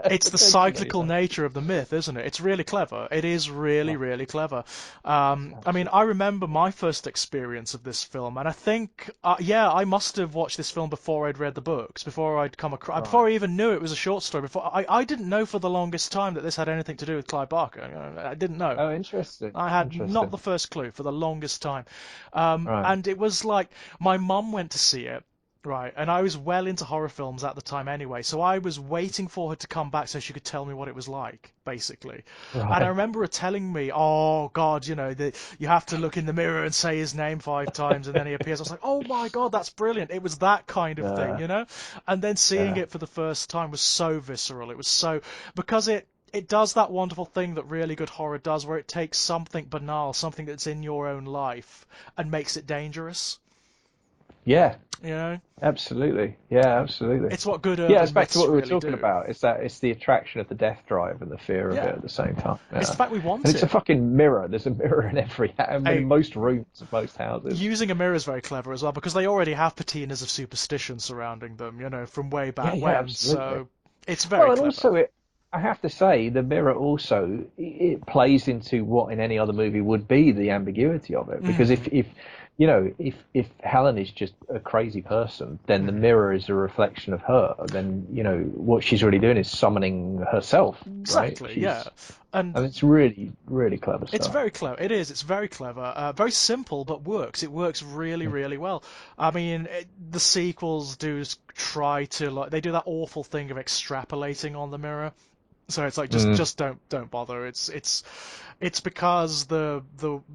It's the Potentially, cyclical yeah. nature of the myth, isn't it? It's really clever. It is really, Oh, really clever. I mean, I absolutely. remember my first experience of this film, and I think, yeah, I must have watched this film before I'd read the books, before I'd come across, Right. before I even knew it was a short story. I didn't know for the longest time that this had anything to do with Clive Barker. I didn't know. Oh, interesting. I had not Interesting. the first clue for the longest time. Right. And it was like my mum went to see it, right? And I was well into horror films at the time anyway, so I was waiting for her to come back so she could tell me what it was like, basically. And I Right. remember her telling me, "Oh God, you have to look in the mirror and say his name 5 times, and then he appears." I was like, "Oh my God, that's brilliant!" It was that kind of thing. And then seeing Yeah. it for the first time was so visceral. It was so because it does that wonderful thing that really good horror does, where it takes something banal, something that's in your own life, and makes it dangerous. Yeah. You know, Absolutely. Yeah. Absolutely. it's what good Yeah. It's urban back to myths what we were really talking do. about. It's the attraction of the death drive and the fear of it Yeah, at the same time. it's the Yeah. fact we And want it's a it. fucking mirror. There's a mirror in in A most rooms of most houses. Using a mirror is very clever as well because they already have patinas of superstition surrounding them, from way Yeah. back Yeah. when. Absolutely. So it's very Well, and clever. also I have to say, the mirror also it plays into what in any other movie would be the ambiguity of it. Because Hmm. if Helen is just a crazy person, then the Hmm. mirror is a reflection of her. Then what she's really doing is summoning herself, right? Exactly, yeah. She's And and it's really really clever it's stuff. very clever. It is. It's very clever. Very simple, but works. It works really, really well. I mean, the sequels do try to like they do that awful thing of extrapolating on the mirror. So it's like Mm, just don't bother. It's because the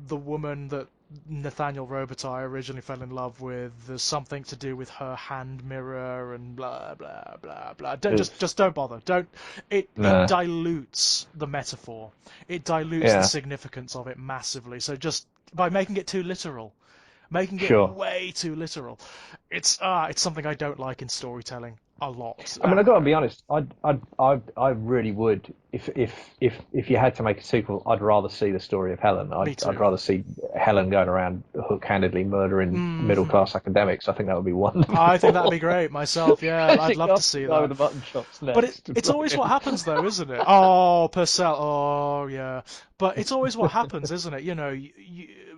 woman that Nathaniel Robitaille originally fell in love with, there's something to do with her hand mirror and blah blah blah blah. Don't ugh, just don't bother. Don't it nah, dilutes the metaphor. It dilutes the yeah, significance of it massively. So just by making it too literal, making it sure. way too literal, it's something I don't like in storytelling a lot. I mean, I got to be honest. I really would. If you had to make a sequel, I'd rather see the story of Helen. Me I'd too. rather see Helen going around hook-handedly murdering Hmm. middle-class academics. I think that would be I think that'd be wonderful. great myself. Yeah, I'd Crashing love to off the see guy with that. the mutton chops But next. it's always what Fucking. happens though, isn't it? Oh, Purcell. Oh, yeah. But it's always what happens, isn't it?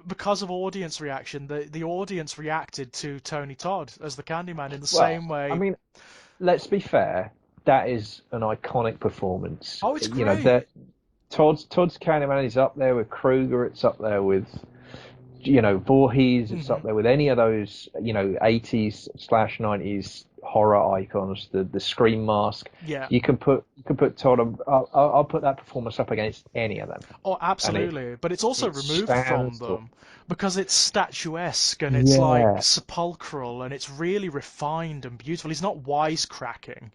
Because of audience reaction, the audience reacted to Tony Todd as the Candyman in the Well, same I way. mean, let's be fair. That is an iconic performance. Oh, it's You know great. that Todd's Candyman is up there with Kruger. It's up there with Voorhees. It's up Hmm. there with any of those 80s/90s horror icons. The Scream Mask. Yeah. You can put Todd. I'll put that performance up against any of them, Oh, and it absolutely. But it's also it removed from stands for. them because it's statuesque and it's like Yeah. sepulchral and it's really refined and beautiful. He's not wisecracking.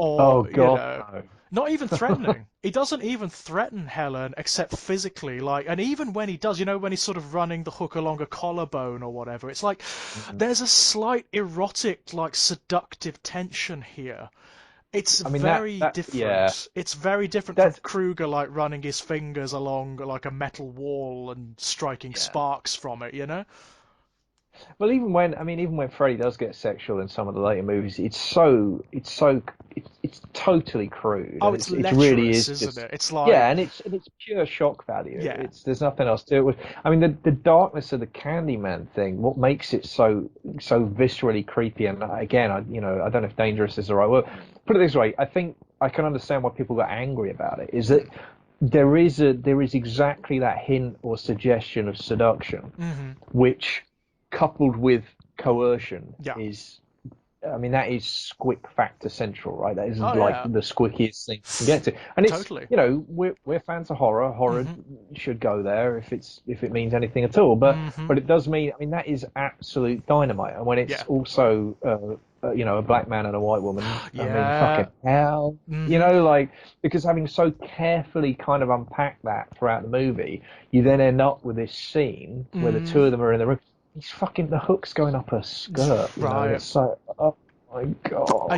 Oh Or, God, no. not even threatening. He doesn't even threaten Helen except physically, like, and even when he does, when he's sort of running the hook along a collarbone or whatever, it's like Mm. there's a slight erotic, like seductive tension here. It's I mean that very that yeah. different. It's very different from That's Kruger, like running his fingers along like a metal wall and striking yeah. sparks from it. Well, even when Freddy does get sexual in some of the later movies, it's totally crude, Oh, and it's it really lecherous, is isn't just it? It's like, yeah, and it's pure shock value. yeah. There's nothing else to it. I mean, the darkness of the Candyman thing, what makes it so viscerally creepy, and again, I don't know if dangerous is the right word. Put it this way, I think I can understand why people got angry about it. Is that Mm. there is exactly that hint or suggestion of seduction Hmm. which coupled with coercion Yeah. is I mean that is squick factor central, right? That is Oh, like yeah. the squickiest thing you can get to. And it's Totally. we're fans of horror. Horror Hmm. should go there if it means anything at all. But Hmm. but it does mean, I mean, that is absolute dynamite. And when it's Yeah. also a black man and a white woman, I mean, fucking Yeah. hell. Hmm. Like, because having so carefully kind of unpacked that throughout the movie, you then end up with this scene where the two Hmm. of them are in the room. He's fucking the hook's going up her skirt, and Right. it's so, oh my And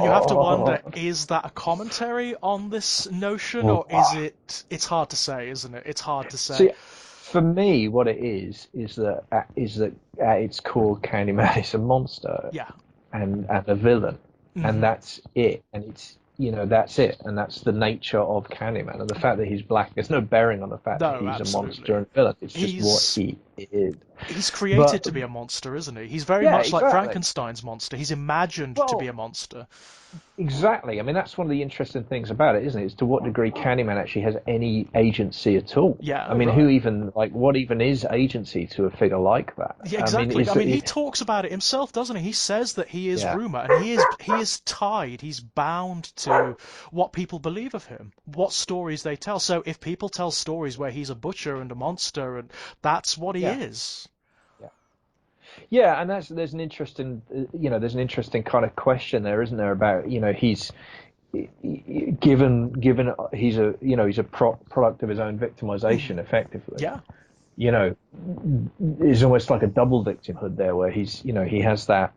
you have to wonder, god. is that a commentary on this notion, or is Oh. it? It's hard to say, isn't it? It's hard to say. See, for me, what it is that at its core, Candyman is a monster Yeah. and a villain, and Hmm. that's it. And that's it, and that's the nature of Candyman. And the fact that he's black, there's no bearing on the fact that No, he's a monster absolutely. and a villain. It's just what He's he is. he's created But to be a monster, isn't he? He's very yeah, much like exactly. Frankenstein's monster. He's imagined to be Well, a monster. exactly. I mean, that's one of the interesting things about it, isn't it? Is to what degree Candyman actually has any agency at all. I Yeah, mean, right. what even is agency to a figure like that? Yeah, I mean, exactly. I mean, he talks about it himself, doesn't he? He says that he is yeah, rumor, and he is tied. He's bound to what people believe of him, what stories they tell. So if people tell stories where he's a butcher and a monster, and that's what he yeah, is. yeah, yeah, and there's an interesting kind of question there, isn't there, about given he's a product of his own victimization, Mhm. effectively. Yeah. You know, There's almost like a double victimhood there, where he has that.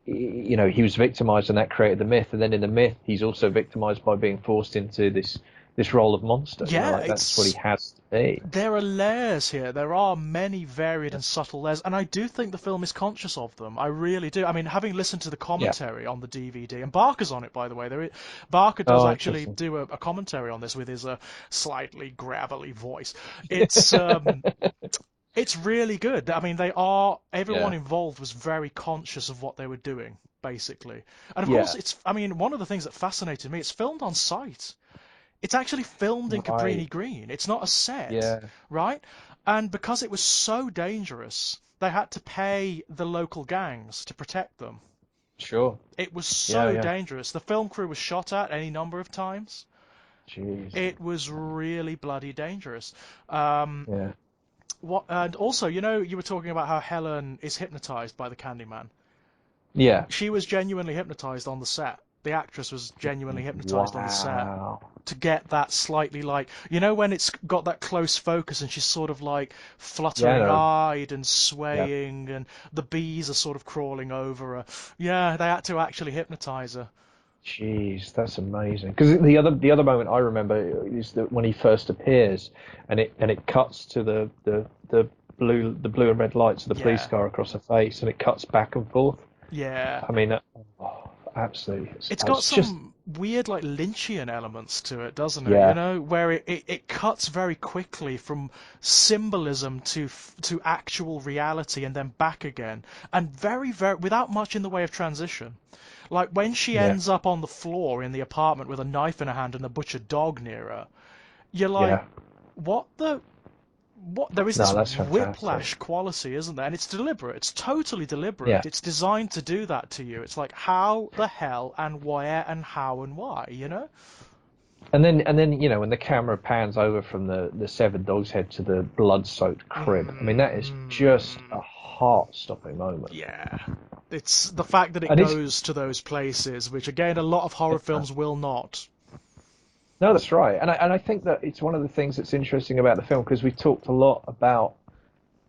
He was victimized, and that created the myth. And then in the myth, he's also victimized by being forced into this role of monster. Yeah, Like, that's what he has to be. there are layers here. There are many varied and subtle layers, and I do think the film is conscious of them. I really do. I mean, having listened to the Yeah. commentary on the DVD, and Barker's on it, by the way. Barker does Oh, actually interesting. do a commentary on this with his slightly gravelly voice. It's really good. I mean, everyone Yeah. involved was very conscious of what they were doing, basically. And of course, Yeah. I mean, one of the things that fascinated me, it's filmed on site. It's actually filmed in Right. Cabrini Green. It's not a set, Yeah. right? And because it was so dangerous, they had to pay the local gangs to protect them. Sure. It was Yeah. so Yeah. dangerous. The film crew was shot at any number of times. Jeez. It was really bloody dangerous. Um, Yeah. and also, you were talking about how Helen is hypnotized by the Candyman. Yeah. She was genuinely hypnotized on the set. The actress was genuinely hypnotized on the set Wow. to get that slightly like, when it's got that close focus and she's sort of like Yeah. fluttering No. eyed and Yeah. swaying and the bees are sort of crawling over her. Yeah, they had to actually hypnotize her. Jeez, that's amazing. Because the other moment I remember is that when he first appears, and it cuts to the blue and red lights of the police Yeah, car across her face, and it cuts back and forth. yeah. I mean, oh, absolutely, It's got it's just some weird, like, Lynchian elements to it, doesn't it? yeah, Where it cuts very quickly from symbolism to actual reality and then back again, and very, without much in the way of transition. Like when she yeah, ends up on the floor in the apartment with a knife in her hand and a butcher dog near her, you're like, yeah. what the what there is this No, that's fantastic. whiplash quality, isn't there? And it's deliberate. It's totally Yeah. deliberate. It's designed to do that to you. It's like how the hell and where and how and why? And then when the camera pans over from the severed dog's head to the blood-soaked crib, I mean that is just a Mm, heart-stopping moment. yeah. It's the fact that it And it's goes to those places, which again a lot of horror yeah. films will not. No, that's right. And I think that it's one of the things that's interesting about the film because we've talked a lot about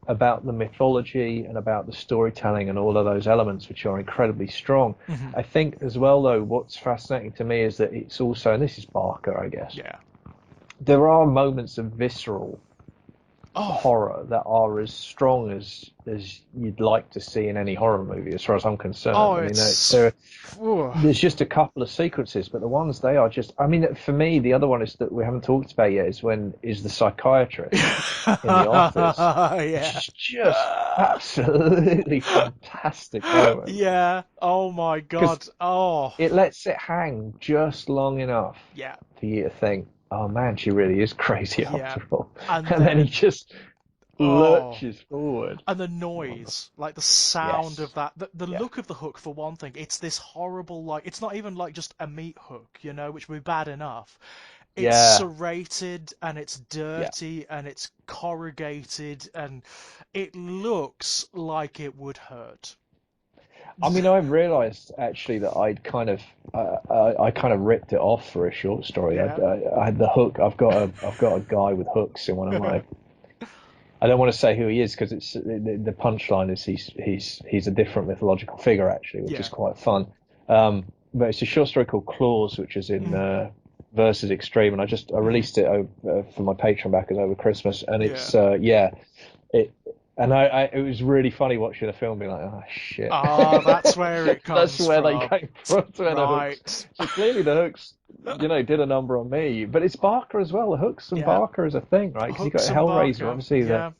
the mythology and about the storytelling and all of those elements which are incredibly strong. Hmm. I think as well though what's fascinating to me is that it's also, and this is Barker I guess, Yeah. there are moments of visceral Oh, horror that are as strong as you'd like to see in any horror movie as far as I'm oh, concerned. I mean it's. there Ooh. there's just a couple of sequences, but the ones they are just. I mean, for me, the other one is that we haven't talked about yet is the psychiatrist in the office, which Yeah. is just absolutely fantastic moment Yeah. Oh my because God. Oh. it lets it hang just long enough Yeah. for you to think, oh man, she really is crazy Yeah. after all, And and then he then, just oh, lurches forward. and the Oh, noise, like the sound of yes, that, the yeah, look of the hook for one thing. It's this horrible, like, it's not even like just a meat hook, which would be bad enough. It's yeah, serrated and it's yeah. dirty and it's corrugated and it looks like it would hurt. I mean, I realised actually that I kind of ripped it off for a short story. Yeah. I had the hook. I've got a guy with hooks in one of my. I don't want to say who he is because it's the punchline is he's a different mythological figure actually, which is Yeah. quite fun. But it's a short story called Claws, which is in Mm. Versus Extreme, and I Hmm. released it for my Patreon backers over Christmas, and Yeah. it's yeah, it and it was really funny watching the film, being like, oh shit, Ah, that's where it that's comes where they from. came from. That's where the hooks. Right. So clearly the hooks, did a number on me. But it's Barker as well. The hooks and Yeah. Barker is a thing, right? Because you got Hooks and Hellraiser. Barker. Obviously, Yeah.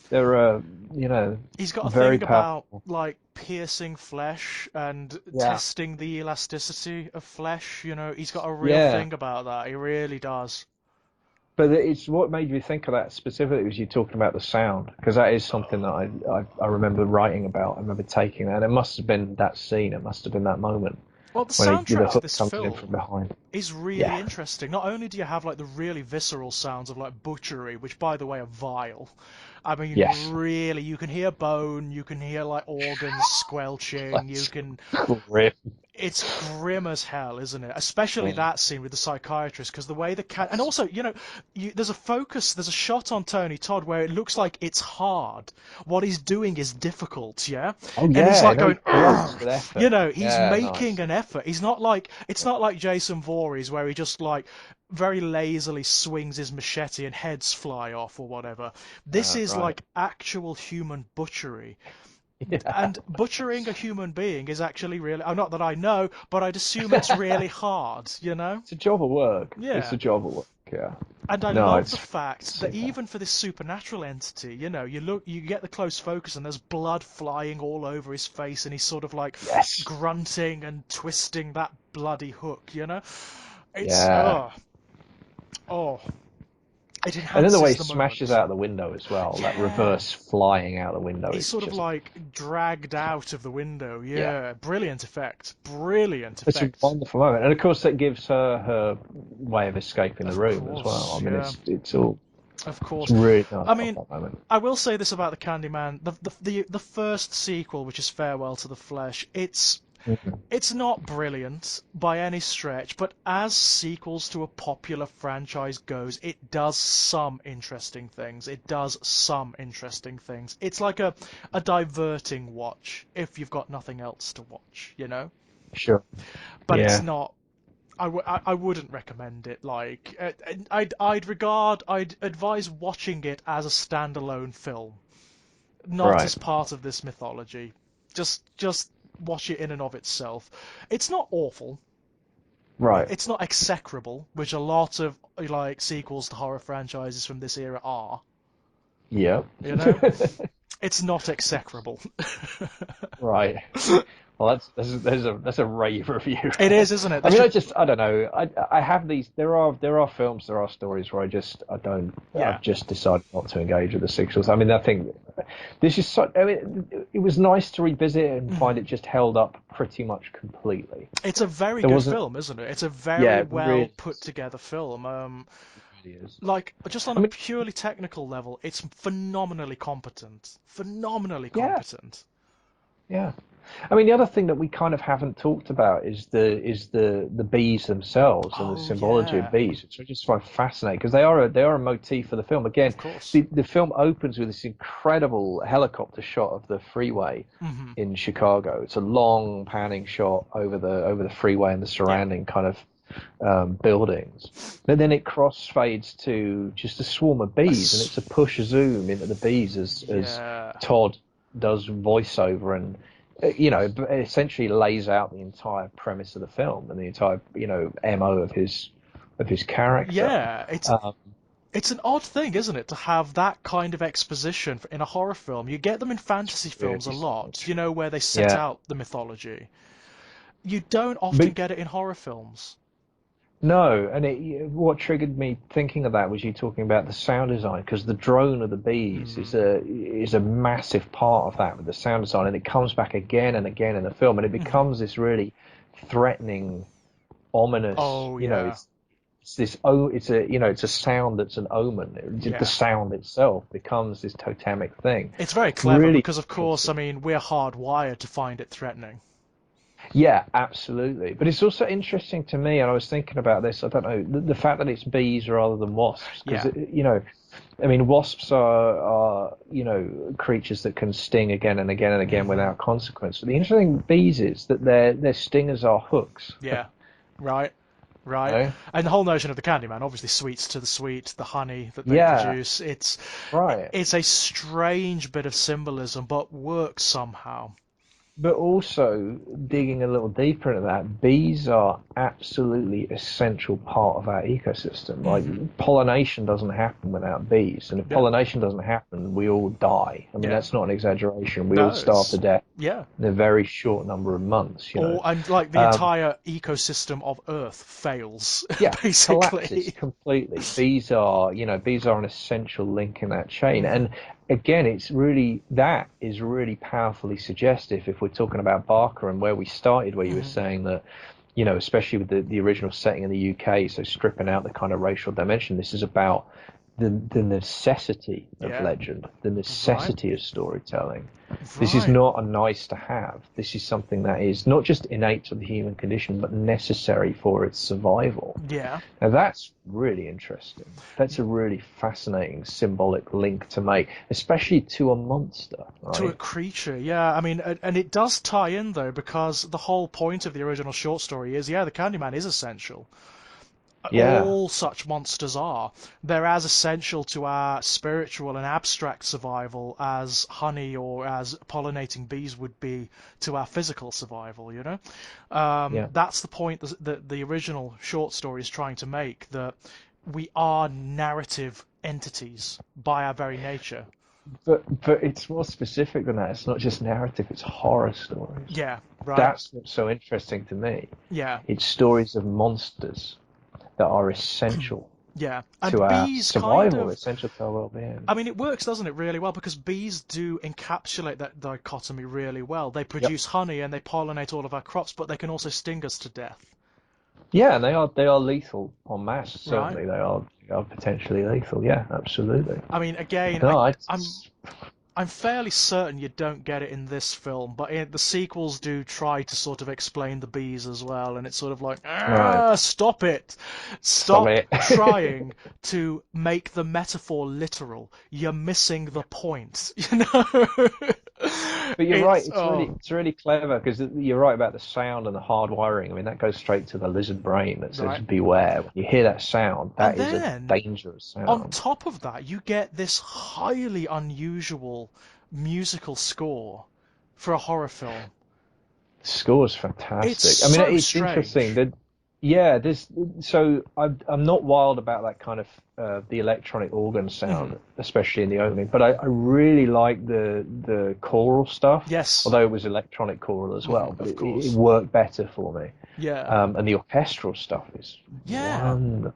they're you know He's got a very thing about powerful. like piercing flesh and Yeah, testing the elasticity of flesh. He's got a real yeah. thing about that. He really does. But it's what made me think of that specifically was you talking about the sound because that is something that I remember writing about. I remember taking that. And it must have been that scene. It must have been that moment Well, the when the soundtrack to hook this comes in from film behind. is really Yeah. interesting. Not only do you have like the really visceral sounds of like butchery, which by the way are vile. I mean, Yes. really, you can hear bone, you can hear like organs squelching, you That's can grim. it's grim as hell, isn't it? Especially Mm. that scene with the psychiatrist, because the way the cat, and also, there's a shot on Tony Todd where it looks like it's hard. What he's doing is difficult, yeah, Oh and he's yeah, like no, he going, points "Urgh," with effort. he's Yeah, making nice. an effort. It's not like Jason Voorhees where he just like very lazily swings his machete and heads fly off or whatever. This is Right. like actual human butchery. Yeah. And butchering a human being is actually really, not that I know, but I'd assume it's really hard? It's a job of work. It's Yeah. a job of work. Yeah. And I No, love the it's fact that super. even for this supernatural entity, you get the close focus and there's blood flying all over his face and he's sort of like Yes. grunting and twisting that bloody hook. It's, Yeah. oh, oh. It And then the way he enhances the smashes moment. out the window as well, that Yeah. reverse flying out the window He's is sort of just like dragged out of the window. yeah. Yeah. Brilliant effect. Brilliant It's a effect. wonderful moment, and of course that gives her her way of escaping the Of room as well. I course. mean, Yeah. it's all Of it's course. really nice. I I love mean, that moment. I will say this about the Candyman: the first sequel, which is Farewell to the Flesh, Mhm. it's not brilliant by any stretch, but as sequels to a popular franchise goes, it does some interesting things. It does some interesting things. It's like a diverting watch if you've got nothing else to watch, you know? Sure. But it's Yeah. not. I wouldn't recommend it. Like, I'd advise watching it as a standalone film, not Right. as part of this mythology. Just watch it in and of itself. It's not awful. Right. It's not execrable, which a lot of like sequels to horror franchises from this era are. Yeah. You know, it's not execrable. Right. Well, that's a rave review. It is, isn't it? I They mean, should. I don't know. I have these. There are films, there are stories where I don't. Yeah. I've just decided not to engage with the sequels. I mean, I think this is so. I mean, it was nice to revisit it and find Mhm. it just held up pretty much completely. It's a very There good wasn't. film, isn't it? It's a Yeah, very it well really put is. together film. It really is. Like just on I a mean, purely technical level, it's phenomenally competent. Phenomenally yeah, competent. yeah. I mean, the other thing that we kind of haven't talked about is the bees themselves and the Oh symbology of yeah, bees, which I just find fascinating because they are a motif for the film. Again, of course. the film opens with this incredible helicopter shot of the freeway Hmm. in Chicago. It's a long panning shot over the freeway and the Yeah. surrounding kind of buildings. But then it crossfades to just a swarm of A bees, and s- it's a push zoom into the bees as Yeah. Todd does voiceover and essentially lays out the entire premise of the film and the entire MO of his character. Yeah. Um, It's an odd thing, isn't it, to have that kind of exposition in a horror film. You get them in it's fantasy films really a lot, strange. where they set Yeah, out the mythology. You don't often but get it in horror films. no, and what triggered me thinking of that was you talking about the sound design because the drone of the bees Mm. is a massive part of that with the sound design, and it comes back again and again in the film, and it Hmm. becomes this really threatening, ominous. Oh yeah. It's this oh, it's a sound that's an omen. The Yeah. sound itself becomes this totemic thing. It's very clever Really because, of course, I interesting. mean, we're hardwired to find it threatening. Yeah, absolutely. But it's also interesting to me, and I was thinking about this. I don't know the fact that it's bees rather than wasps, because Yeah. I mean, wasps are creatures that can sting again and again and again Hmm. without consequence. But the interesting with bees is that their stingers are hooks. Yeah. Right. You Right. know? And the whole notion of the Candyman, obviously sweets to the sweet, the honey that they Yeah, produce, right. it's a strange bit of symbolism, but works somehow. But also digging a little deeper into that, bees are absolutely essential part of our ecosystem. Like Hmm. pollination doesn't happen without bees, and if Yeah. pollination doesn't happen, we all die. I mean, Yeah. that's not an exaggeration. We all No, starve to it's death yeah. in a very short number of months. And like the Um, entire ecosystem of Earth fails, yeah, collapses basically. completely. Bees are an essential link in that chain. Hmm. And again, that is really powerfully suggestive if we're talking about Barker and where we started, where you were Hmm. saying that, especially with the original setting in the UK, so stripping out the kind of racial dimension, this is about the necessity of Yeah. legend, the Right. necessity of storytelling. This is Right. not a nice to have. This is something that is not just innate to the human condition, but necessary for its survival. Yeah. Now that's really interesting. That's a really fascinating symbolic link to make, especially to a monster, To a right? creature, yeah. I mean, and it does tie in though, because the whole point of the original short story is, yeah, the Candyman is essential. Yeah, All such monsters are. They're as essential to our spiritual and abstract survival as honey or as pollinating bees would be to our physical survival. yeah. That's the point that the original short story is trying to make, that we are narrative entities by our very nature. But it's more specific than that. It's not just narrative, it's horror stories. Yeah, right. That's what's so interesting to me. Yeah. It's stories of monsters that are essential. Yeah, and to our bees kind survival, of, essential to our well-being. I mean, it works, doesn't it, really well because bees do encapsulate that dichotomy really well. They Yep. produce honey and they pollinate all of our crops, but they can also sting us to death, Yeah, and they are lethal en masse. right? Certainly, they are potentially lethal. Yeah, absolutely. I mean, again, No, I'm fairly certain you don't get it in this film, but the sequels do try to sort of explain the bees as well, and it's sort of like, right. stop it! Stop Stop it. trying to make the metaphor literal. You're missing the point, you know? But you're right. It's, It's really clever because you're right about the sound and the hard wiring. I mean, that goes straight to the lizard brain that says right. beware. When you hear that sound, And that is a then, dangerous on sound. top of that, you get this highly unusual musical score for a horror film. The score's It's fantastic. I mean, so it's interesting strange. that, yeah, this. So I'm not wild about that kind of the electronic organ Hmm. sound, especially in the opening. But I really like the choral stuff, Yes. although it was electronic choral as well. But Of it course. worked better for me. Yeah. And the orchestral stuff is Yeah. wonderful.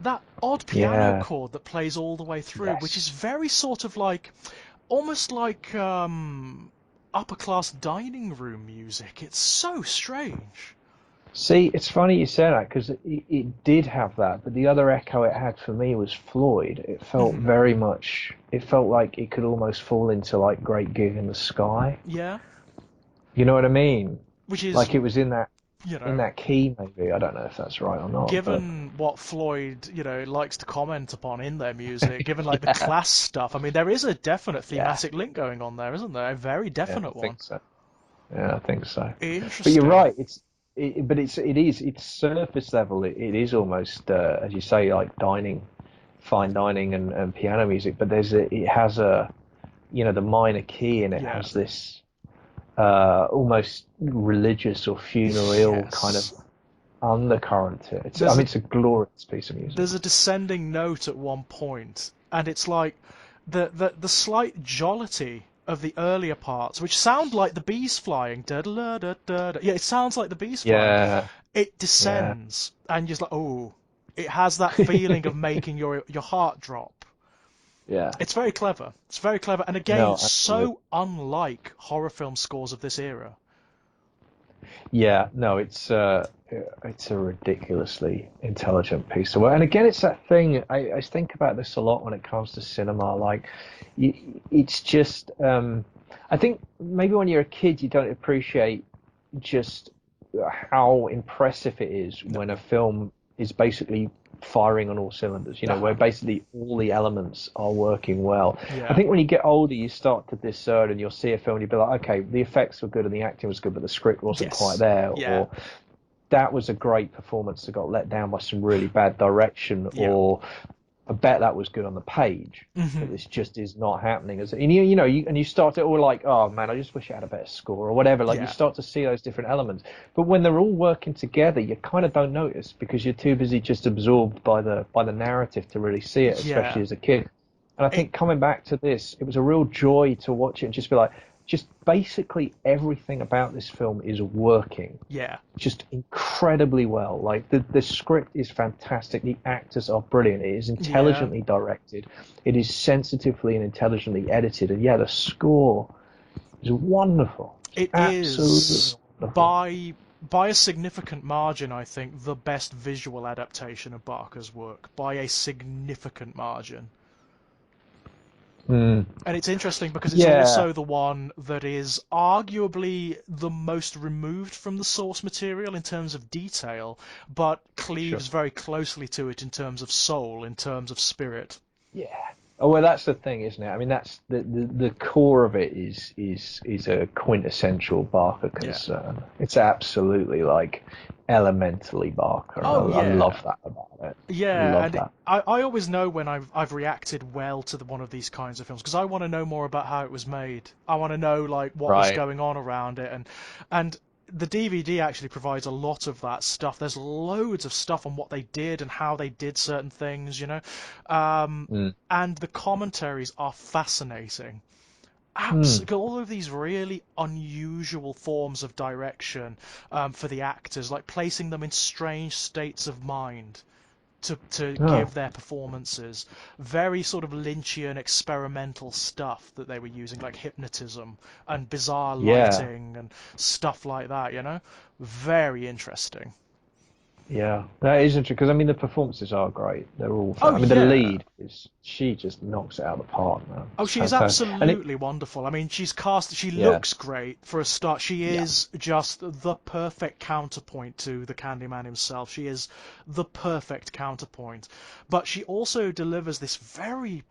That odd piano Yeah. chord that plays all the way through, which is Yes. very sort of like, almost like upper class dining room music. It's so strange. See, it's funny you say that because it did have that, but the other echo it had for me was Floyd. It felt Hmm. very much, it felt like it could almost fall into like Great Gig in the Sky. Yeah. You know what I mean? Which is, Like it was in that you in know, that key maybe. I don't know if that's right or not, but given what Floyd, likes to comment upon in their music, given like the yeah, class stuff, I mean, there is a definite yeah, thematic link going on there, isn't there? A very yeah, I definite one. think so. Yeah, I think so. But you're Interesting. right. But it's surface level. It is almost as you say, like fine dining and piano music. But it has the minor key in it Yeah. has this almost religious or funereal kind of Yes. undercurrent to it. I There's mean, a it's a glorious piece of music. there's a descending note at one point, and it's like the slight jollity of the earlier parts, which sound like the bees flying. Da da da da da. Yeah, it sounds like the bees flying. Yeah, It yeah. descends, and you're just like, oh, it has that feeling of making your heart drop. Yeah. It's very clever. It's very clever, and again, No, absolutely. so unlike horror film scores of this era. Yeah, no, it's a ridiculously intelligent piece of work. And again, it's that thing. I think about this a lot when it comes to cinema. Like, it's just. I think maybe when you're a kid, you don't appreciate just how impressive it is No. when a film is basically firing on all cylinders, where Uh-huh. basically all the elements are working well. I Yeah. think when you get older, you start to discern and you'll see a film and you'll be like, okay, the effects were good and the acting was good, but the script wasn't quite Yes. there, Yeah. or that was a great performance that got let down by some really bad direction, Yeah. or I bet that was good on the page, but Hmm. this just is not happening. And you start to all like, oh man, I just wish it had a better score or whatever. Like you Yeah. start to see those different elements, but when they're all working together, you kind of don't notice because you're too busy just absorbed by the narrative to really see it, Yeah. especially as a kid. And I It, think coming back to this, it was a real joy to watch it and just be like, just basically everything about this film is working yeah. just incredibly well. Like the script is fantastic. The actors are brilliant. It is Yeah. intelligently directed. It is sensitively and intelligently edited. And yeah, the score is wonderful. It's It absolutely is wonderful. by a significant margin, I think, the best visual adaptation of Barker's work by a significant margin. Mm. And it's interesting because it's Yeah, also the one that is arguably the most removed from the source material in terms of detail, but sure. cleaves very closely to it in terms of soul, in terms of spirit. Yeah. Oh well, that's the thing, isn't it? I mean, that's the core of it is a quintessential Barker Yeah. concern. It's absolutely like elementally Barker, and Oh I yeah. love that about it. I Yeah, love and that. I always know when I've reacted well to one of these kinds of films because I want to know more about how it was made. I want to know like what was Right. going on around it, and the DVD actually provides a lot of that stuff. There's loads of stuff on what they did and how they did certain things. Um, Mm. and the commentaries are fascinating. Mm. All of these really unusual forms of direction for the actors, like placing them in strange states of mind to Oh, give their performances. Very sort of Lynchian experimental stuff that they were using, like hypnotism and bizarre yeah. lighting and stuff like that, you know? Very interesting. Yeah, that is interesting because I mean the performances are great. They're all. Oh I mean the yeah. lead is she just knocks it out of the park, man. Oh, It's she is fantastic. And it, absolutely wonderful. I mean, she's cast. She yeah, looks great for a start. She yeah, is just the perfect counterpoint to the Candyman himself. She is the perfect counterpoint. But she also delivers this very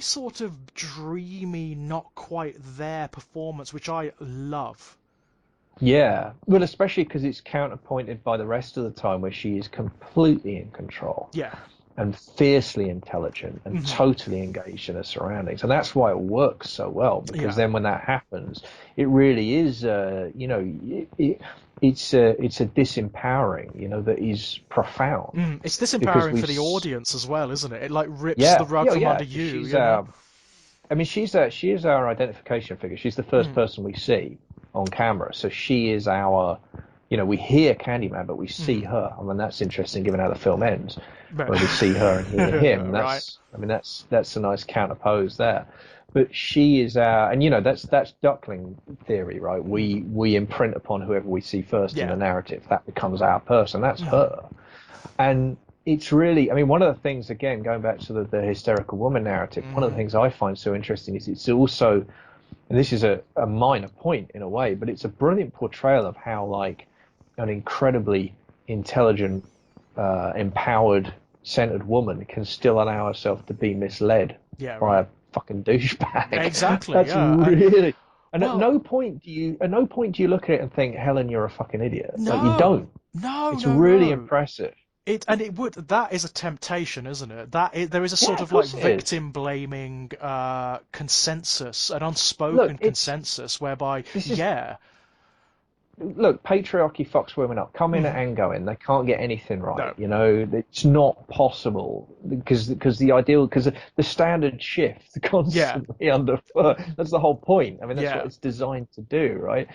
sort of dreamy, not quite there performance, which I love. yeah. Well, especially because it's counterpointed by the rest of the time where she is completely in control Yeah. and fiercely intelligent and Hmm. totally engaged in her surroundings, and that's why it works so well. Because Yeah. then when that happens, it really is, it's a disempowering, that is profound It's because disempowering we've for the audience as well, isn't it? It like rips the Yeah, rug yeah, from yeah. under Because you, she's you know? our, I mean, she is our identification figure. She's the first Mm. person we see on camera. So she is our, we hear Candyman, but we see Mm. her. I mean, that's interesting given how the film ends, But where we see her and hear him. right. I mean, that's a nice counterpose there. But she is our, and that's duckling theory, right? Mm. We imprint upon whoever we see first in Yeah. the narrative. That becomes our person. That's Hmm. her. And it's really, I mean, one of the things, again, going back to the hysterical woman narrative, one of the Hmm. things I find so interesting is it's also, and this is a minor point in a way, but it's a brilliant portrayal of how, like, an incredibly intelligent, empowered, centered woman can still allow herself to be misled Yeah, by right. a fucking douchebag. Exactly, That's yeah. really, and Well, at no point do you look at it and think, Helen, you're a fucking idiot. Like, you no. don't. No, It's no, really no. impressive. It would that is a temptation, isn't it? There is a sort Yeah, of of like course it is. victim blaming consensus, an Look, unspoken it's consensus whereby, this is yeah. look, patriarchy fucks women up. Come in Mhm. and go in. They can't get anything right. No. It's not possible because the ideal because the standard shifts Yeah. constantly underfoot. That's the whole point. I mean, that's what Yeah. it's designed to do, right?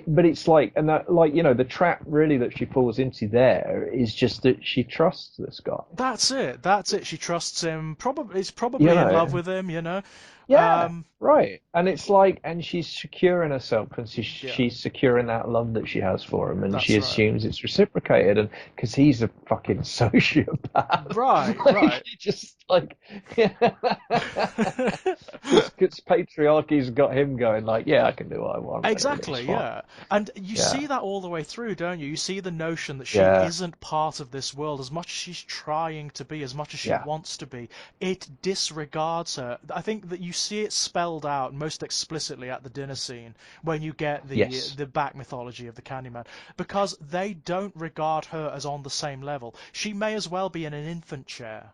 But it's like, and that, like, the trap really that she falls into there is just that she trusts this guy. That's it. That's it. She trusts him. Probably is You probably in love know, with him, you know. Yeah, Um, right. And it's like, and she's secure in herself, and yeah. she's secure in that love that she has for him, and she That's right. assumes it's reciprocated, and because he's a fucking sociopath, Right, like right. he just like, because patriarchy's got him going like, yeah, I can do what I want, really, it's Exactly, fine. yeah. And you Yeah, see that all the way through, don't you? You see the notion that she yeah, isn't part of this world as much as she's trying to be, as much as she yeah, wants to be. It disregards her. I think that you see it spelled out most explicitly at the dinner scene when you get yes. the back mythology of the Candyman, because they don't regard her as on the same level. She may as well be in an infant chair.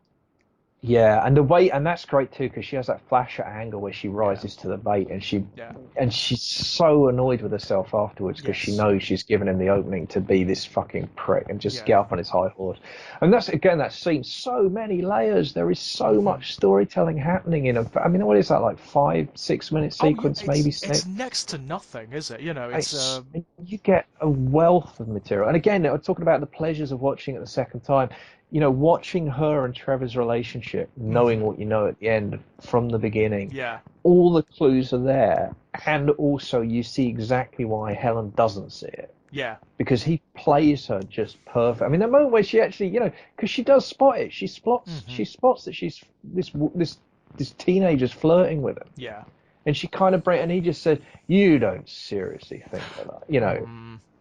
Yeah, and the way, and that's great too, because she has that flash at angle where she Yeah, rises to the bait, yeah, and she's so annoyed with herself afterwards because she yes, knows she's given him the opening to be this fucking prick and just yeah. get up on his high horse. And that's again that scene, so many layers. There is so Hmm. much storytelling happening in a. I mean, what is that, like 5, 6 minute Oh, yeah, sequence, maybe it's six? next to nothing, is it? You know, it's It's you get a wealth of material. And again, I'm talking about the pleasures of watching it the second time. Watching her and Trevor's relationship, knowing mhm. what you know at the end from the beginning, Yeah, all the clues are there, and also you see exactly why Helen doesn't see it yeah. because he plays her just perfect. I mean, the moment where she actually, because she does spot it, Hmm. she spots that she's this teenager's flirting with him, Yeah. and she kind of and he just said, "You don't seriously think that."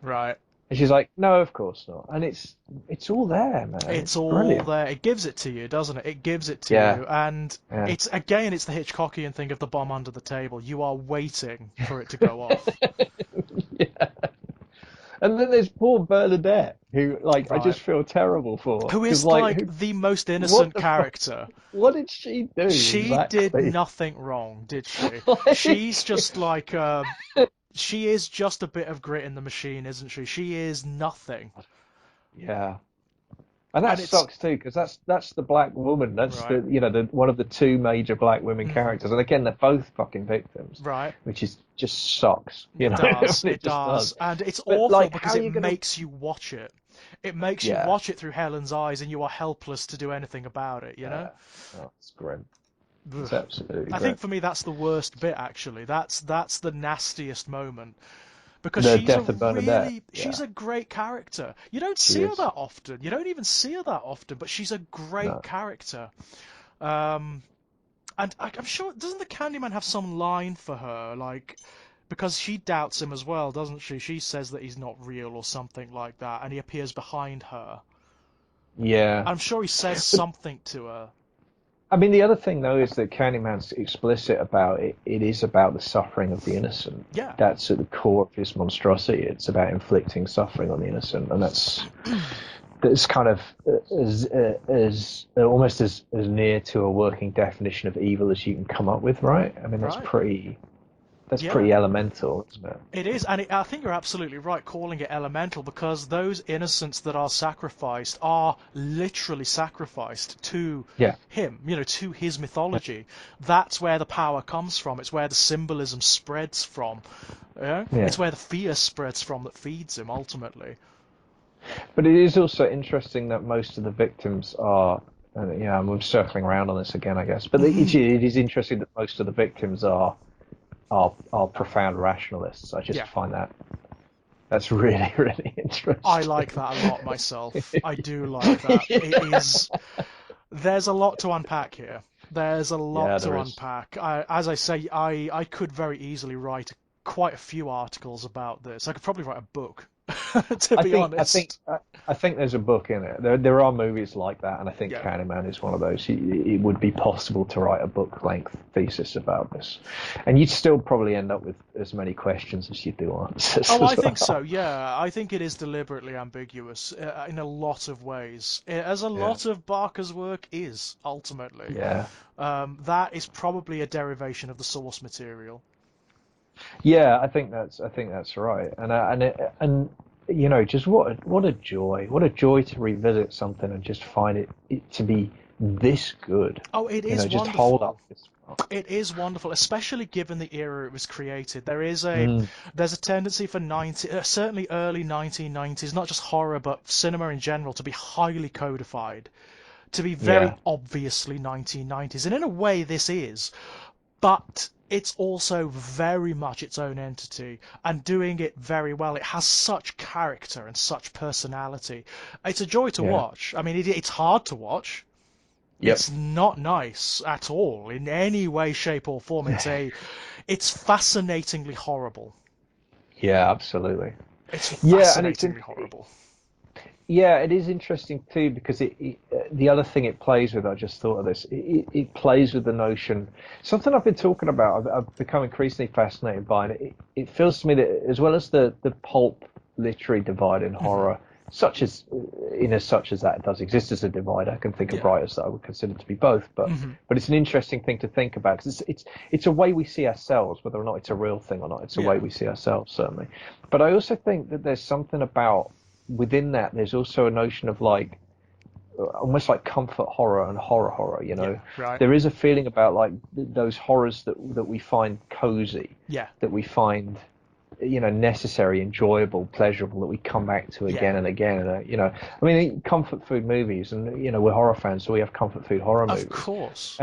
Right. And she's like, "No, of course not." And it's all there, man. It's It's all brilliant. there. It gives it to you, doesn't it? It gives it to Yeah, you. And yeah, it's the Hitchcockian thing of the bomb under the table. You are waiting for it to go off. yeah. And then there's poor Bernadette, who like I Right. just feel terrible for Who because is like the most what innocent the fuck, character. what did she do She did exactly? nothing wrong, did she? She's Like, just like she is just a bit of grit in the machine, isn't she? She is nothing. yeah, and that And it's sucks too because that's the black woman. That's right. the one of the two major black women Hmm. characters, and again they're both fucking victims, Right. which is just sucks. It does. It It just does. does. And it's But awful like, how because are it you gonna? makes you watch it. It makes you Yeah, watch it through Helen's eyes, and you are helpless to do anything about it. You know. yeah. Oh, it's grim. Ugh. It's absolutely I think grim. for me that's the worst bit actually. That's the nastiest moment because The death of Bernadette. she's Yeah, a great character. You don't she see her is. that often. You don't even see her that often, but she's a great No. character. Um, and I'm sure doesn't the Candyman have some line for her like because she doubts him as well, doesn't she? She says that he's not real or something like that, and he appears behind her. Yeah. I'm sure he says But something to her. I mean, the other thing though is that Candyman's explicit about it. It is about the suffering of the innocent. Yeah. That's at the core of his monstrosity. It's about inflicting suffering on the innocent, and that's kind of as almost as near to a working definition of evil as you can come up with, right? I mean, Right. that's Yeah. pretty elemental, isn't it? It is, and I think you're absolutely right calling it elemental because those innocents that are sacrificed are literally sacrificed to Yeah, him, to his mythology. That's where the power comes from. It's where the symbolism spreads from. Yeah? yeah. It's where the fear spreads from that feeds him ultimately. But it is also interesting that most of the victims are, yeah, I'm circling around on this again, I guess. But it is interesting that most of the victims are profound rationalists. I just Yeah, find that's really really I interesting. like that a lot myself. I do like that. It is. There's a lot to unpack here. There's a lot Yeah, to there is. unpack. As I say, I could very easily write quite a few articles about this. I could probably write a book, to I be think I think honest. I, I think there's a book in it. There are movies like that, and I think Yeah. Candyman is one of those. It would be possible to write a book length thesis about this, and you'd still probably end up with as many questions as you do answers Oh, I as think so. well. Yeah, I think it is deliberately ambiguous in a lot of ways, as a Yeah, lot of Barker's work is ultimately. yeah, That is probably a derivation of the source material. yeah. I think that's right, and you know, just what a joy to revisit something and just find it to be this good. Oh, it You is know, just hold up wonderful. this. It is wonderful, especially given the era it was created. Mm, There's a tendency for certainly early 1990s, not just horror but cinema in general, to be highly codified, to be very yeah, obviously 1990s, and in a way this is, but it's also very much its own entity and doing it very well. It has such character and such personality. It's a joy to yeah, watch. I mean, it's hard to watch. yep, It's not nice at all in any way, shape, or form. It's fascinatingly horrible. yeah, absolutely. It's Yeah, and fascinatingly horrible. yeah, it is interesting too because the other thing it plays with. I just thought of this. It plays with the notion. Something I've been talking about. I've become increasingly fascinated by, and it feels to me that as well as the pulp literary divide in Hmm. horror, such as that does exist as a divide. I can think of Yeah. writers that I would consider to be both, Hmm. but it's an interesting thing to think about because it's a way we see ourselves, whether or not it's a real thing or not. It's a way Yeah. we see ourselves certainly. But I also think that there's something about within that, there's also a notion of like almost like comfort horror and horror. You Yeah. know, Right. there is a feeling about like those horrors that we find cozy, Yeah. that we find necessary, enjoyable, pleasurable, that we come back to Yeah. again and again. And I mean, comfort food movies, and we're horror fans, so we have comfort food horror Of movies. course.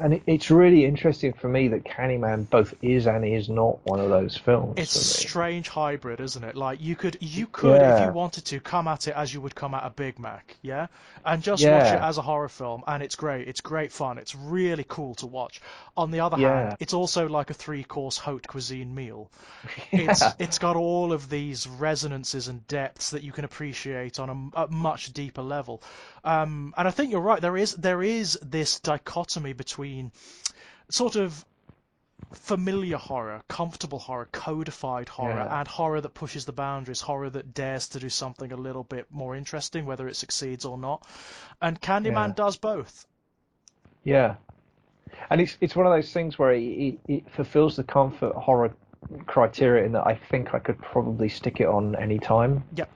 And it's really interesting for me that Candyman both is and is not one of those films It's a for me. strange hybrid, isn't it? Like you could, if you Yeah, wanted to, come at it as you would come at a Big Mac, yeah, and just watch it yeah, as a horror film, and it's great. It's great fun. It's really cool to watch. On the other hand, yeah, it's also like a three-course haute cuisine meal. yeah, It's got all of these resonances and depths that you can appreciate on a much deeper level. And I think you're right. There is this dichotomy between sort of familiar horror, comfortable horror, codified horror, yeah, and horror that pushes the boundaries, horror that dares to do something a little bit more interesting, whether it succeeds or not. And yeah, Candyman does both. yeah. And it's one of those things where it fulfills the comfort horror criteria in that I think I could probably stick it on any time. Yep.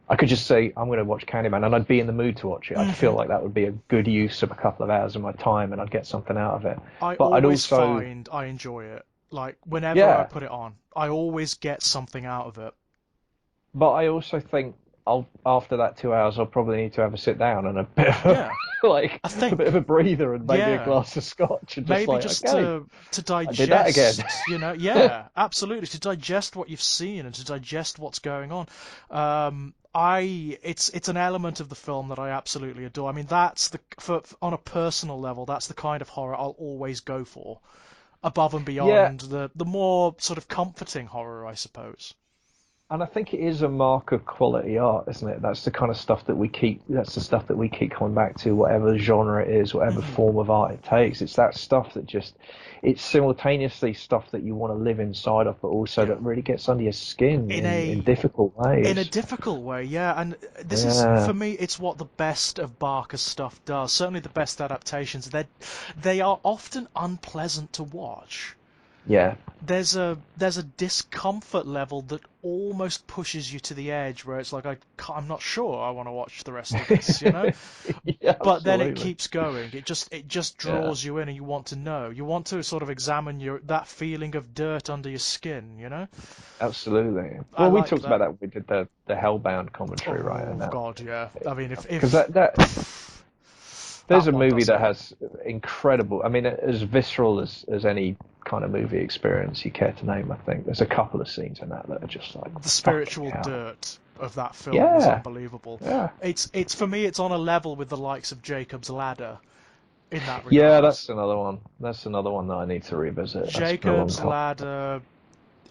I could just say I'm going to watch Candyman, and I'd be in the mood to watch it. I'd feel Hmm. like that would be a good use of a couple of hours of my time, and I'd get something out of it. I But I'd always also, find I enjoy it. Like whenever I yeah, put it on, I always get something out of it. but I also think I'll after that 2 hours, I'll probably need to have a sit down and a bit of Yeah, like I a bit of think. a breather and maybe a Yeah. glass of scotch and just Maybe like, just okay, to I did that again. digest, yeah, absolutely, to digest what you've seen and to digest what's going on. It's an element of the film that I absolutely adore. I mean, that's on a personal level, that's the kind of horror I'll always go for, above and Yeah, beyond the more sort of comforting horror, I suppose. and I think it is a mark of quality art, isn't it? That's the kind of stuff that we keep. That's the stuff that we keep coming back to, whatever genre it is, whatever Hmm. form of art it takes. It's that stuff that just, it's simultaneously stuff that you want to live inside of, but also Yeah, that really gets under your skin in in a difficult in a ways. difficult way, yeah, and this is for Yeah, me. It's what the best of Barker's stuff does. Certainly, the best adaptations. They are often unpleasant to watch. yeah. There's a discomfort level that almost pushes you to the edge, where it's like I'm not sure I want to watch the rest of this. Yeah, But then it absolutely. keeps going. It just Yeah, draws you in, and you want to know. You want to sort of examine that feeling of dirt under your skin. absolutely. I Well, we like talked about that. that when we did the Hellbound commentary, right? And Oh that God, yeah. I mean, because if there's that a one movie does that it. has incredible. I mean, as visceral as any kind of movie experience you care to name. I think there's a couple of scenes in that are just like The fucking spiritual hell. dirt of that film is Yeah, unbelievable. yeah, It's for me, it's on a level with the likes of Jacob's Ladder in that yeah. regard. That's another one. That's another one that I need to revisit. That's been a long Jacob's time. Ladder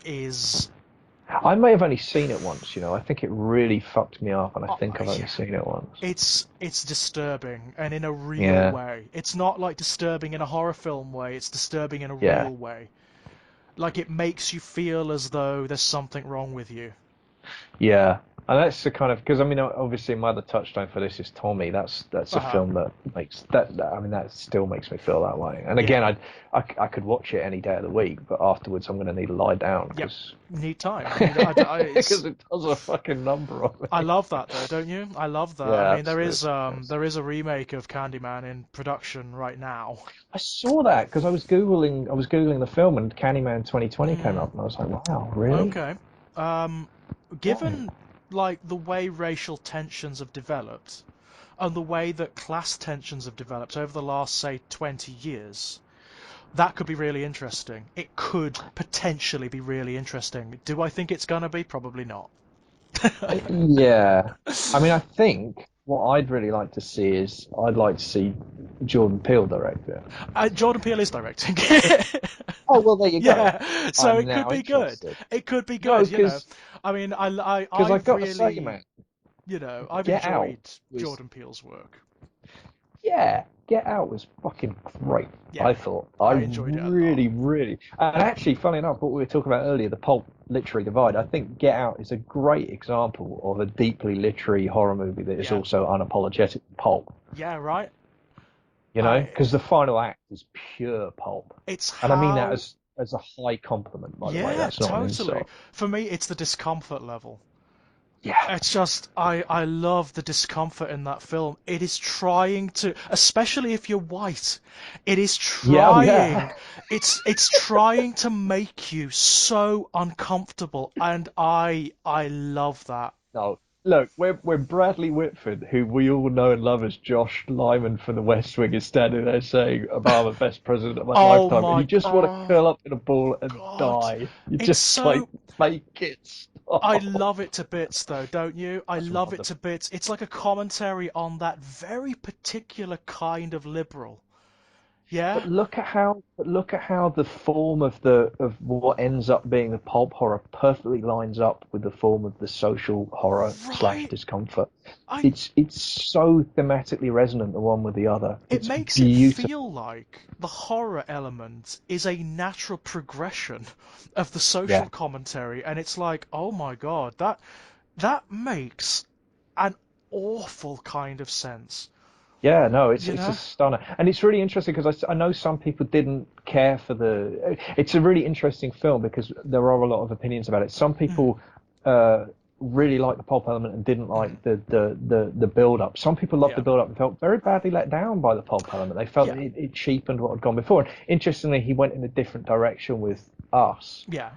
is I may have only seen it once. I think it really fucked me up, and I think I've only yeah, seen it once. it's disturbing and in a real Yeah, way. It's not like disturbing in a horror film way. It's disturbing in a yeah. real way. Like it makes you feel as though there's something wrong with you. Yeah, and that's the kind of because I mean obviously my other touchstone for this is Tommy. That's a Uh-huh. film that makes I mean that still makes me feel that way. And again, Yeah. I could watch it any day of the week, but afterwards I'm going to need to lie down Yep. because Need time. I mean, it's because it does a fucking number on I me. love that though, don't you? I love that. I Yeah, mean, there is absolutely. um Yes. there is a remake of Candyman in production right now. I saw that because I was googling the film and Candyman 2020 came Hmm. up and I was like, wow, really? Okay. Um, Right. given like the way racial tensions have developed and the way that class tensions have developed over the last, say, 20 years, that could be really interesting. It could potentially be really interesting. Do I think it's gonna be? Probably not. Yeah. I mean, I think what I'd really like to see is I'd like to see Jordan Peele direct it. Jordan Peele is directing. Oh, well, there you go. Yeah, so I'm it could now be good. interested. It could be No, good. I mean, because I I've got to say, really, man, I've Get Out enjoyed was Jordan Peele's work. yeah, Get Out was fucking great. Yeah, I thought I I enjoyed it a lot. really, and actually, funny enough, what we were talking about earlier, the pulp literary divide. I think Get Out is a great example of a deeply literary horror movie that is Yeah, also unapologetic pulp. yeah, right. I, Because the final act is pure pulp, it's and I mean that how, as a high compliment, by the way. yeah, That's not an totally. insult. For me, it's the discomfort level. Yeah, It's just I love the discomfort in that film. It is trying to, especially if you're white, it is yeah, oh, yeah. trying. It's trying to make you so uncomfortable, and I love that. No, look, when Bradley Whitford, who we all know and love as Josh Lyman from The West Wing, is standing there saying, "Obama, best president of my Oh lifetime," and you my, just want to oh curl up in a ball and God, die. You it's just like so. make it I stop. love it to bits, though, don't you? I That's love it wonderful. to bits. It's like a commentary on that very particular kind of liberal. Yeah? But look at how the form of what ends up being the pulp horror perfectly lines up with the form of the social horror slash Right. discomfort. I It's so thematically resonant the one with the other. It It's makes it beautiful. feel like the horror element is a natural progression of the social Yeah. commentary, and it's like, oh my God, that makes an awful kind of sense. Yeah, no, You it's a know? stunner, and it's really interesting because I know some people didn't care for the. It's a really interesting film because there are a lot of opinions about it. Some Mm, people really liked the pulp element and didn't mm, like the build up. Some people loved the yeah, build up and felt very badly let down by the pulp element. They felt yeah, that it cheapened what had gone before. And interestingly, he went in a different direction with Us, yeah.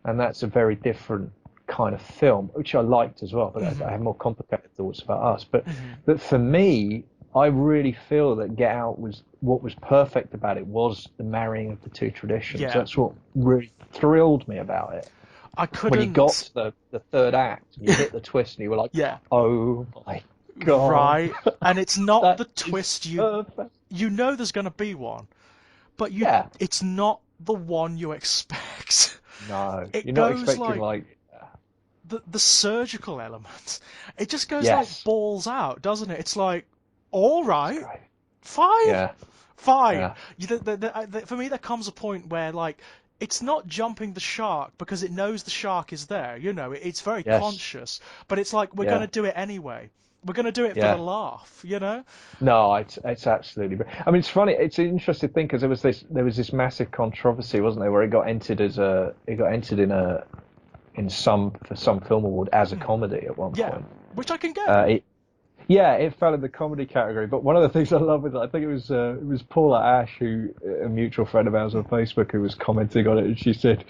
and that's a very different kind of film, which I liked as well, but I Hmm. have more complicated thoughts about Us. But Hmm. for me, I really feel that Get Out was what was perfect about it was the marrying of the two traditions. Yeah, That's what really thrilled me about it. I When you got couldn't. to the third act and you hit the twist and you were like, Yeah, oh my God, right. And it's not that the is twist perfect. you know there's going to be one, but Yeah. it's not the one you expect. No, It you're not goes expecting like like, the surgical element. It just goes like yes, balls out, doesn't it? It's like, all it's right, great. fine, Yeah, fine. yeah, For me, there comes a point where like it's not jumping the shark because it knows the shark is there. It's very yes, conscious, but it's like we're yeah, gonna do it anyway. We're gonna do it for the yeah. laugh, you know? No, it's absolutely. I mean, it's funny. It's an interesting thing because there was this massive controversy, wasn't there, where it got entered in some film award as a Hmm. comedy at one Yeah, point. which I can get. Uh, Yeah, it fell in the comedy category. But one of the things I love with it, I think it was Paula Ash, who a mutual friend of ours on Hmm. Facebook, who was commenting on it, and she said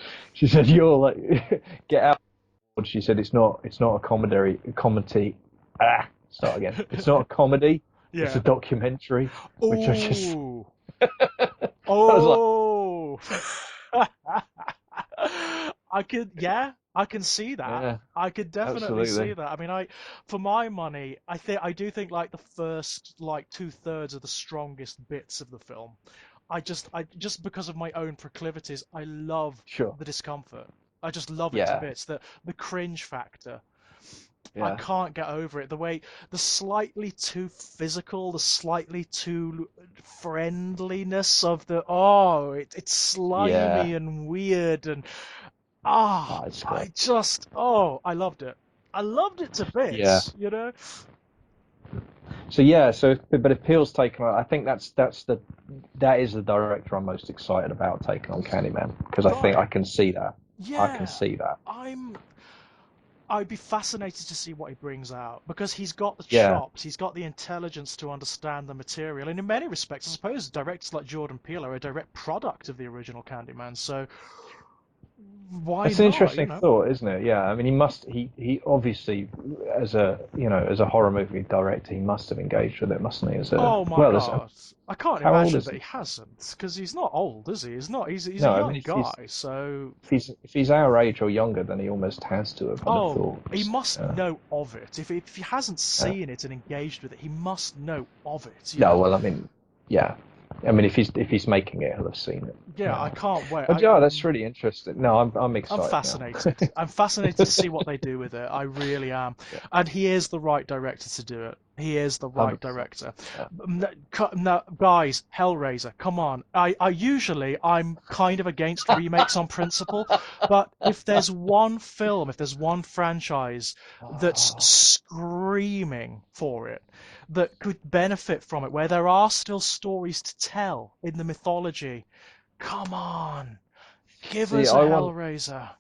you're like get out. She said it's not a comedy. Start again. It's not a comedy. It's a Yeah. documentary, which I just Ooh. I was like, Oh. I can see that. yeah, I could definitely see absolutely, that. I mean, for my money, I do think like the first like two-thirds are the strongest bits of the film. I just because of my own proclivities, I love sure, the discomfort. I just love it to yeah, bits. The cringe factor. I yeah, can't get over it. The way the slightly too physical, the slightly too friendliness of it's yeah. slimy and weird and Oh, it's great. I loved it. I loved it to Yeah. bits. So yeah, but if Peele's taken, I think that is the director I'm most excited about taking on Candyman because I think I Right. can see that. I can Yeah. see that. I'm I'd be fascinated to see what he brings out because he's got the Yeah. chops, he's got the intelligence to understand the material, and in many respects, I suppose directors like Jordan Peele are a direct product of the original Candyman. So why It's an not? interesting thought, isn't it? Yeah. I mean, he obviously as a horror movie director, he must have engaged with it, mustn't he? Oh my Well, God, I can't how old imagine is that he? he hasn't, because he's not old, is he? He's not. He's a No, I mean young guy, so if he's our age or younger, then he almost has to have. I'd have oh, thought. he must Yeah. know of it. If he hasn't Yeah. seen it and engaged with it, he must know of it. No, well, I mean, yeah. I mean, if he's making it, he'll have seen it. Yeah, I Yeah. can't wait. But yeah, that's really interesting. No, I'm I'm excited now. fascinated. I'm fascinated to see what they do with it. I really am. Yeah, And he is the right director to do it. He is the right 100%. director. Yeah. No, guys, Hellraiser, come on. I'm kind of against remakes on principle, but if there's one franchise that's Oh, screaming for it, that could benefit from it, where there are still stories to tell in the mythology, come on. Give see, us a I want, Hellraiser.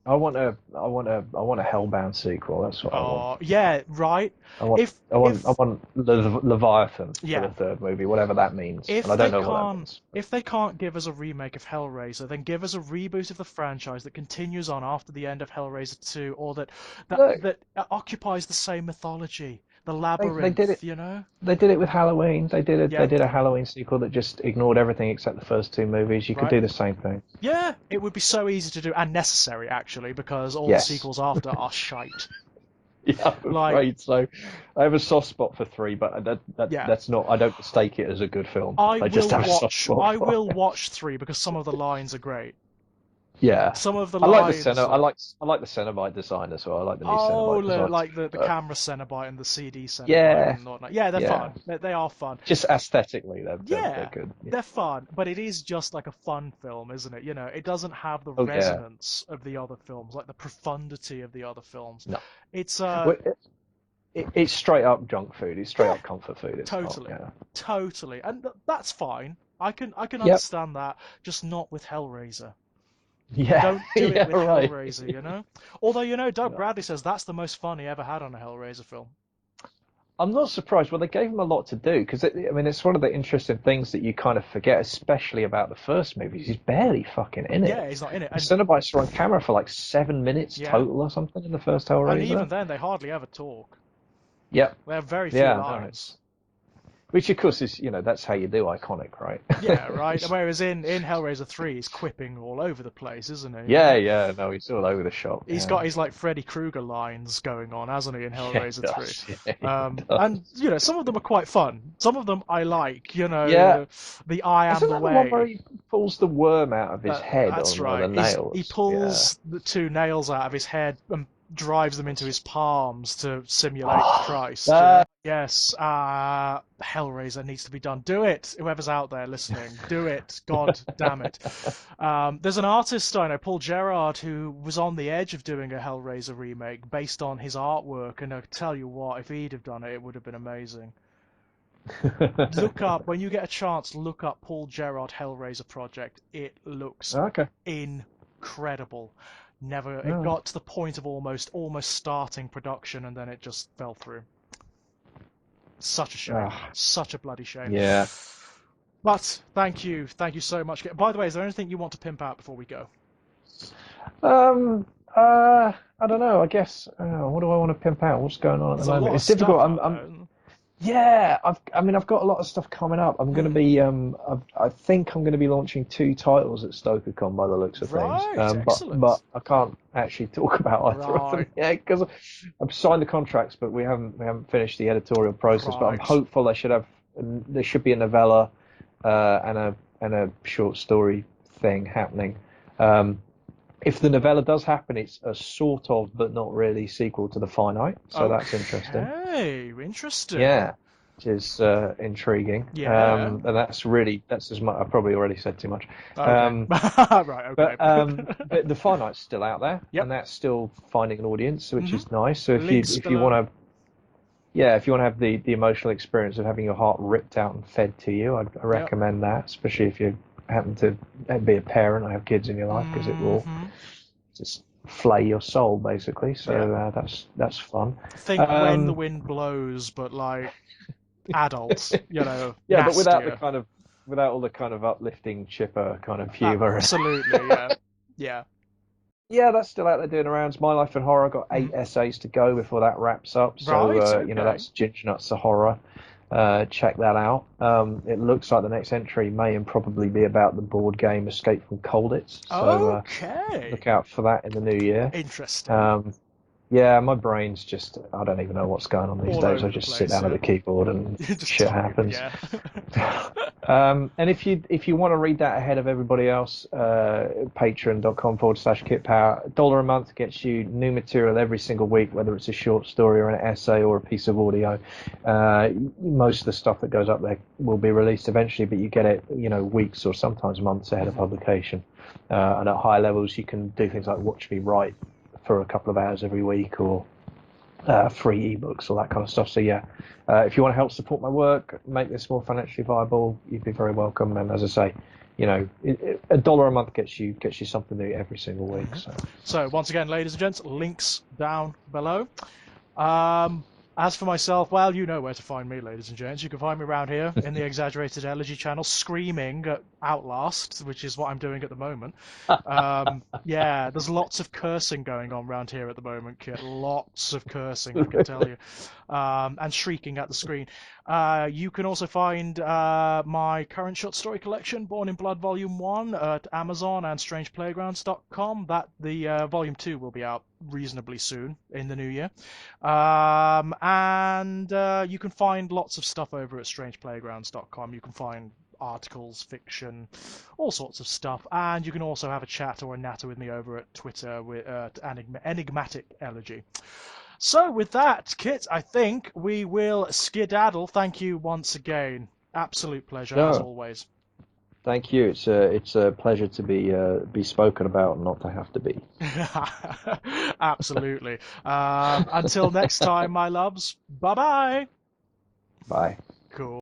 I want a, I want a, I want a Hellbound sequel. That's what I want. Oh, yeah, right. I want, If I want, I if want Leviathan for the yeah, third movie, whatever that means, and if I they don't know what that can't means. if they can't give us a remake of Hellraiser, then give us a reboot of the franchise that continues on after the end of Hellraiser 2, or Look, that occupies the same mythology, the they did labyrinth, it. you know? They did it with Halloween. They Yeah, did a Halloween sequel that just ignored everything except the first two movies. You could right. do the same thing. Yeah, it would be so easy to do and necessary actually, because all the Yes. sequels after are shite. Yeah, I'm Like, afraid so. I have a soft spot for three, but yeah. that's not. I don't mistake it as a good film. I just have a soft spot I for will it. watch 3 because some of the lines are great. Yeah, Some of the I like the center. lines I are like I like the Cenobite design as well. I like the new Cenobite design too. like the But camera Cenobite and the CD Cenobite yeah, and whatnot. Yeah, they're yeah, fun. They are fun. just aesthetically, they're Yeah, good. Yeah. they're fun, but it is just like a fun film, isn't it? It doesn't have the Oh yeah, resonance of the other films, like the profundity of the other films. no. It's Well, it's straight up junk food. It's straight yeah, up comfort food. It's not. totally, Yeah. totally, and that's fine. I can Yep. understand that, just not with Hellraiser. Yeah. Don't do it Yeah. with Right. Hellraiser. Although Doug No. Bradley says that's the most fun he ever had on a Hellraiser film. I'm not surprised. Well, they gave him a lot to do because I mean, it's one of the interesting things that you kind of forget, especially about the first movies. He's barely fucking in Yeah, it. he's not in it, The and Cenobites are on camera for like 7 minutes yeah, total or something in the first and even Hellraiser. then they hardly ever talk. Yep. They have very few Yeah. No, lines. it's which of course is that's how you do iconic, right? Yeah, right. Whereas in Hellraiser 3, he's quipping all over the place, isn't he? Yeah, yeah. No, he's all over the shop. He's Yeah. got his like Freddy Krueger lines going on, hasn't he, in Yeah, he Hellraiser 3? does. Yeah, he And does. some of them are quite fun. Some of them I like. Yeah. The I am Isn't the that the one where way. he pulls the worm out of his head That's on one of the right. He nails? Yeah. pulls the two nails out of his head and drives them into his palms to simulate Oh, Christ. Yeah. that. Yes. Hellraiser needs to be done. Do it. Whoever's out there listening, do it. God damn it. There's an artist I know, Paul Gerard, who was on the edge of doing a Hellraiser remake based on his artwork, and I tell you what, if he'd have done it, it would have been amazing. Look up when you get a chance. Look up Paul Gerard Hellraiser project. It looks Okay. incredible. Never. It Oh. got to the point of almost starting production, and then it just fell through. Such a shame. Ah, Such a bloody shame. yeah. But thank you so much. By the way, is there anything you want to pimp out before we go? Um. I don't know. I guess. What do I want to pimp out? What's going on at the There's a moment? lot of It's difficult. stuff out there. Yeah. I mean, I've got a lot of stuff coming up. I'm going to Hmm. be. I think I'm going to be launching two titles at StokerCon by the looks of things. Right. But Excellent. I can't actually talk about either of them Right. yet because I've signed the contracts, but we haven't finished the editorial process. But I'm Right. hopeful there should be a novella, and a short story thing happening. Um, if the novella does happen, it's a sort of, but not really, sequel to the Finite, so that's interesting. Okay. Interesting. Yeah, which is intriguing. Yeah. And that's as much. I probably already said too much. Okay. Um, Right. Okay. but the Finite's still out there, Yep. and that's still finding an audience, which Hmm. is nice. So if you Links if you below. want to, yeah, if you want to have the emotional experience of having your heart ripped out and fed to you, I Yep. recommend that, especially if you happen to be a parent or have kids in your life, because it will Hmm. just flay your soul basically. Yeah. So that's fun. Think When the Um, Wind Blows, but like adult, yeah, but without nastier. without all the kind of uplifting, chipper kind of humor. Absolutely. Yeah. Yeah. Yeah, that's still out there doing rounds. My Life in Horror got Mhm. 8 essays to go before that wraps up. So Right. Okay. that's Ginger Nuts to Horror. Check that out. It looks like the next entry may and probably be about the board game Escape from Colditz. So Okay. look out for that in the new year. Interesting. Um, Yeah, my brain's just, I don't even know what's going on these All days. I over the just sit place. down at Yeah. the keyboard and Just shit type. happens. Yeah. And if you want to read that ahead of everybody else, patreon.com/Kit Power. $1 a month gets you new material every single week, whether it's a short story or an essay or a piece of audio. Most of the stuff that goes up there will be released eventually, but you get it, weeks or sometimes months ahead of Mhm. publication. And at high levels, you can do things like watch me write for a couple of hours every week, or free ebooks, all that kind of stuff. So yeah, if you want to help support my work, make this more financially viable, you'd be very welcome. And as I say, $1 a month gets you something new every single week. Mhm. So So once again, ladies and gents, links down below. Um, as for myself, well, you know where to find me, ladies and gents. You can find me around here in the Exaggerated Elegy channel, screaming at Outlast, which is what I'm doing at the moment. Yeah, there's lots of cursing going on around here at the moment, Kit. Lots of cursing, I can tell you, and shrieking at the screen. You can also find my current short story collection, Born in Blood Volume 1, at Amazon and StrangePlaygrounds.com. The Volume 2 will be out reasonably soon in the new year. And you can find lots of stuff over at StrangePlaygrounds.com. You can find articles, fiction, all sorts of stuff. And you can also have a chat or a natter with me over at Twitter with Enigmatic Elegy. So with that, Kit, I think we will skedaddle. Thank you once again. Absolute pleasure as no, always. thank you. It's a pleasure to be spoken about, and not to have to be. Absolutely. Until next time, my loves. Bye bye. Bye. Cool.